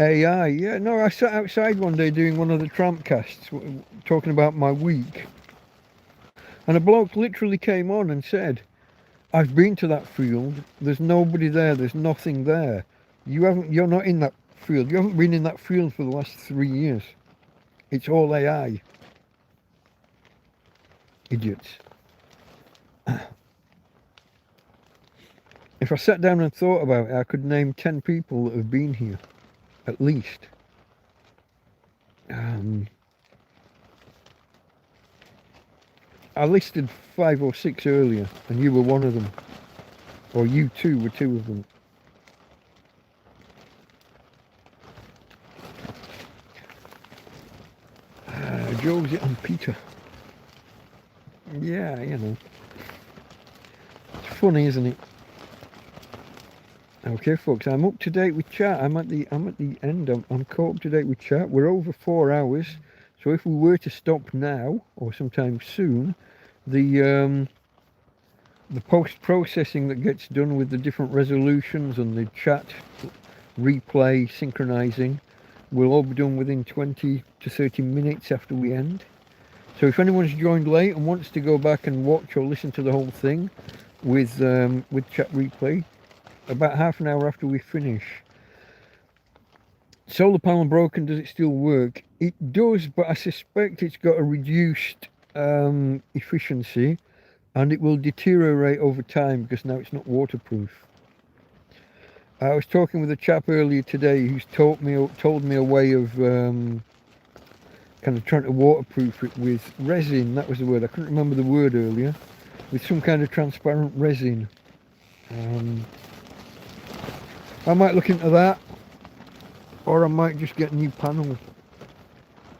AI, yeah, no, I sat outside one day doing one of the TrampCasts, talking about my week, and a bloke literally came on and said, I've been to that field, there's nobody there, there's nothing there. You're not in that field, you haven't been in that field for the last 3 years. It's all AI. Idiots. If I sat down and thought about it, I could name 10 people that have been here, at least. I listed 5 or 6 earlier, and you were one of them. Or you two were 2 of them. Josie and Peter. Yeah, you know. It's funny, isn't it? Okay, folks, I'm up to date with chat. I'm at the end. I'm caught up to date with chat. We're over 4 hours, so if we were to stop now or sometime soon, the post-processing that gets done with the different resolutions and the chat replay synchronizing will all be done within 20 to 30 minutes after we end. So if anyone's joined late and wants to go back and watch or listen to the whole thing with chat replay, about half an hour after we finish. Solar panel broken, does it still work? It does, but I suspect it's got a reduced efficiency, and it will deteriorate over time because now it's not waterproof. I was talking with a chap earlier today who's told me a way of kind of trying to waterproof it with resin. That was the word. I couldn't remember the word earlier. With some kind of transparent resin. I might look into that, or I might just get a new panel,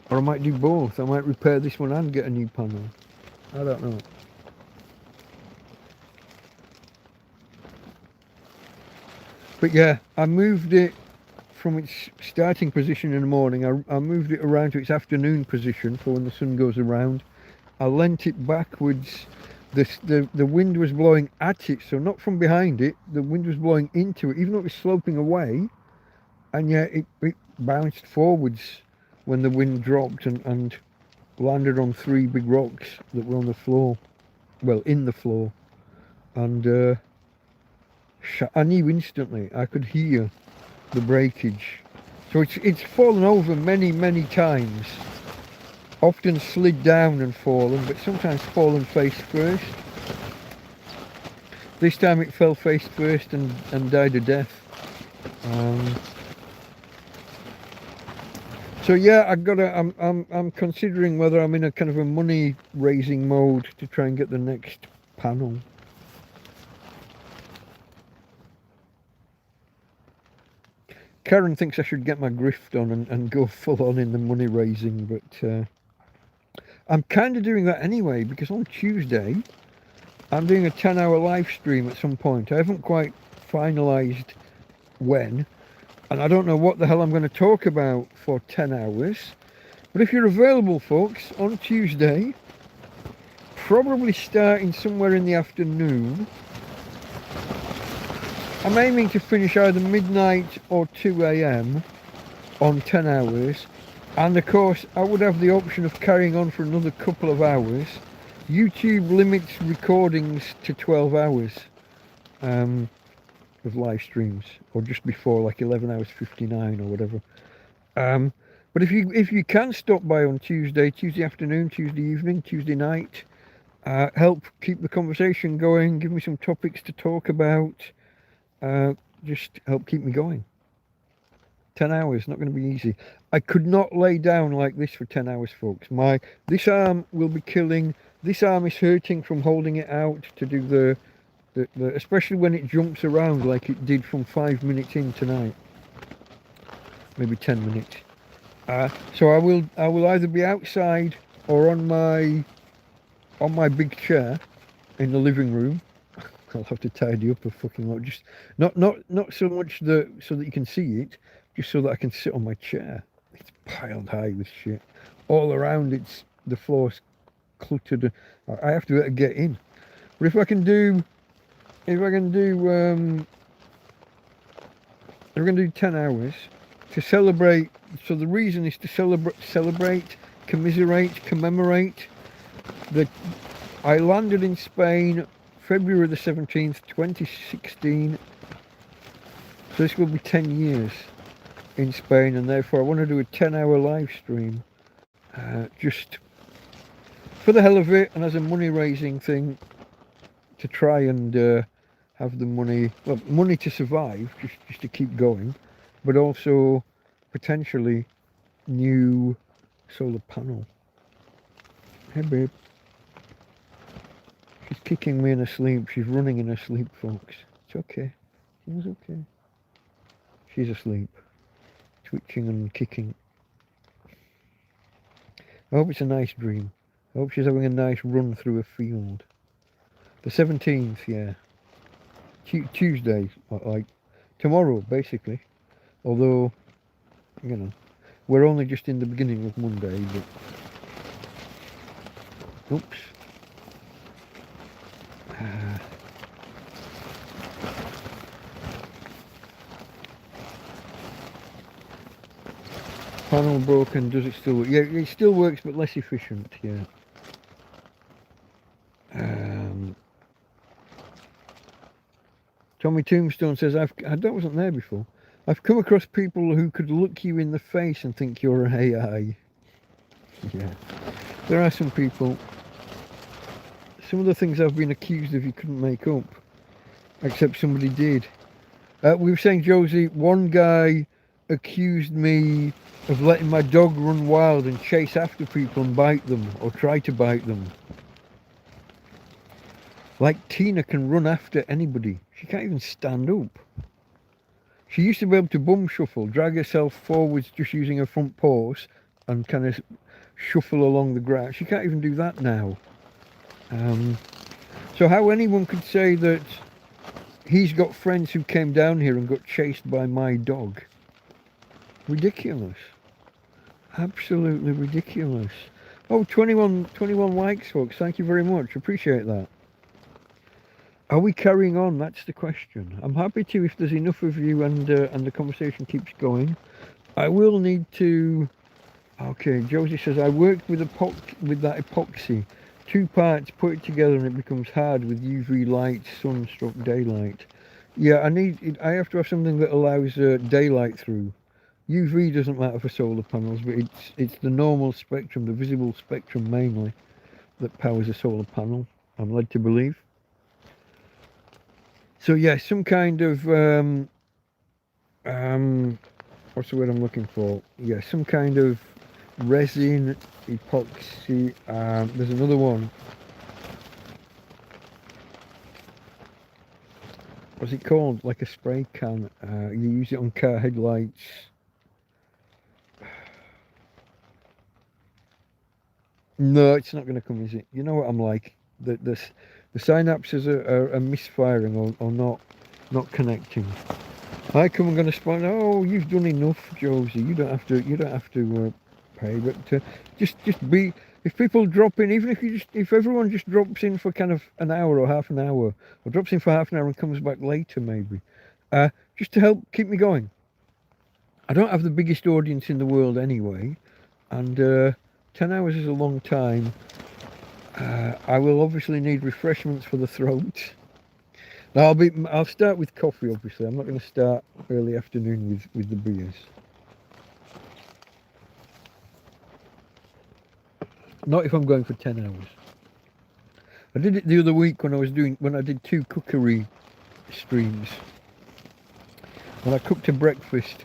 or I might do both. I might repair this one and get a new panel. I don't know. But yeah, I moved it from its starting position in the morning. I moved it around to its afternoon position for when the sun goes around. I leant it backwards. The wind was blowing at it, so not from behind it. The wind was blowing into it, even though it was sloping away, and yet it bounced forwards when the wind dropped and landed on 3 big rocks that were on the floor, well, in the floor, and I knew instantly. I could hear the breakage. So it's fallen over many times. Often slid down and fallen, but sometimes fallen face first. This time it fell face first and died a death. So yeah, I'm considering whether I'm in a kind of a money raising mode to try and get the next panel. Karen thinks I should get my grift on and go full on in the money raising, but I'm kind of doing that anyway, because on Tuesday I'm doing a 10-hour live stream at some point. I haven't quite finalised when, and I don't know what the hell I'm going to talk about for 10 hours. But if you're available, folks, on Tuesday, probably starting somewhere in the afternoon, I'm aiming to finish either midnight or 2 AM on 10 hours. And of course, I would have the option of carrying on for another couple of hours. YouTube limits recordings to 12 hours of live streams, or just before, like 11 hours 59 or whatever. But if you can stop by on Tuesday afternoon, Tuesday evening, Tuesday night, help keep the conversation going, give me some topics to talk about, just help keep me going. 10 hours, not going to be easy. I could not lay down like this for 10 hours, folks. This arm will be killing. This arm is hurting from holding it out to do the especially when it jumps around like it did from 5 minutes in tonight. Maybe 10 minutes. So I will either be outside or on my big chair in the living room. I'll have to tidy up a fucking lot. Just not so much so that you can see it, just so that I can sit on my chair. It's piled high with shit all around. The floor's cluttered. I have to get in. But if I can do 10 hours to celebrate. So the reason is to celebrate, commiserate, commemorate that I landed in Spain February the 17th, 2016. So this will be 10 years in Spain, and therefore I want to do a 10-hour live stream, just for the hell of it, and as a money-raising thing, to try and have the money to survive, just to keep going, but also potentially new solar panel. Hey babe. She's kicking me in her sleep. She's running in her sleep, folks. It's okay. She's okay. She's asleep. Twitching and kicking. I hope it's a nice dream. I hope she's having a nice run through a field. The 17th, yeah. Tuesday, like tomorrow, basically. Although, you know, we're only just in the beginning of Monday, but... Oops. Panel broken, does it still work? Yeah, it still works, but less efficient, yeah. Tommy Tombstone says, that wasn't there before. I've come across people who could look you in the face and think you're an AI. Yeah. There are some people. Some of the things I've been accused of you couldn't make up. Except somebody did. We were saying, Josie, one guy accused me of letting my dog run wild and chase after people and bite them, or try to bite them. Like Tina can run after anybody. She can't even stand up. She used to be able to bum shuffle, drag herself forwards just using her front paws and kind of shuffle along the ground. She can't even do that now. So how anyone could say that he's got friends who came down here and got chased by my dog? Ridiculous. Absolutely ridiculous. Oh, 21 likes, folks. Thank you very much. Appreciate that. Are we carrying on? That's the question. I'm happy to if there's enough of you and the conversation keeps going. I will need to... Okay, Josie says, I worked with that epoxy. 2 parts, put it together and it becomes hard with UV light, sun-struck daylight. Yeah, I have to have something that allows daylight through. UV doesn't matter for solar panels, but it's the normal spectrum, the visible spectrum mainly, that powers a solar panel, I'm led to believe. So yeah, some kind of what's the word I'm looking for? Yeah, some kind of resin, epoxy. There's another one. what's it called? Like a spray can. You use it on car headlights. No, it's not going to come, is it? You know what I'm like. The synapses are misfiring or not connecting. How come I'm going to spawn? Oh, you've done enough, Josie. You don't have to pay. But just be. If people drop in, even if everyone just drops in for kind of an hour or half an hour, or drops in for half an hour and comes back later, maybe, just to help keep me going. I don't have the biggest audience in the world anyway, and 10 hours is a long time. I will obviously need refreshments for the throat. Now I'll start with coffee. Obviously, I'm not going to start early afternoon with the beers. Not if I'm going for 10 hours. I did it the other week when I did 2 cookery streams. When I cooked a breakfast.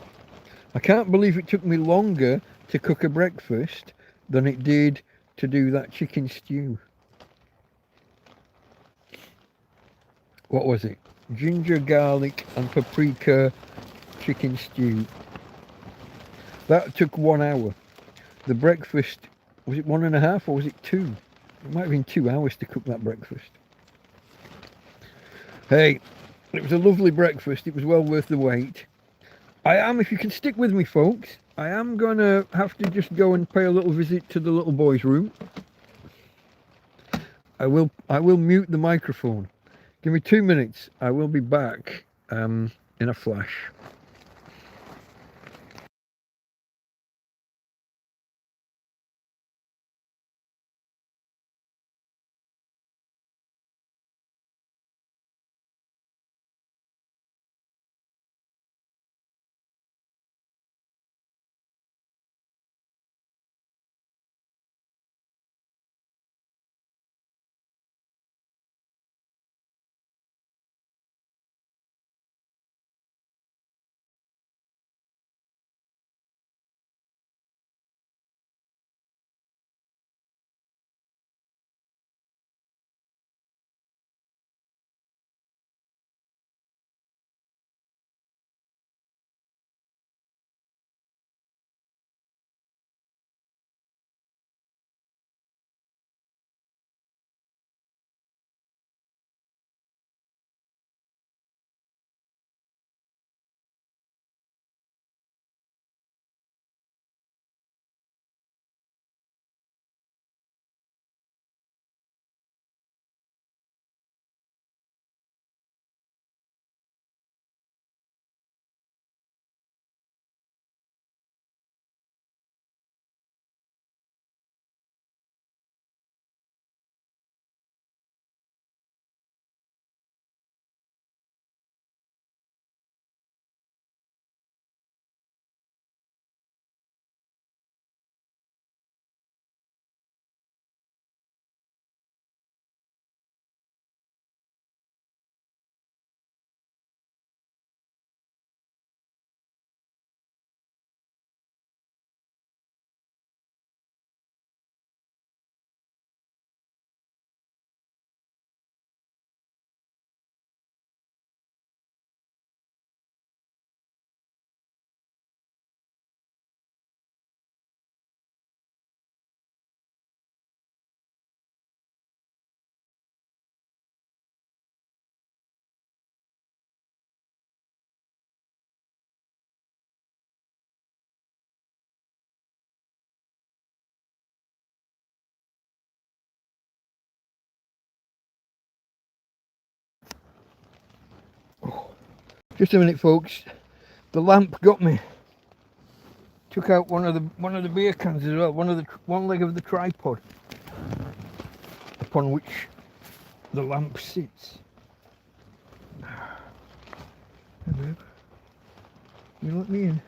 I can't believe it took me longer to cook a breakfast than it did to do that chicken stew. What was it? Ginger, garlic and paprika chicken stew. That took 1 hour. The breakfast, was it 1.5 or was it 2? It might have been 2 hours to cook that breakfast. Hey, it was a lovely breakfast. It was well worth the wait. If you can stick with me, folks, I am going to have to just go and pay a little visit to the little boy's room. I will mute the microphone. Give me 2 minutes. I will be back in a flash. Just a minute, folks. The lamp got me. Took out one of the beer cans as well. One leg of the tripod upon which the lamp sits. Hey, babe. You let me in.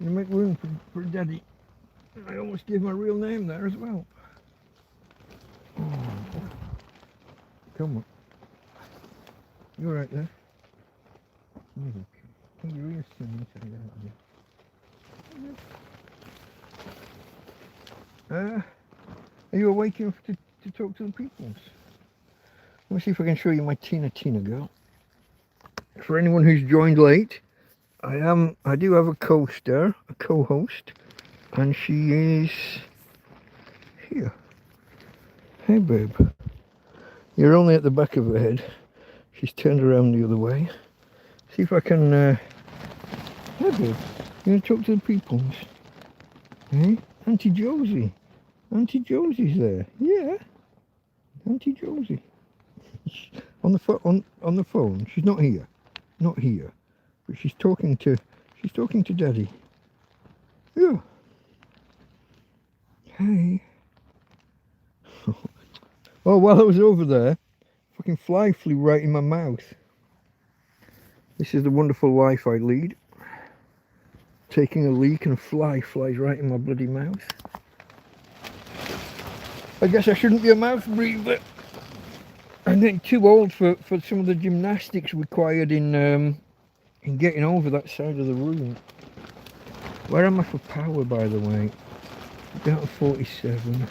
You make room for Daddy. I almost gave my real name there as well. Oh, come on. You alright there? He's okay. Your ears singing inside out. Are you awake enough to talk to the peoples? Let me see if I can show you my Tina girl. for anyone who's joined late, I do have a co-star, a co-host, and she is here. Hey babe, you're only at the back of her head. She's turned around the other way. See if I can, hey babe, you gonna talk to the peoples? Hey, Auntie Josie. Auntie Josie's there. Yeah, Auntie Josie. On the phone. She's not here. Not here. But she's talking to Daddy. Yeah. Hey. Oh, while I was over there, fucking fly flew right in my mouth. This is the wonderful life I lead. Taking a leak and a fly flies right in my bloody mouth. I guess I shouldn't be a mouth breather. I'm getting too old for some of the gymnastics required in getting over that side of the room. Where am I for power, by the way? Down to 47.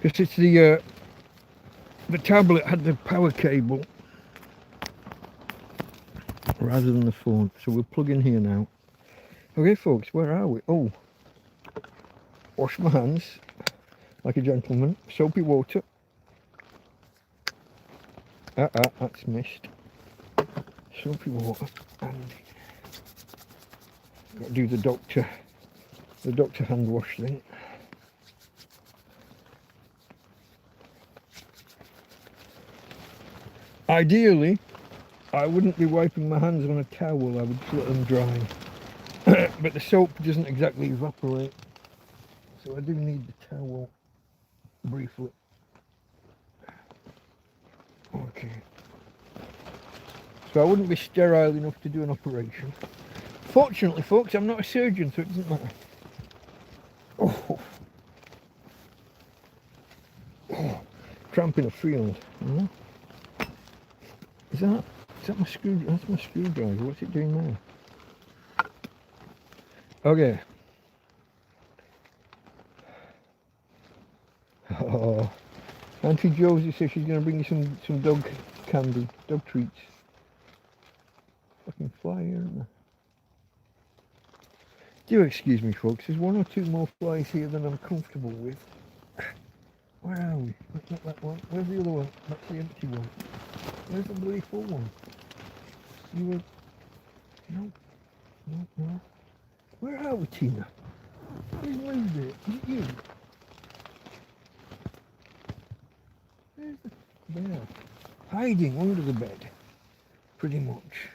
Because it's the tablet had the power cable rather than the phone. So we'll plug in here now. Okay, folks, where are we? Oh, wash my hands like a gentleman. Soapy water. That's missed. Soapy water. And got to do the doctor hand wash thing. Ideally, I wouldn't be wiping my hands on a towel. I would just let them dry. But the soap doesn't exactly evaporate, so I do need the towel briefly. Okay. So I wouldn't be sterile enough to do an operation. Fortunately, folks, I'm not a surgeon, so it doesn't matter. Oh. Tramp in a field. Yeah. Is that my screwdriver? That's my screwdriver. What's it doing now? Okay. Oh, Auntie Josie says she's going to bring you some dog candy, dog treats. Fucking fly here, isn't there? Do excuse me, folks. There's one or two more flies here than I'm comfortable with. Where are we? That's not that one. Where's the other one? That's the empty one. Where's the bloody full one? You were... No. Where are we, Tina? Where's moved it? Is it you? Where's the... There. Hiding under the bed. Pretty much.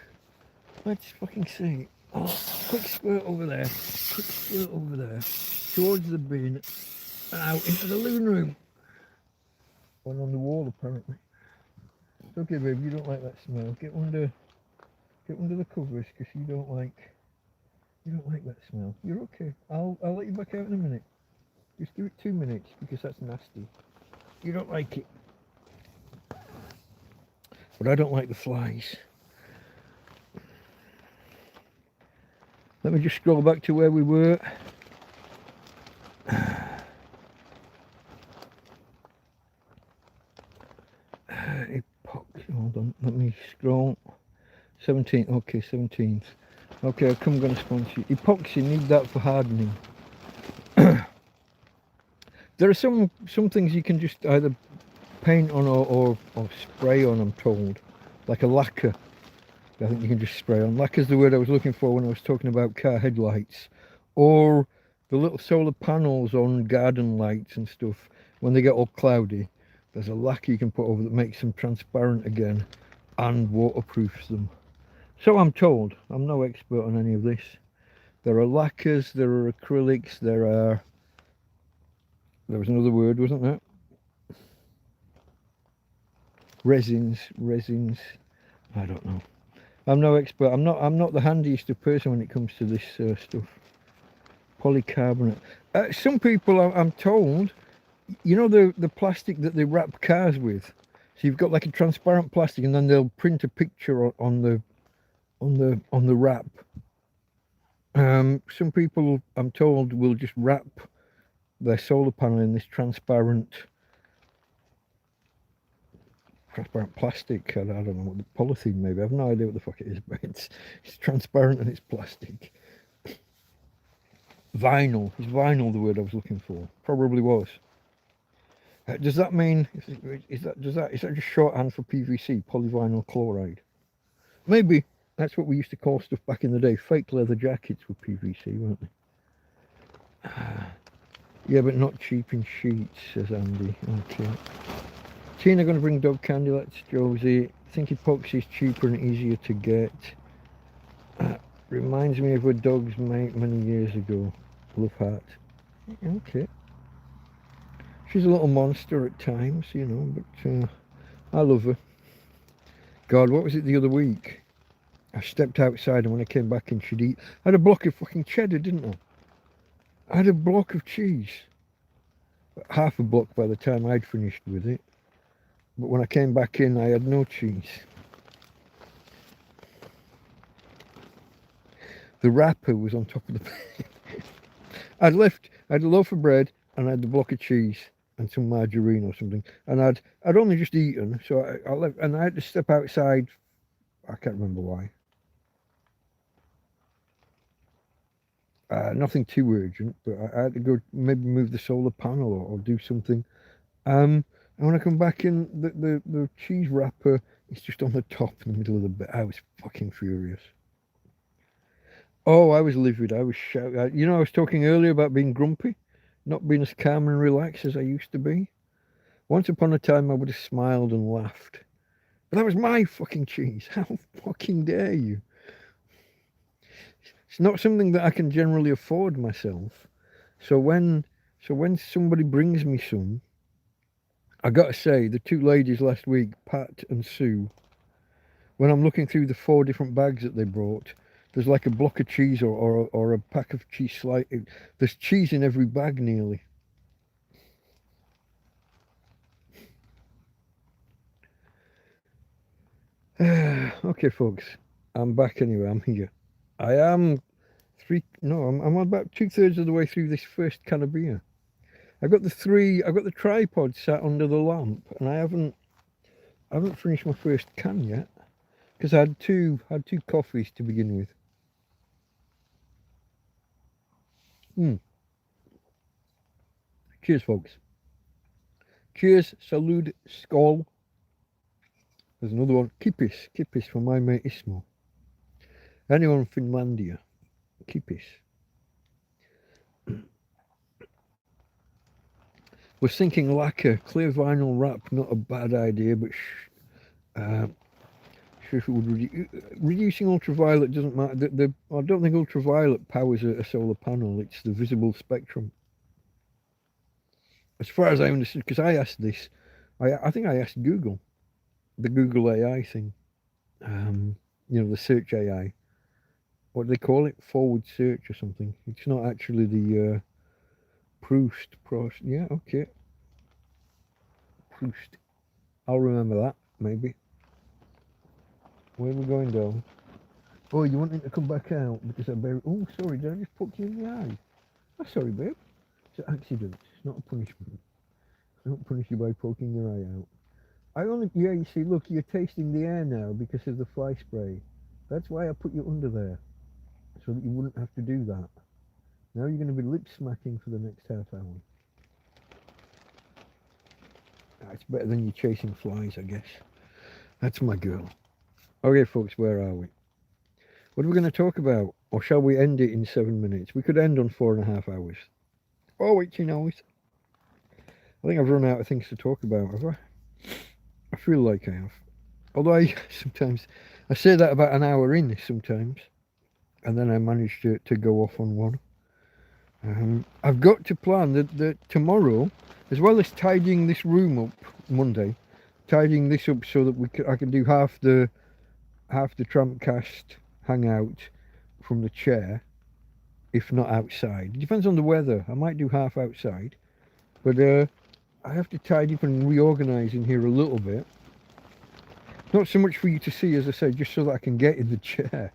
Let's fucking see. Oh, quick squirt over there. Quick squirt over there. Towards the bin. And out into the living room. One on the wall, apparently. It's okay, babe. You don't like that smell. Get under the covers, because you don't like that smell. You're okay. I'll let you back out in a minute. Just do it 2 minutes, because that's nasty. You don't like it. But I don't like the flies. Let me just scroll back to where we were. Hold on, let me scroll. 17th, okay, 17th. Okay, I'm going to sponsor you. Epoxy, need that for hardening. There are some things you can just either paint on or spray on, I'm told. Like a lacquer. I think you can just spray on. Lacquer's the word I was looking for when I was talking about car headlights. Or the little solar panels on garden lights and stuff. When they get all cloudy, there's a lacquer you can put over that makes them transparent again and waterproofs them. So I'm told. I'm no expert on any of this. There are lacquers, there are acrylics, there was another word, wasn't there? Resins. I don't know. I'm no expert. I'm not the handiest of person when it comes to this stuff. Polycarbonate. Some people, I'm told, you know the plastic that they wrap cars with. So you've got like a transparent plastic, and then they'll print a picture on the wrap. Some people, I'm told, will just wrap their solar panel in this transparent transparent plastic. I don't know what the polythene maybe. I have no idea what the fuck it is, but it's transparent and it's plastic. Vinyl. Is vinyl the word I was looking for? Probably was. Does that mean is that just shorthand for PVC, polyvinyl chloride? Maybe that's what we used to call stuff back in the day. Fake leather jackets were PVC, weren't they? Yeah, but not cheap in sheets, says Andy. Okay. Tina going to bring dog candy. That's Josie. I think epoxy is cheaper and easier to get. Reminds me of a dog's mate many years ago. Love heart. Okay. She's a little monster at times, you know, but I love her. God, what was it the other week? I stepped outside and when I came back in, she'd eat. I had a block of fucking cheddar, didn't I? I had a block of cheese. Half a block by the time I'd finished with it. But when I came back in, I had no cheese. The wrapper was on top of the bed. I had a loaf of bread and I had the block of cheese and some margarine or something. And I'd only just eaten, so I left, and I had to step outside. I can't remember why. Nothing too urgent, but I had to go maybe move the solar panel or do something. And when I come back in, the cheese wrapper is just on the top in the middle of the bed. I was fucking furious. Oh, I was livid. I was shouting. You know, I was talking earlier about being grumpy, not being as calm and relaxed as I used to be. Once upon a time, I would have smiled and laughed. But that was my fucking cheese. How fucking dare you? It's not something that I can generally afford myself. So when somebody brings me some, I gotta say, the two ladies last week, Pat and Sue, when I'm looking through the 4 different bags that they brought, there's like a block of cheese or a pack of cheese slices. There's cheese in every bag nearly. Okay, folks, I'm back anyway. I'm here. I am I'm about 2/3 of the way through this first can of beer. I've got the tripod sat under the lamp, and I haven't finished my first can yet because I had two coffees to begin with. Cheers, folks. Cheers, salud, skål. There's another one. Kippis from my mate Ismo. Anyone from Finlandia? Kippis. Was thinking lacquer, clear vinyl wrap, not a bad idea, but sure if it would reducing ultraviolet doesn't matter. I don't think ultraviolet powers a solar panel. It's the visible spectrum. As far as I understood, because I asked this, I think I asked Google, the Google AI thing, you know, the search AI. What do they call it? Forward search or something. It's not actually the Proust. Yeah, okay. Proust. I'll remember that, maybe. Where are we going down? Oh, you want him to come back out because I buried... Oh, sorry, did I just poke you in the eye? Oh, sorry, babe. It's an accident. It's not a punishment. I don't punish you by poking your eye out. Yeah, you see, look, you're tasting the air now because of the fly spray. That's why I put you under there, so that you wouldn't have to do that. Now you're going to be lip smacking for the next half hour. It's better than you chasing flies, I guess. That's my girl. Okay, folks, where are we? What are we going to talk about? Or shall we end it in 7 minutes? We could end on 4.5 hours. Oh, itchy nose. I think I've run out of things to talk about, have I? I feel like I have. Although I say that about an hour in sometimes. And then I manage to go off on one. I've got to plan that tomorrow, as well as tidying this room up Monday, tidying this up so that I can do half the TrampCast Hangout from the chair, if not outside. It depends on the weather. I might do half outside, but I have to tidy up and reorganise in here a little bit. Not so much for you to see, as I said, just so that I can get in the chair.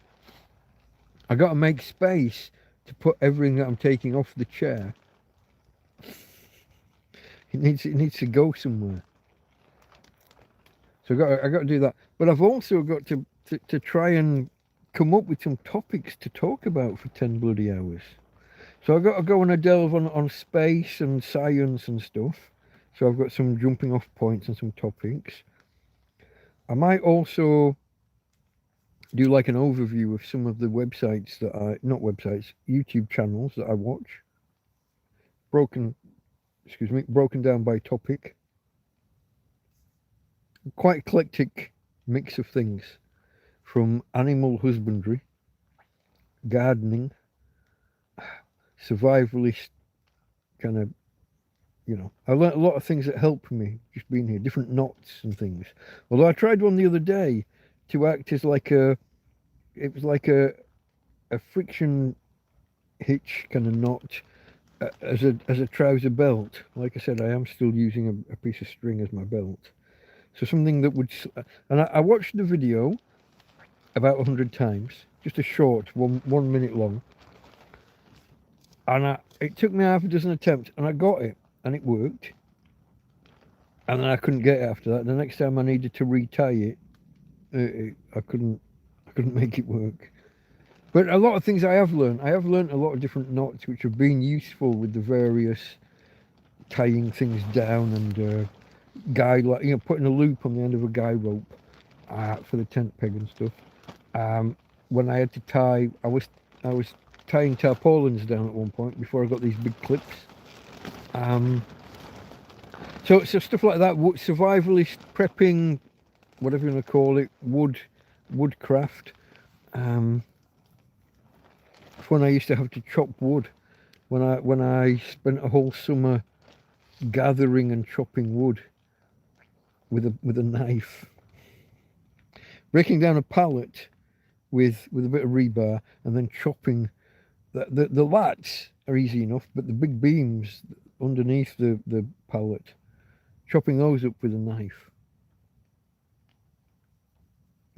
I got to make space to put everything that I'm taking off the chair. It needs to go somewhere. So I got to do that. But I've also got to try and come up with some topics to talk about for 10 bloody hours. So I've got to go and delve on space and science and stuff. So I've got some jumping off points and some topics. I might also do like an overview of some of the websites not websites, YouTube channels that I watch. Broken down by topic. Quite eclectic mix of things, from animal husbandry, gardening, survivalist kind of, I learnt a lot of things that help me just being here, different knots and things. Although I tried one the other day to act as it was like a friction hitch kind of knot as a trouser belt. Like I said, I am still using a piece of string as my belt. So something that would, and I watched the video about 100 times, just a short 1 minute long. And it took me half a dozen attempts, and I got it, and it worked. And then I couldn't get it after that. The next time I needed to retie it, I couldn't make it work. But a lot of things I have learned a lot of different knots which have been useful with the various tying things down and guy, like, putting a loop on the end of a guy rope for the tent peg and stuff. When I had to tie, I was tying tarpaulins down at one point before I got these big clips. So stuff like that, survivalist prepping, whatever you want to call it, woodcraft. When I used to have to chop wood, when I spent a whole summer gathering and chopping wood with a knife, breaking down a pallet with a bit of rebar and then chopping. The lats are easy enough, but the big beams underneath the pallet, chopping those up with a knife,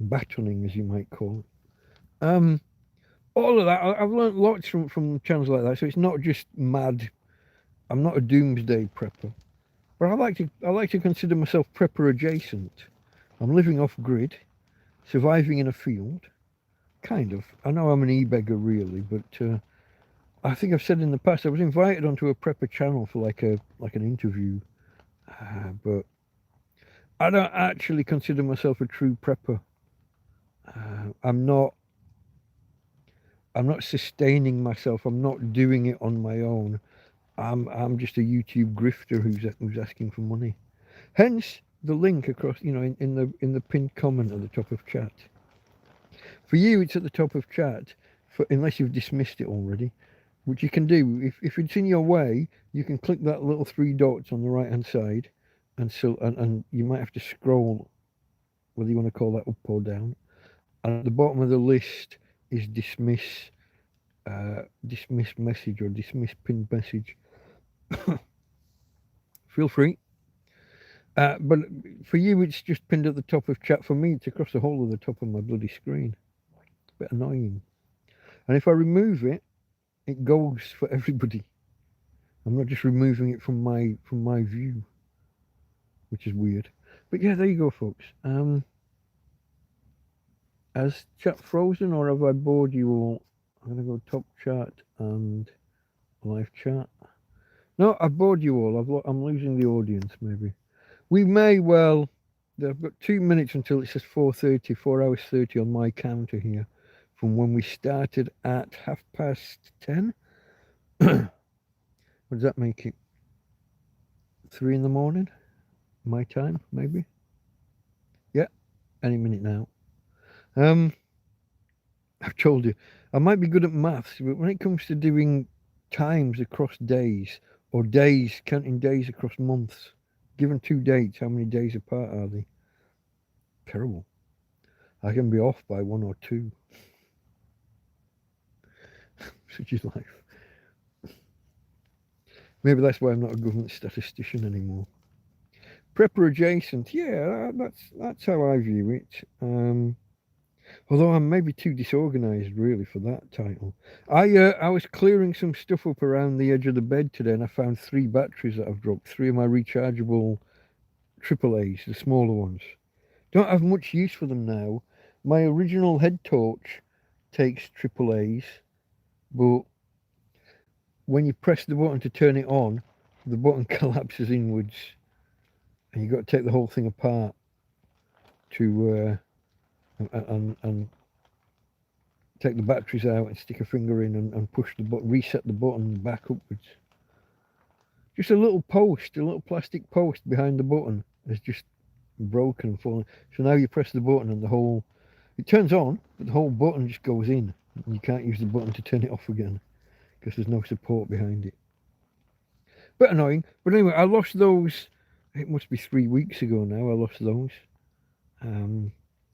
batoning as you might call it. All of that, I've learned lots from channels like that. So it's not just mad. I'm not a doomsday prepper, but I like to consider myself prepper adjacent. I'm living off grid, surviving in a field, kind of. I know I'm an e-beggar really, but I think I've said in the past I was invited onto a prepper channel for like an interview, but I don't actually consider myself a true prepper. I'm not sustaining myself. I'm not doing it on my own. I'm just a YouTube grifter who's asking for money. Hence the link across, in the pinned comment at the top of chat. For you, it's at the top of chat, unless you've dismissed it already, which you can do. If it's in your way, you can click that little 3 dots on the right hand side, and you might have to scroll, whether you want to call that up or down. And at the bottom of the list is dismiss message or dismiss pinned message. Feel free. But for you, it's just pinned at the top of chat. For me, it's across the whole of the top of my bloody screen. It's a bit annoying. And if I remove it, it goes for everybody. I'm not just removing it from my view, which is weird. But yeah, there you go, folks. Has chat frozen, or have I bored you all? I'm going to go top chat and live chat. No, I've bored you all. I'm losing the audience, maybe. We may well... I've got 2 minutes until it says 4:30, 4 hours 30 on my counter here, from when we started at 10:30. What does that make it? 3 in the morning? My time, maybe? Yeah, any minute now. I've told you, I might be good at maths, but when it comes to doing times across days, or days, counting days across months, given 2 dates, how many days apart are they? Terrible. I can be off by 1 or 2. Such is life. Maybe that's why I'm not a government statistician anymore. Prepper adjacent, yeah, that's how I view it. Although I'm maybe too disorganised really for that title. I was clearing some stuff up around the edge of the bed today, and I found 3 batteries that I've dropped. 3 of my rechargeable AAAs, the smaller ones. Don't have much use for them now. My original head torch takes AAAs, but when you press the button to turn it on, the button collapses inwards, and you've got to take the whole thing apart to and take the batteries out and stick a finger in and push the button, reset the button back upwards. Just a little post, a little plastic post behind the button is just broken and fallen. So now you press the button and it turns on, but the whole button just goes in. And you can't use the button to turn it off again because there's no support behind it. Bit annoying. But anyway, I lost those, it must be 3 weeks ago now I lost those.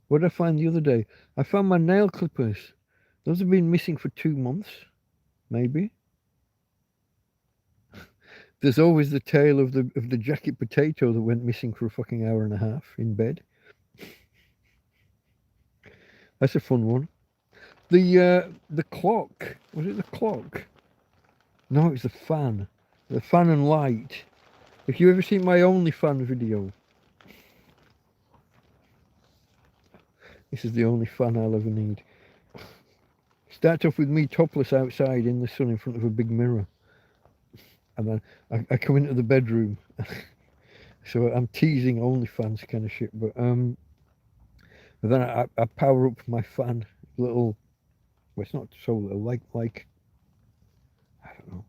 What did I find the other day? I found my nail clippers. Those have been missing for 2 months, maybe. There's always the tale of the jacket potato that went missing for a fucking hour and a half in bed. That's a fun one. The clock. Was it the clock? No, it was the fan. The fan and light. If you ever seen my OnlyFans video, this is the only fan I'll ever need. Start off with me topless outside in the sun in front of a big mirror. And then I come into the bedroom. So I'm teasing OnlyFans kind of shit. But then I power up my fan. Little, well, it's not so little, like I don't know,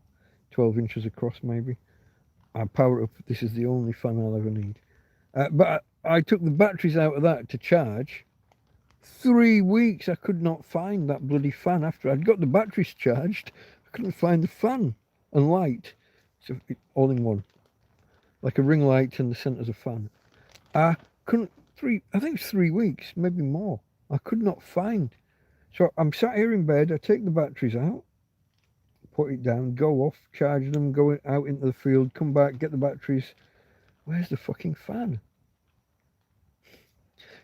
12 inches across maybe. I power it up. This is the only fan I'll ever need. But I took the batteries out of that to charge. 3 weeks I could not find that bloody fan. After I'd got the batteries charged, I couldn't find the fan and light. So all in one, like a ring light and the centre's a fan. I couldn't, I think it's 3 weeks, maybe more. I could not find. So I'm sat here in bed, I take the batteries out, put it down, go off, charge them, go out into the field, come back, get the batteries. Where's the fucking fan?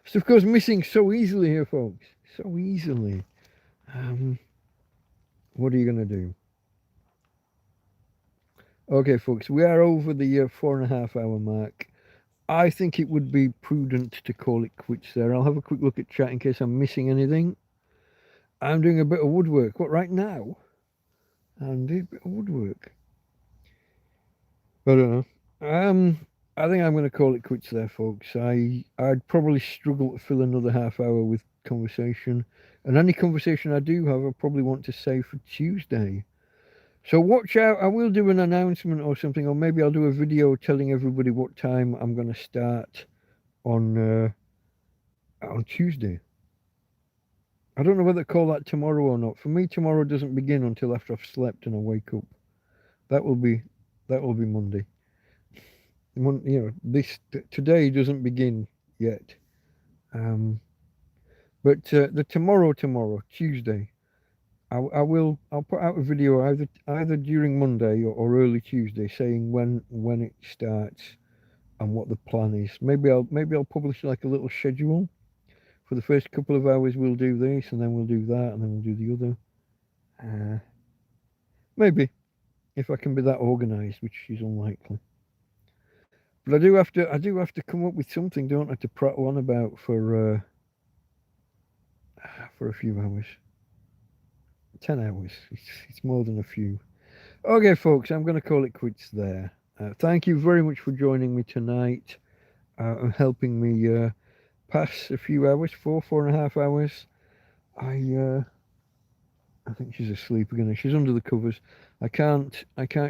Stuff goes missing so easily here, folks. So easily. What are you going to do? Okay, folks, we are over the 4.5 hour mark. I think it would be prudent to call it quits there. I'll have a quick look at chat in case I'm missing anything. I'm doing a bit of woodwork. What, right now? I'm doing a bit of woodwork. I don't know. I think I'm going to call it quits there, folks. I'd probably struggle to fill another half hour with conversation. And any conversation I do have, I probably want to save for Tuesday. So watch out. I will do an announcement or something, or maybe I'll do a video telling everybody what time I'm going to start on Tuesday. I don't know whether to call that tomorrow or not. For me, tomorrow doesn't begin until after I've slept and I wake up. That will be Monday. You know, today doesn't begin yet. But the tomorrow, Tuesday, I'll put out a video either during Monday or early Tuesday saying when it starts and what the plan is. Maybe I'll publish like a little schedule. For the first couple of hours we'll do this, and then we'll do that, and then we'll do the other. Maybe, if I can be that organised, which is unlikely. But I do have to come up with something, don't I, to prattle on about for a few hours. 10 hours. It's more than a few. Okay, folks, I'm going to call it quits there. Thank you very much for joining me tonight and helping me pass a few hours, 4.5 hours. I think she's asleep again. She's under the covers. I can't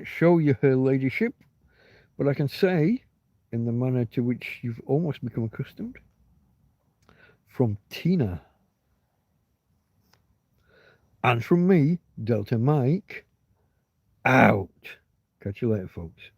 show you her ladyship, but I can say, in the manner to which you've almost become accustomed, from Tina. And from me, Delta Mike, out. Catch you later, folks.